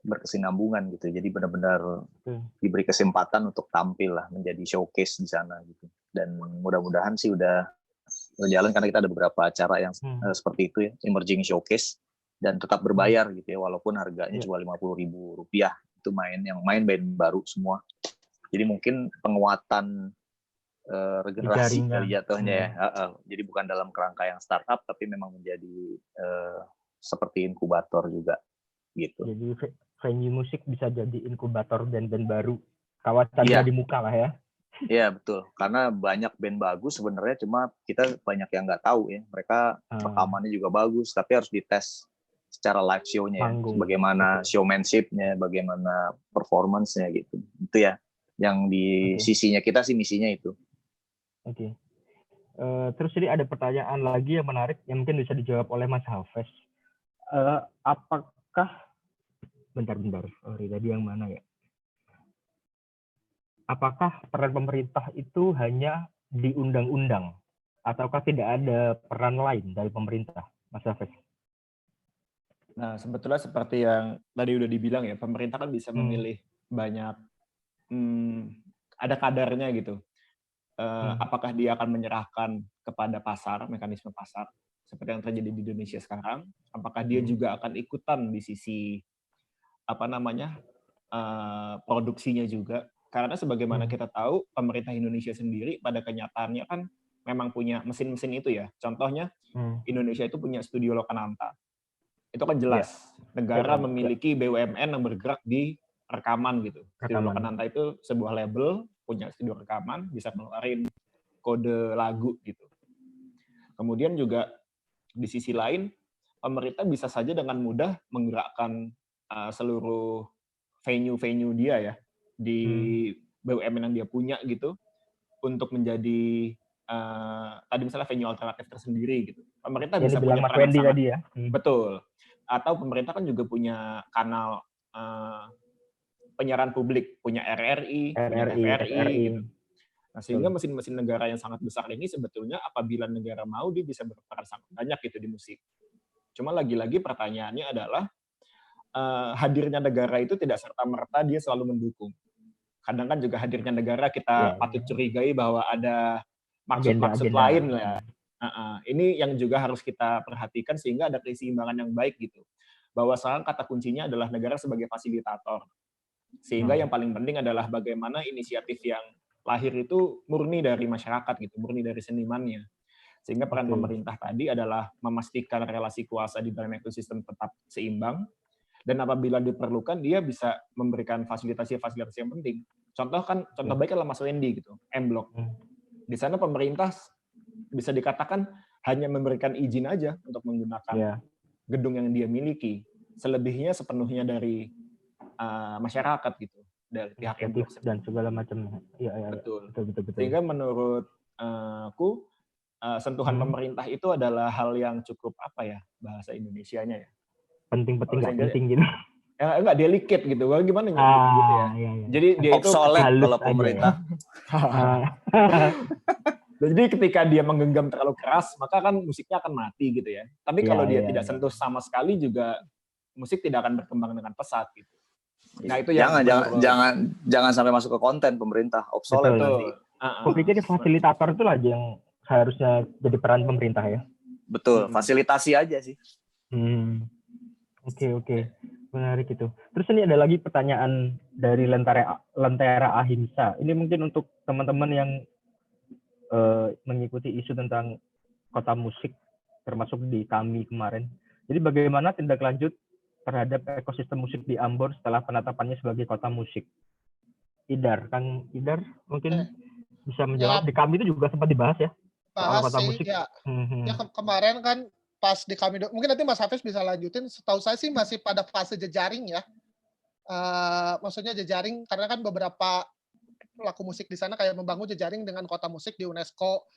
berkesinambungan gitu. Jadi benar-benar diberi kesempatan untuk tampil lah, menjadi showcase di sana gitu. Dan mudah-mudahan sih udah berjalan, karena kita ada beberapa acara yang seperti itu ya, emerging showcase, dan tetap berbayar gitu ya, walaupun harganya cuma Rp50.000. Itu main band baru semua. Jadi mungkin penguatan regenerasi dari jatuhnya ya. Jadi bukan dalam kerangka yang startup, tapi memang menjadi seperti inkubator juga gitu. Jadi venue musik bisa jadi inkubator band-band baru, kawasan di muka lah ya. Iya betul, karena banyak band bagus sebenarnya, cuma kita banyak yang nggak tahu ya. Mereka rekamannya juga bagus, tapi harus dites secara live show-nya, bagaimana showmanship-nya, bagaimana performance-nya gitu. Itu ya, yang di sisinya kita sih, misinya itu. Oke. Terus jadi ada pertanyaan lagi yang menarik yang mungkin bisa dijawab oleh Mas Hafez. Apakah bentar, tadi yang mana ya? Apakah peran pemerintah itu hanya di undang-undang, ataukah tidak ada peran lain dari pemerintah, Mas Hafez? Nah, sebetulnya seperti yang tadi udah dibilang ya, pemerintah kan bisa memilih banyak, ada kadarnya gitu. Apakah dia akan menyerahkan kepada pasar, mekanisme pasar, seperti yang terjadi di Indonesia sekarang? Apakah dia juga akan ikutan di sisi produksinya juga? Karena sebagaimana kita tahu, pemerintah Indonesia sendiri pada kenyataannya kan memang punya mesin-mesin itu ya. Contohnya, Indonesia itu punya Studio Lokananta. Itu kan jelas, negara memiliki BUMN yang bergerak di rekaman gitu. Studio Lokananta itu sebuah label, punya studio rekaman, bisa ngeluarin kode lagu gitu. Kemudian juga di sisi lain, pemerintah bisa saja dengan mudah menggerakkan seluruh venue-venue dia ya, di BUMN yang dia punya gitu, untuk menjadi tadi misalnya venue alternatif tersendiri gitu. Pemerintah bisa punya peran yang sangat ya. Betul. Atau pemerintah kan juga punya kanal penyiaran publik, punya RRI, punya TVRI gitu. Nah, sehingga mesin-mesin negara yang sangat besar ini sebetulnya apabila negara mau dia bisa berperan sangat banyak gitu di musik. Cuma lagi-lagi pertanyaannya adalah hadirnya negara itu tidak serta-merta dia selalu mendukung. Kadang kan juga hadirnya negara kita patut curigai bahwa ada maksud-maksud lain ya. Ini yang juga harus kita perhatikan sehingga ada keseimbangan yang baik gitu. Bahwa sekarang kata kuncinya adalah negara sebagai fasilitator. Sehingga yang paling penting adalah bagaimana inisiatif yang lahir itu murni dari masyarakat gitu, murni dari senimannya. Sehingga peran pemerintah tadi adalah memastikan relasi kuasa di dalam ekosistem tetap seimbang. Dan apabila diperlukan, dia bisa memberikan fasilitasi-fasilitasi yang penting. Contoh baik adalah Mas Wendy gitu, M-Block. Di sana pemerintah bisa dikatakan hanya memberikan izin aja untuk menggunakan gedung yang dia miliki. Selebihnya sepenuhnya dari masyarakat gitu, dari pihak M-Block dan segala macam. Betul. Sehingga menurutku sentuhan pemerintah itu adalah hal yang cukup bahasa Indonesianya ya. Penting-penting nggak penting gitu. Enggak delicate gitu. Gimana gitu ya. Iya. Jadi dia itu obsolete kalau pemerintah. Jadi ketika dia menggenggam terlalu keras, maka kan musiknya akan mati gitu ya. Tapi kalau dia tidak sentuh sama sekali juga musik tidak akan berkembang dengan pesat gitu. Nah, itu jangan sampai masuk ke konten pemerintah obsolete nanti. Aku pikir fasilitator itu lah yang seharusnya jadi peran pemerintah ya. Betul, fasilitasi aja sih. Oke. Menarik itu. Terus ini ada lagi pertanyaan dari Lentera Ahimsa. Ini mungkin untuk teman-teman yang mengikuti isu tentang kota musik, termasuk di kami kemarin. Jadi bagaimana tindak lanjut terhadap ekosistem musik di Ambon setelah penetapannya sebagai kota musik? Kang Idar mungkin bisa menjawab. Di kami itu juga sempat dibahas ya? Bahas kota sih, musik. Kemarin kan pas di kami, mungkin nanti Mas Hafiz bisa lanjutin. Setahu saya sih masih pada fase jejaring ya. Maksudnya jejaring karena kan beberapa pelaku musik di sana kayak membangun jejaring dengan kota musik di UNESCO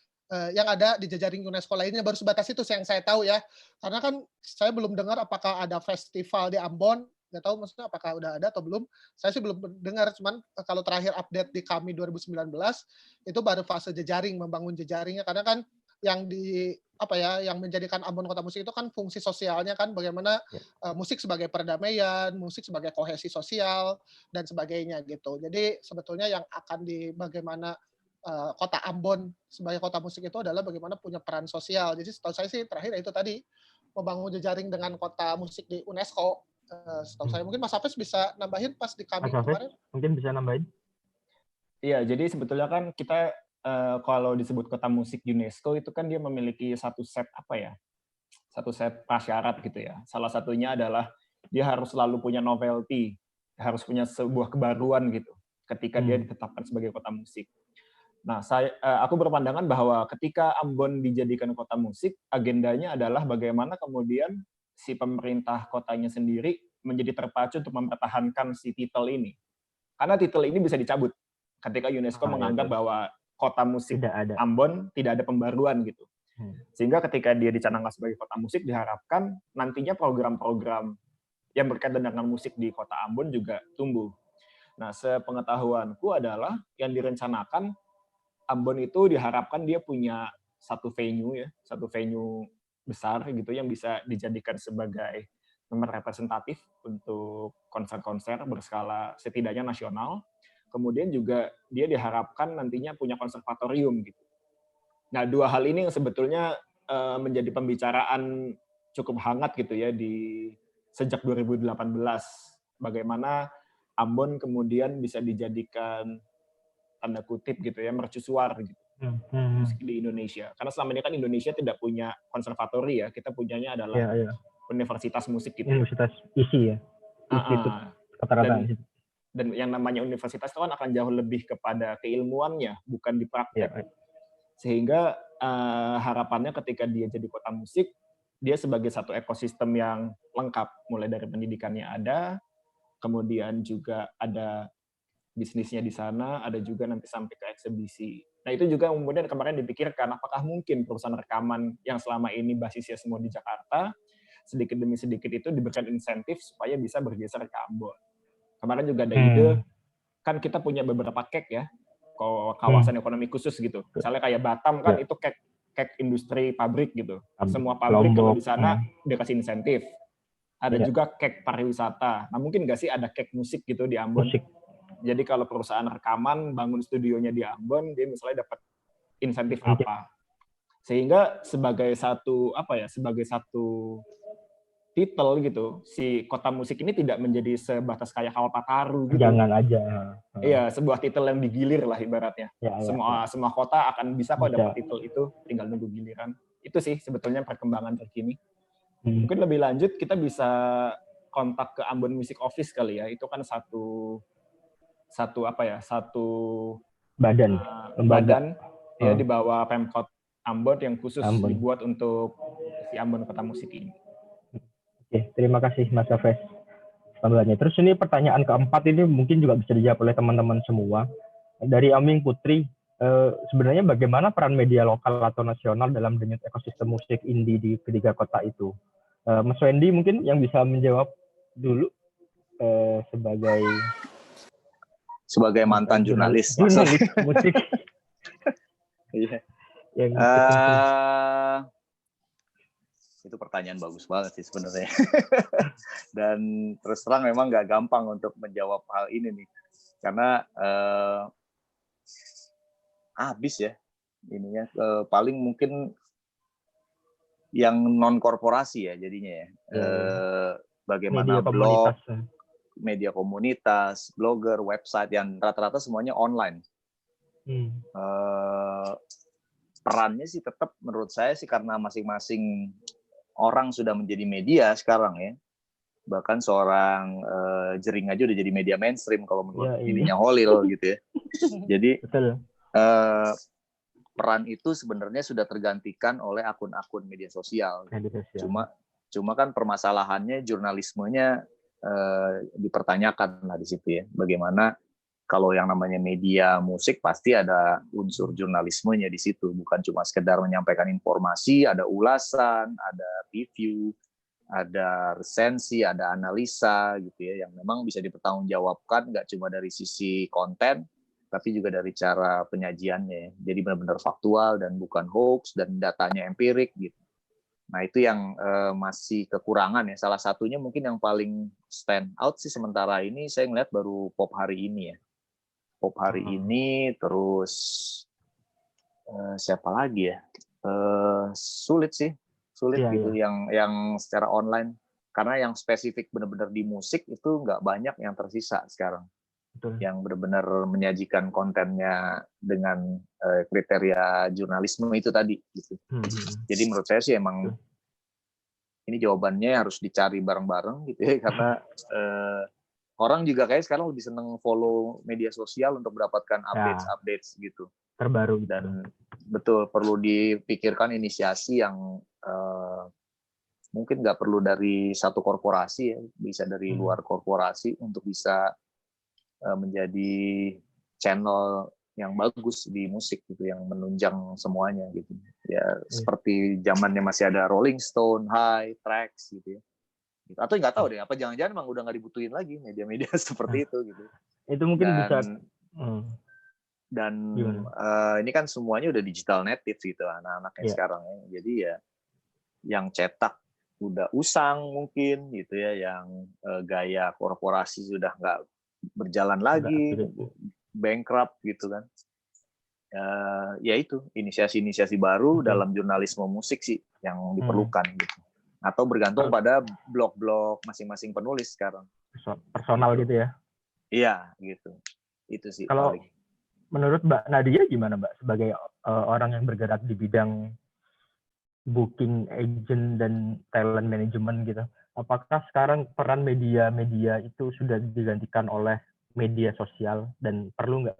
yang ada di jejaring UNESCO lainnya, baru sebatas itu yang saya tahu ya. Karena kan saya belum dengar apakah ada festival di Ambon, nggak tahu maksudnya apakah udah ada atau belum. Saya sih belum dengar, cuman kalau terakhir update di kami 2019 itu baru fase jejaring, membangun jejaringnya, karena kan yang yang menjadikan Ambon kota musik itu kan fungsi sosialnya kan, bagaimana musik sebagai perdamaian, musik sebagai kohesi sosial dan sebagainya gitu. Jadi sebetulnya yang akan bagaimana kota Ambon sebagai kota musik itu adalah bagaimana punya peran sosial. Jadi setahu saya sih terakhir itu tadi membangun jejaring dengan kota musik di UNESCO. Setahu saya mungkin Mas Hafiz bisa nambahin pas di kami kemarin. Mungkin bisa nambahin. Iya, jadi sebetulnya kan kita kalau disebut kota musik UNESCO itu kan dia memiliki satu set prasyarat gitu ya. Salah satunya adalah dia harus selalu punya novelty, harus punya sebuah kebaruan gitu ketika dia ditetapkan sebagai kota musik. Nah, aku berpandangan bahwa ketika Ambon dijadikan kota musik, agendanya adalah bagaimana kemudian si pemerintah kotanya sendiri menjadi terpacu untuk mempertahankan si titel ini. Karena titel ini bisa dicabut ketika UNESCO menganggap bahwa kota musik Ambon tidak ada pembaruan gitu. Sehingga ketika dia dicanangkan sebagai kota musik, diharapkan nantinya program-program yang berkaitan dengan musik di kota Ambon juga tumbuh. Nah, sepengetahuanku adalah yang direncanakan Ambon itu diharapkan dia punya satu venue besar gitu yang bisa dijadikan sebagai nomor representatif untuk konser-konser berskala setidaknya nasional. Kemudian juga dia diharapkan nantinya punya konservatorium gitu. Nah, dua hal ini yang sebetulnya menjadi pembicaraan cukup hangat gitu ya sejak 2018. Bagaimana Ambon kemudian bisa dijadikan tanda kutip gitu ya, mercusuar gitu musik di Indonesia. Karena selama ini kan Indonesia tidak punya konservatori ya, kita punyanya adalah universitas musik gitu. Universitas isi ya, institut kata-kata. Dan yang namanya universitas itu kan akan jauh lebih kepada keilmuannya, bukan di praktek. Sehingga harapannya ketika dia jadi kota musik, dia sebagai satu ekosistem yang lengkap, mulai dari pendidikannya ada, kemudian juga ada bisnisnya di sana, ada juga nanti sampai ke eksibisi. Nah itu juga kemudian kemarin dipikirkan, apakah mungkin perusahaan rekaman yang selama ini basisnya semua di Jakarta, sedikit demi sedikit itu diberikan insentif supaya bisa bergeser ke Ambon. Kemarin juga ada ide, kan kita punya beberapa kek ya, kawasan ekonomi khusus gitu. Misalnya kayak Batam kan itu kek industri pabrik gitu. Semua pabrik kalau di sana dikasih insentif. Ada juga kek pariwisata. Nah mungkin nggak sih ada kek musik gitu di Ambon? Jadi kalau perusahaan rekaman bangun studionya di Ambon, dia misalnya dapat insentif apa? Sehingga sebagai satu titel gitu, si kota musik ini tidak menjadi sebatas kayak Kalpataru gitu. Jangan aja. Iya, sebuah titel yang digilir lah ibaratnya. Semua kota akan bisa kok dapat titel itu, tinggal nunggu giliran. Itu sih sebetulnya perkembangan terkini. Mungkin lebih lanjut kita bisa kontak ke Ambon Music Office kali ya. Itu kan satu badan ya di bawah Pemkot Ambon yang khusus dibuat untuk si Ambon Kota Musik ini. Oke, terima kasih Mas Yafes tambahannya. Terus ini pertanyaan keempat ini mungkin juga bisa dijawab oleh teman-teman semua. Dari Aming Putri, sebenarnya bagaimana peran media lokal atau nasional dalam denyut ekosistem musik indie di ketiga kota itu? Mas Wendy mungkin yang bisa menjawab dulu sebagai mantan jurnalis musik. Iya. Itu pertanyaan bagus banget sih sebenarnya. Dan terus terang memang nggak gampang untuk menjawab hal ini nih, karena habis ya ininya, paling mungkin yang non korporasi ya jadinya ya. Bagaimana blog, media komunitas, blogger, website yang rata-rata semuanya online. Perannya sih tetap menurut saya sih karena masing-masing orang sudah menjadi media sekarang ya. Bahkan seorang Jering aja udah jadi media mainstream kalau menurut ininya Holil gitu ya. Jadi peran itu sebenarnya sudah tergantikan oleh akun-akun media sosial. Cuma kan permasalahannya jurnalismenya dipertanyakan lah di situ ya. Bagaimana kalau yang namanya media musik pasti ada unsur jurnalismenya di situ, bukan cuma sekedar menyampaikan informasi, ada ulasan, ada review, ada resensi, ada analisa gitu ya, yang memang bisa dipertanggungjawabkan nggak cuma dari sisi konten, tapi juga dari cara penyajiannya. Jadi benar-benar faktual dan bukan hoax dan datanya empirik gitu. Nah itu yang masih kekurangan ya. Salah satunya mungkin yang paling stand out sih sementara ini saya ngeliat baru Pop Hari Ini ya. Pop Hari Ini, terus siapa lagi ya? Sulit gitu yang secara online, karena yang spesifik benar-benar di musik itu nggak banyak yang tersisa sekarang. Betul. Yang benar-benar menyajikan kontennya dengan kriteria jurnalisme itu tadi gitu. Jadi menurut saya sih emang ini jawabannya harus dicari bareng-bareng gitu ya, karena orang juga kayak sekarang lebih seneng follow media sosial untuk mendapatkan updates gitu. Terbaru. Dan betul perlu dipikirkan inisiasi yang mungkin nggak perlu dari satu korporasi ya, bisa dari luar korporasi untuk bisa menjadi channel yang bagus di musik gitu, yang menunjang semuanya gitu. Ya seperti zamannya masih ada Rolling Stone, High, Tracks gitu ya. Atau nggak tahu deh, apa jangan-jangan emang udah nggak dibutuhin lagi media-media seperti itu gitu. Itu mungkin bisa. Dan ini kan semuanya udah digital native gitu anak-anaknya sekarang ya. Jadi ya yang cetak udah usang mungkin gitu ya, yang gaya korporasi sudah nggak berjalan lagi, bankrupt gitu kan. Ya itu inisiasi-inisiasi baru dalam jurnalisme musik sih yang diperlukan gitu. Atau bergantung pada blog-blog masing-masing penulis sekarang. Personal gitu ya? Iya, gitu. Itu sih. menurut Mbak Nadia gimana Mbak sebagai orang yang bergerak di bidang booking agent dan talent management gitu? Apakah sekarang peran media-media itu sudah digantikan oleh media sosial dan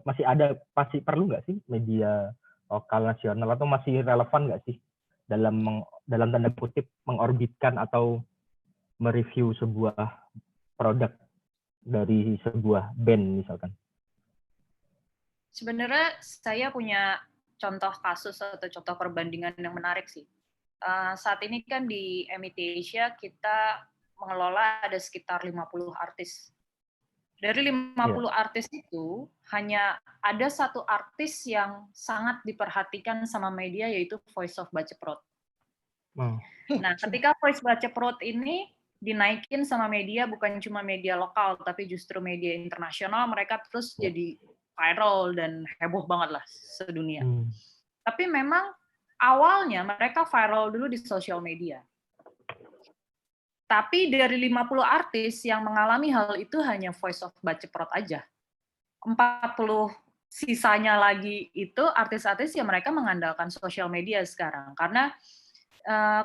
masih perlu nggak sih media lokal nasional atau masih relevan nggak sih dalam tanda kutip mengorbitkan atau mereview sebuah produk dari sebuah band misalkan? Sebenarnya saya punya contoh kasus atau contoh perbandingan yang menarik sih. Saat ini kan di MIT Asia kita mengelola ada sekitar 50 artis. Dari 50 artis itu hanya ada satu artis yang sangat diperhatikan sama media, yaitu Voice of Baceprot. Nah, ketika Voice Baceprot ini dinaikin sama media, bukan cuma media lokal tapi justru media internasional, mereka terus jadi viral dan heboh banget lah sedunia. Tapi memang awalnya mereka viral dulu di sosial media. Tapi dari 50 artis yang mengalami hal itu hanya Voice of Baceprot aja. 40 sisanya lagi itu artis-artis yang mereka mengandalkan sosial media sekarang. Karena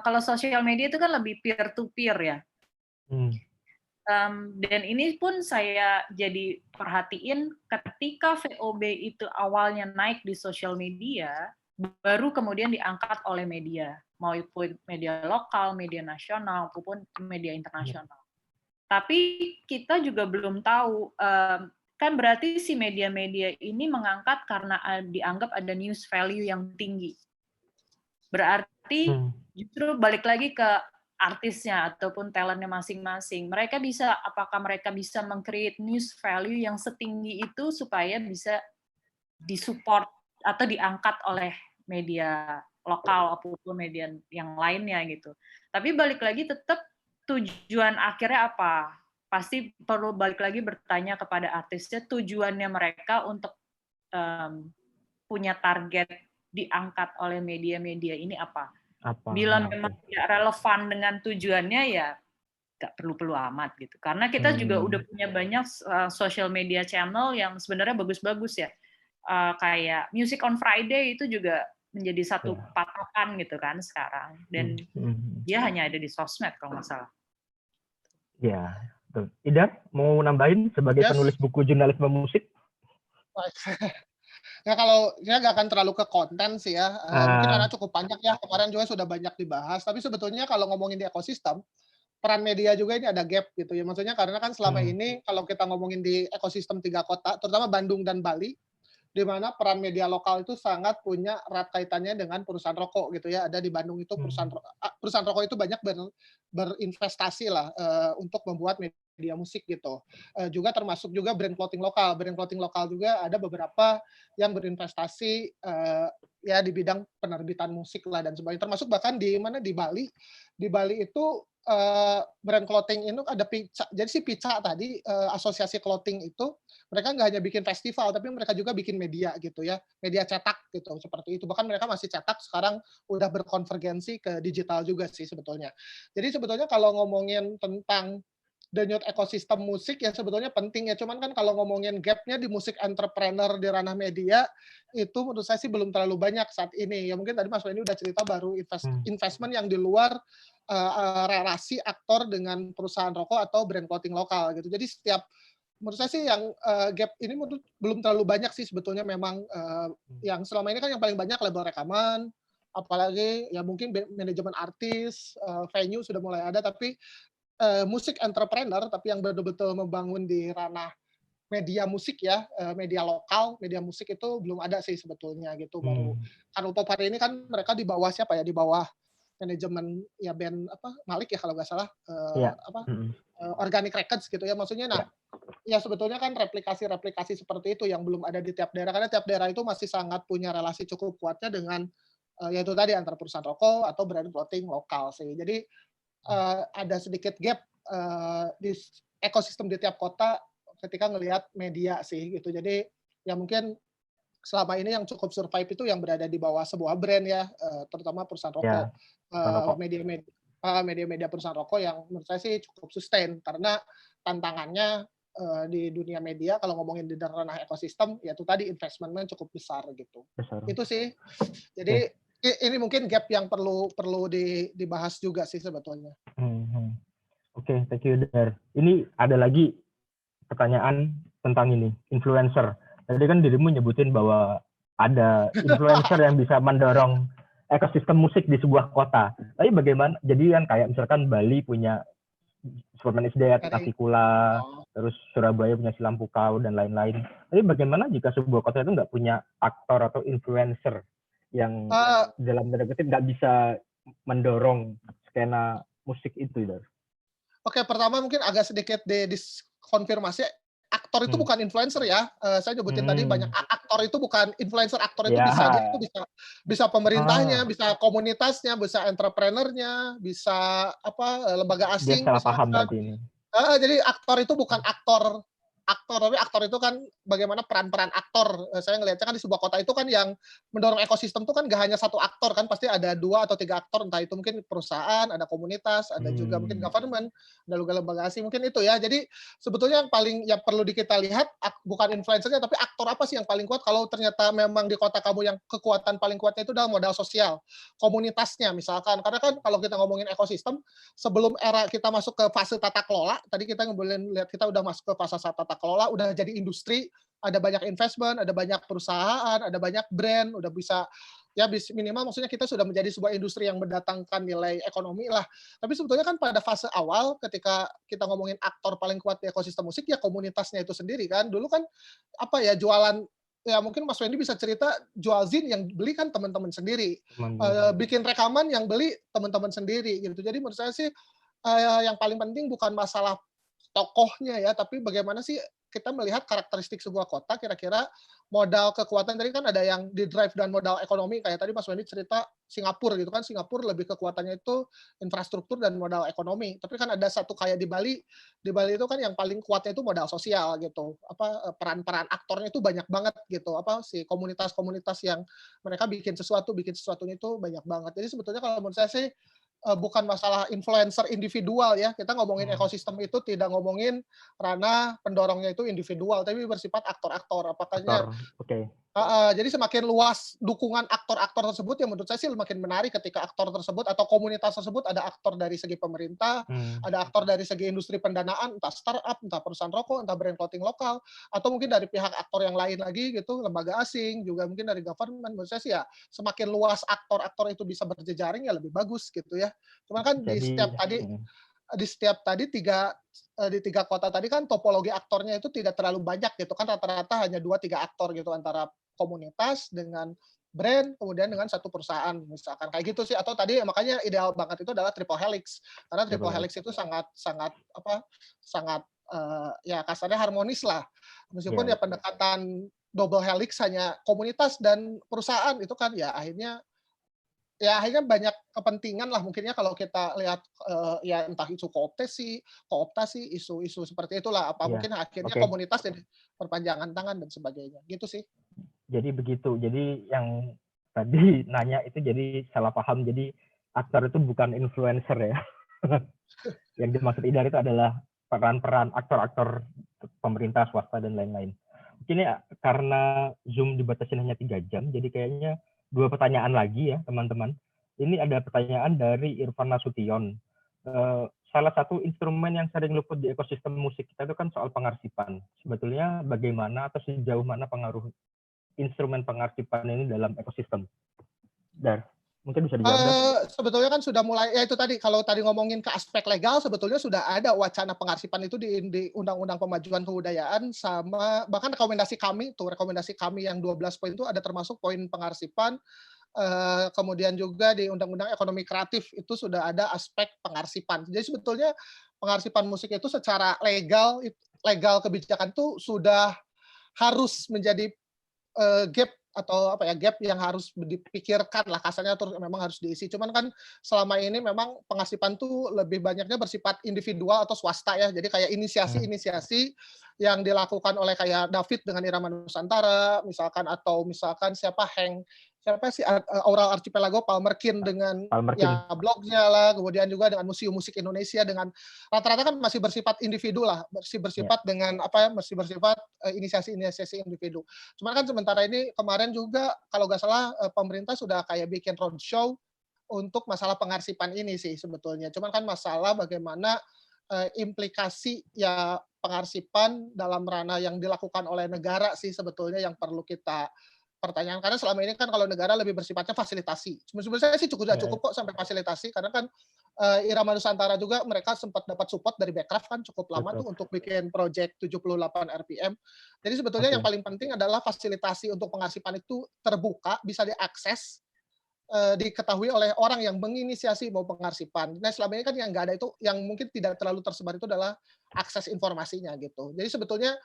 kalau sosial media itu kan lebih peer-to-peer ya. Dan ini pun saya jadi perhatiin ketika VOB itu awalnya naik di sosial media, baru kemudian diangkat oleh media, maupun media lokal, media nasional, maupun media internasional. Tapi kita juga belum tahu, kan berarti si media-media ini mengangkat karena dianggap ada news value yang tinggi. Berarti justru balik lagi ke artisnya ataupun talentnya masing-masing. Apakah mereka bisa meng-create news value yang setinggi itu supaya bisa disupport atau diangkat oleh media lokal ataupun media yang lainnya gitu. Tapi balik lagi tetap tujuan akhirnya apa? Pasti perlu balik lagi bertanya kepada artisnya tujuannya mereka untuk punya target diangkat oleh media-media ini apa? Bila memang tidak relevan dengan tujuannya ya nggak perlu amat gitu. Karena kita juga udah punya banyak social media channel yang sebenarnya bagus-bagus ya. Kayak Music on Friday itu juga menjadi satu patokan gitu kan sekarang. Dan dia hanya ada di sosmed kalau nggak salah. Ya, betul. Ida mau nambahin sebagai penulis buku jurnalisme musik? Ya kalau saya nggak akan terlalu ke konten sih ya, mungkin karena cukup banyak ya, kemarin juga sudah banyak dibahas, tapi sebetulnya kalau ngomongin di ekosistem, peran media juga ini ada gap gitu ya, maksudnya karena kan selama ini kalau kita ngomongin di ekosistem 3 kota, terutama Bandung dan Bali, di mana peran media lokal itu sangat punya erat kaitannya dengan perusahaan rokok gitu ya, ada di Bandung itu perusahaan rokok itu banyak berinvestasi lah untuk membuat media musik gitu. Juga termasuk juga brand clothing lokal juga ada beberapa yang berinvestasi ya di bidang penerbitan musik lah dan sebagainya. Termasuk bahkan di Bali itu brand clothing itu ada Pica. Jadi si Pica tadi asosiasi clothing itu mereka nggak hanya bikin festival tapi mereka juga bikin media gitu ya, media cetak gitu seperti itu. Bahkan mereka masih cetak sekarang udah berkonvergensi ke digital juga sih sebetulnya. Jadi sebetulnya kalau ngomongin tentang denyut ekosistem musik ya sebetulnya penting ya, cuman kan kalau ngomongin gap-nya di musik entrepreneur di ranah media itu menurut saya sih belum terlalu banyak saat ini ya. Mungkin tadi Mas Wendy udah cerita baru investment yang di luar relasi aktor dengan perusahaan rokok atau brand clothing lokal gitu. Jadi menurut saya sih yang gap ini belum terlalu banyak sih sebetulnya memang yang selama ini kan yang paling banyak label rekaman, apalagi ya mungkin manajemen artis, venue sudah mulai ada, tapi musik entrepreneur tapi yang betul-betul membangun di ranah media musik ya, media lokal, media musik itu belum ada sih sebetulnya gitu. Baru kan Pop hari ini kan mereka di bawah siapa ya, di bawah manajemen ya band Malik ya kalau nggak salah, Organic Records gitu ya, maksudnya. Nah ya sebetulnya kan replikasi seperti itu yang belum ada di tiap daerah, karena tiap daerah itu masih sangat punya relasi cukup kuatnya dengan yaitu tadi antara perusahaan rokok atau brand clothing lokal sih. Jadi ada sedikit gap di ekosistem di tiap kota ketika ngelihat media sih gitu. Jadi ya mungkin selama ini yang cukup survive itu yang berada di bawah sebuah brand ya, terutama perusahaan rokok, media-media perusahaan rokok yang menurut saya sih cukup sustain karena tantangannya di dunia media kalau ngomongin di ranah ekosistem, ya itu tadi investment-nya cukup besar gitu. Itu sih. Jadi ini mungkin gap yang perlu dibahas juga sih sebetulnya. Oke, thank you Dar. Ini ada lagi pertanyaan tentang ini, influencer. Tadi kan dirimu nyebutin bahwa ada influencer yang bisa mendorong ekosistem musik di sebuah kota. Tapi bagaimana? Jadi kan kayak misalkan Bali punya Superman is Dead, Nasikula, terus Surabaya punya Silampukau dan lain-lain. Tapi bagaimana jika sebuah kota itu nggak punya aktor atau influencer yang dalam tanda kutip nggak bisa mendorong skena musik itu, Dar? Oke, pertama mungkin agak sedikit dikonfirmasi, aktor itu bukan influencer ya. Saya nyebutin tadi banyak aktor itu bukan influencer, aktor itu bisa dia itu bisa pemerintahnya, bisa komunitasnya, bisa entrepreneurnya, bisa lembaga asing. Dia salah paham berarti ini. Jadi aktor itu bukan aktor, tapi aktor itu kan bagaimana peran-peran aktor. Saya ngelihatnya kan di sebuah kota itu kan yang mendorong ekosistem itu kan gak hanya satu aktor kan, pasti ada 2 atau 3 aktor, entah itu mungkin perusahaan, ada komunitas, ada juga mungkin government, ada juga lembaga asing, mungkin itu ya. Jadi sebetulnya yang perlu kita lihat bukan influencernya, tapi aktor apa sih yang paling kuat. Kalau ternyata memang di kota kamu yang kekuatan paling kuatnya itu dalam modal sosial, komunitasnya misalkan. Karena kan kalau kita ngomongin ekosistem, sebelum era kita masuk ke fase tata kelola, tadi kita boleh lihat kita udah masuk ke fase tata kelola, udah jadi industri, ada banyak investment, ada banyak perusahaan, ada banyak brand, udah bisa ya minimal maksudnya kita sudah menjadi sebuah industri yang mendatangkan nilai ekonomi lah. Tapi sebetulnya kan pada fase awal ketika kita ngomongin aktor paling kuat di ekosistem musik ya komunitasnya itu sendiri kan. Dulu kan jualan, ya mungkin Mas Wendy bisa cerita, jual zin yang beli kan teman-teman sendiri, bikin rekaman yang beli teman-teman sendiri gitu. Jadi menurut saya sih yang paling penting bukan masalah tokohnya ya, tapi bagaimana sih kita melihat karakteristik sebuah kota, kira-kira modal kekuatan tadi kan ada yang di drive dan modal ekonomi, kayak tadi Mas Wendy cerita Singapura gitu kan, Singapura lebih kekuatannya itu infrastruktur dan modal ekonomi. Tapi kan ada satu kayak di Bali itu kan yang paling kuatnya itu modal sosial gitu. Peran-peran aktornya itu banyak banget gitu. Si komunitas-komunitas yang mereka bikin sesuatunya itu banyak banget. Jadi sebetulnya kalau menurut saya sih bukan masalah influencer individual ya. Kita ngomongin ekosistem itu tidak ngomongin ranah pendorongnya itu individual, tapi bersifat aktor-aktor. Jadi semakin luas dukungan aktor-aktor tersebut, yang menurut saya sih semakin menarik ketika aktor tersebut atau komunitas tersebut ada aktor dari segi pemerintah, ada aktor dari segi industri pendanaan, entah startup, entah perusahaan rokok, entah brand clothing lokal, atau mungkin dari pihak aktor yang lain lagi gitu, lembaga asing, juga mungkin dari government. Menurut saya sih ya semakin luas aktor-aktor itu bisa berjejaring ya lebih bagus gitu ya. Cuman kan di setiap di 3 kota tadi kan topologi aktornya itu tidak terlalu banyak gitu kan, rata-rata hanya 2-3 aktor gitu antara komunitas dengan brand, kemudian dengan satu perusahaan misalkan kayak gitu sih. Atau tadi makanya ideal banget itu adalah triple helix, karena triple helix itu sangat ya kasarnya harmonis lah, meskipun ya pendekatan double helix hanya komunitas dan perusahaan itu kan ya akhirnya banyak kepentingan lah mungkinnya kalau kita lihat ya entah isu kooptasi, isu-isu seperti itulah, mungkin akhirnya komunitas jadi perpanjangan tangan dan sebagainya gitu sih. Jadi begitu. Jadi yang tadi nanya itu jadi salah paham. Jadi aktor itu bukan influencer ya. Yang dimaksud Idar itu adalah peran-peran aktor-aktor pemerintah, swasta dan lain-lain. Mungkin ya karena Zoom dibatasi hanya 3 jam, jadi kayaknya 2 pertanyaan lagi ya teman-teman. Ini ada pertanyaan dari Irfan Nasution. Salah satu instrumen yang sering luput di ekosistem musik kita itu kan soal pengarsipan. Sebetulnya bagaimana atau sejauh mana pengaruh instrumen pengarsipan ini dalam ekosistem? Dar, mungkin bisa dijawab. Sebetulnya kan sudah mulai, ya itu tadi, kalau tadi ngomongin ke aspek legal, sebetulnya sudah ada wacana pengarsipan itu di Undang-Undang Pemajuan Kebudayaan, sama bahkan rekomendasi kami yang 12 poin itu ada termasuk poin pengarsipan. Kemudian juga di Undang-Undang Ekonomi Kreatif itu sudah ada aspek pengarsipan. Jadi sebetulnya pengarsipan musik itu secara legal kebijakan itu sudah harus menjadi gap yang harus dipikirkan lah kasarnya, terus memang harus diisi. Cuman kan selama ini memang pengarsipan tuh lebih banyaknya bersifat individual atau swasta ya. Jadi kayak inisiasi yang dilakukan oleh kayak David dengan Irama Nusantara misalkan, atau misalkan siapa Hank siapa sih Aural Archipelago, Palmerkin dengan ya blognya lah, kemudian juga dengan Museum Musik Indonesia dengan rata-rata kan masih bersifat individu lah, masih bersifat dengan apa ya, masih bersifat inisiasi individu. Cuman kan sementara ini kemarin juga kalau nggak salah pemerintah sudah kayak bikin roadshow untuk masalah pengarsipan ini sih sebetulnya. Cuman kan masalah bagaimana implikasi ya pengarsipan dalam ranah yang dilakukan oleh negara sih sebetulnya yang perlu kita pertanyaan, karena selama ini kan kalau negara lebih bersifatnya fasilitasi. Sebenarnya sih cukup kok sampai fasilitasi, karena kan Irama Nusantara juga mereka sempat dapat support dari Bekraf kan cukup lama tuh untuk bikin project 78 RPM. Jadi sebetulnya yang paling penting adalah fasilitasi untuk pengarsipan itu terbuka, bisa diakses, diketahui oleh orang yang menginisiasi mau pengarsipan. Nah selama ini kan yang nggak ada itu, yang mungkin tidak terlalu tersebar itu adalah akses informasinya gitu. Jadi sebetulnya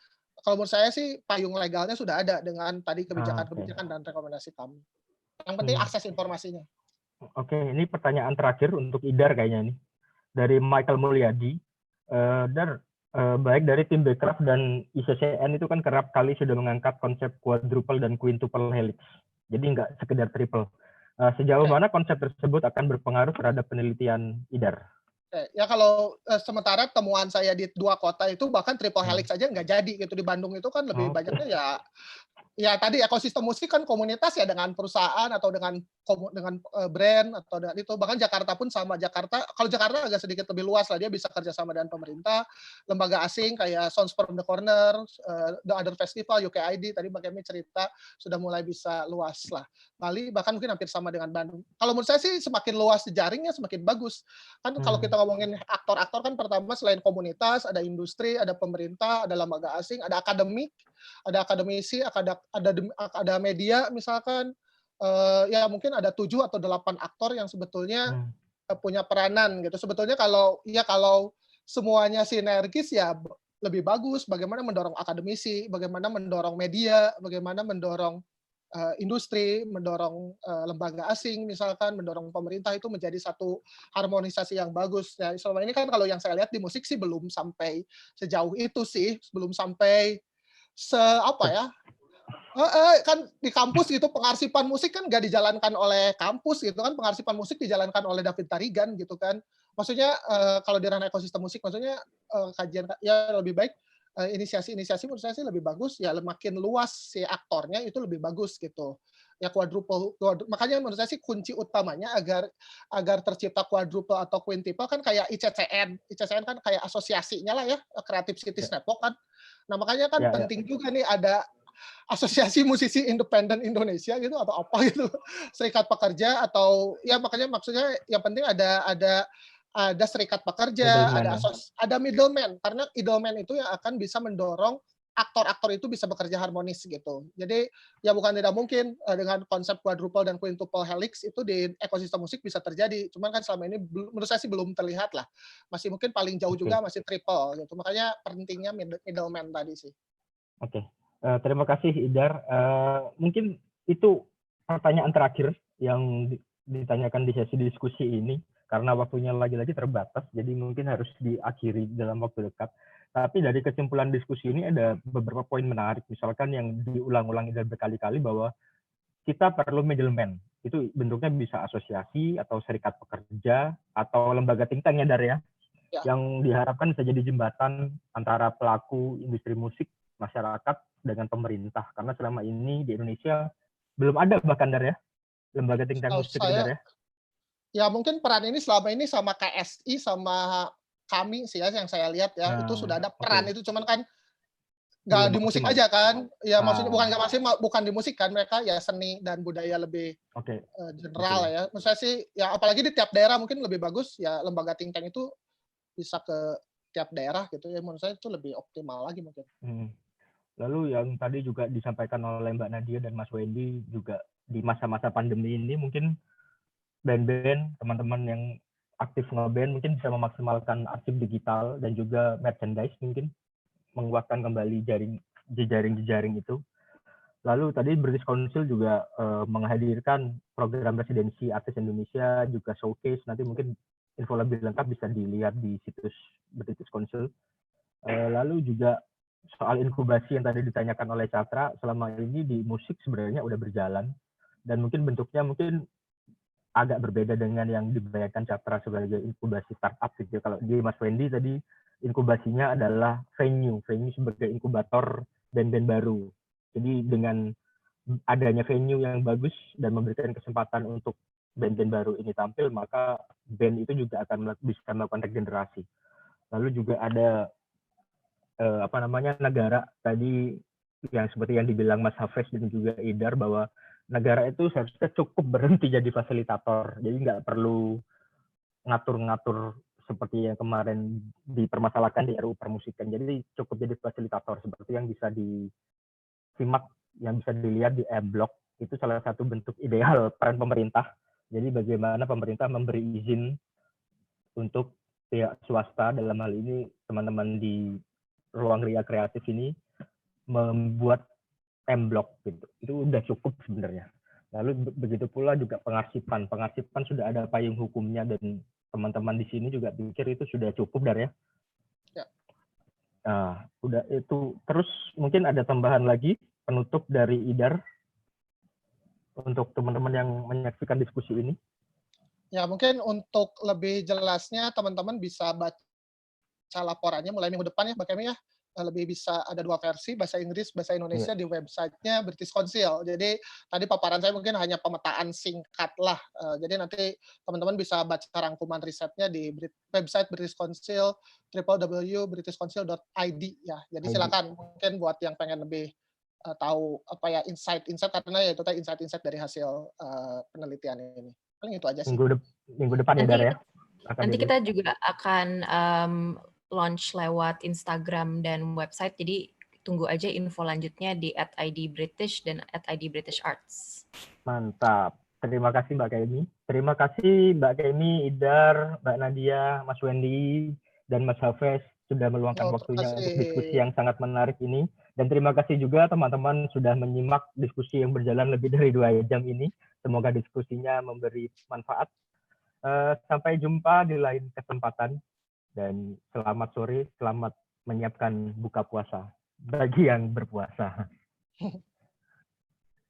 kalau menurut saya sih payung legalnya sudah ada dengan tadi kebijakan-kebijakan dan rekomendasi kami. Yang penting akses informasinya. Oke, ini pertanyaan terakhir untuk Idar kayaknya ini. Dari Michael Mulyadi. Dar, baik dari tim Bekraf dan ICCN itu kan kerap kali sudah mengangkat konsep quadruple dan quintuple helix. Jadi nggak sekedar triple. Sejauh mana konsep tersebut akan berpengaruh terhadap penelitian Idar? Ya kalau sementara temuan saya di 2 kota itu bahkan triple helix aja nggak jadi gitu. Di Bandung itu kan lebih banyaknya ya tadi ekosistem musik kan komunitas ya dengan perusahaan atau dengan brand atau dengan itu. Bahkan Jakarta pun sama. Kalau Jakarta agak sedikit lebih luas lah, dia bisa kerjasama dengan pemerintah, lembaga asing kayak Sounds from the Corner, The Other Festival, UKID tadi Mbak Kemi cerita sudah mulai bisa luas lah. Bali bahkan mungkin hampir sama dengan Bandung. Kalau menurut saya sih semakin luas jaringnya semakin bagus. Kan kalau kita ngomongin aktor-aktor kan pertama selain komunitas, ada industri, ada pemerintah, ada lembaga asing, ada akademik, ada akademisi, ada media misalkan, ya mungkin ada 7 atau 8 aktor yang sebetulnya punya peranan gitu. Sebetulnya kalau semuanya sinergis ya lebih bagus. Bagaimana mendorong akademisi, bagaimana mendorong media, bagaimana mendorong industri, mendorong lembaga asing misalkan, mendorong pemerintah, itu menjadi satu harmonisasi yang bagus. Ya, selama ini kan kalau yang saya lihat di musik sih belum sampai sejauh itu sih, belum sampai kan di kampus gitu pengarsipan musik kan nggak dijalankan oleh kampus gitu kan, pengarsipan musik dijalankan oleh David Tarigan gitu kan. Maksudnya kalau di ranah ekosistem musik maksudnya kajian ya lebih baik inisiasi menurut saya sih lebih bagus ya, makin luas si aktornya itu lebih bagus gitu. Ya quadruple, makanya menurut saya sih kunci utamanya agar tercipta quadruple atau quintuple kan kayak ICCN kan kayak asosiasinya lah ya, Creative Cities Network kan. Nah makanya kan penting juga nih ada asosiasi musisi independen Indonesia gitu atau apa gitu, serikat pekerja atau ya makanya maksudnya yang penting ada serikat pekerja, ada middleman, karena middleman itu yang akan bisa mendorong aktor-aktor itu bisa bekerja harmonis gitu. Jadi ya bukan tidak mungkin dengan konsep quadruple dan quintuple helix itu di ekosistem musik bisa terjadi. Cuman kan selama ini menurut saya sih belum terlihat lah. Masih mungkin paling jauh juga masih triple gitu. Makanya pentingnya middleman tadi sih. Oke. Terima kasih Idar. Mungkin itu pertanyaan terakhir yang ditanyakan di sesi diskusi ini, karena waktunya lagi-lagi terbatas, jadi mungkin harus diakhiri dalam waktu dekat. Tapi dari kesimpulan diskusi ini ada beberapa poin menarik, misalkan yang diulang-ulang Idar berkali-kali bahwa kita perlu middleman. Itu bentuknya bisa asosiasi atau serikat pekerja atau lembaga think tank ya Dar ya, yang diharapkan bisa jadi jembatan antara pelaku industri musik, masyarakat dengan pemerintah, karena selama ini di Indonesia belum ada bahkan Dar ya lembaga think tank musik Dar ya. Ya mungkin peran ini selama ini sama KSI sama kami sih ya yang saya lihat ya, itu sudah ada peran itu, cuman kan nggak di musik aja kan, ya maksudnya bukan di musik kan, mereka ya seni dan budaya lebih general ya. Menurut saya sih ya apalagi di tiap daerah mungkin lebih bagus ya lembaga think tank itu bisa ke tiap daerah gitu ya, menurut saya itu lebih optimal lagi mungkin. Lalu yang tadi juga disampaikan oleh Mbak Nadia dan Mas Wendy juga di masa-masa pandemi ini mungkin band-band, teman-teman yang aktif nge-band mungkin bisa memaksimalkan arsip digital dan juga merchandise, mungkin menguatkan kembali jejaring itu. Lalu tadi British Council juga menghadirkan program residensi artis Indonesia, juga showcase, nanti mungkin info lebih lengkap bisa dilihat di situs British Council. Lalu juga soal inkubasi yang tadi ditanyakan oleh Catra, selama ini di musik sebenarnya udah berjalan, dan mungkin bentuknya mungkin agak berbeda dengan yang dibayangkan Cakra sebagai inkubasi startup gitu. Kalau di Mas Wendy tadi inkubasinya adalah venue sebagai inkubator band-band baru. Jadi dengan adanya venue yang bagus dan memberikan kesempatan untuk band-band baru ini tampil, maka band itu juga akan bisa melakukan regenerasi. Lalu juga ada negara tadi yang seperti yang dibilang Mas Hafez dan juga Idar, bahwa negara itu seharusnya cukup berhenti jadi fasilitator. Jadi nggak perlu ngatur-ngatur seperti yang kemarin dipermasalahkan di RUU Permusikan. Jadi cukup jadi fasilitator seperti yang bisa disimak, yang bisa dilihat di M-Block. Itu salah satu bentuk ideal peran pemerintah. Jadi bagaimana pemerintah memberi izin untuk pihak swasta, dalam hal ini teman-teman di ruang ria kreatif ini, membuat M-Block gitu. Itu udah cukup sebenarnya. Lalu begitu pula juga pengarsipan sudah ada payung hukumnya, dan teman-teman di sini juga pikir itu sudah cukup Dar ya. Nah, udah itu. Terus mungkin ada tambahan lagi penutup dari Idar untuk teman-teman yang menyaksikan diskusi ini. Ya, mungkin untuk lebih jelasnya teman-teman bisa baca laporannya mulai minggu depan ya, Mbak Kemi ya. Lebih bisa ada 2 versi, bahasa Inggris, bahasa Indonesia di website-nya British Council. Jadi tadi paparan saya mungkin hanya pemetaan singkat lah. Jadi nanti teman-teman bisa baca rangkuman risetnya di website British Council, www.britishcouncil.id ya. Jadi silakan mungkin buat yang pengen lebih tahu apa ya insight karena ya itu tadi insight dari hasil penelitian ini. Paling itu aja sih. Minggu depan ya Dar ya. Nanti kita juga akan launch lewat Instagram dan website, jadi tunggu aja info lanjutnya di @idbritish dan @idbritisharts. Mantap. Terima kasih Mbak Kemi. Terima kasih Mbak Kemi, Idar, Mbak Nadia, Mas Wendy, dan Mas Hafez sudah meluangkan waktunya untuk diskusi yang sangat menarik ini. Dan terima kasih juga teman-teman sudah menyimak diskusi yang berjalan lebih dari 2 jam ini. Semoga diskusinya memberi manfaat. Sampai jumpa di lain kesempatan. Dan selamat sore, selamat menyiapkan buka puasa bagi yang berpuasa.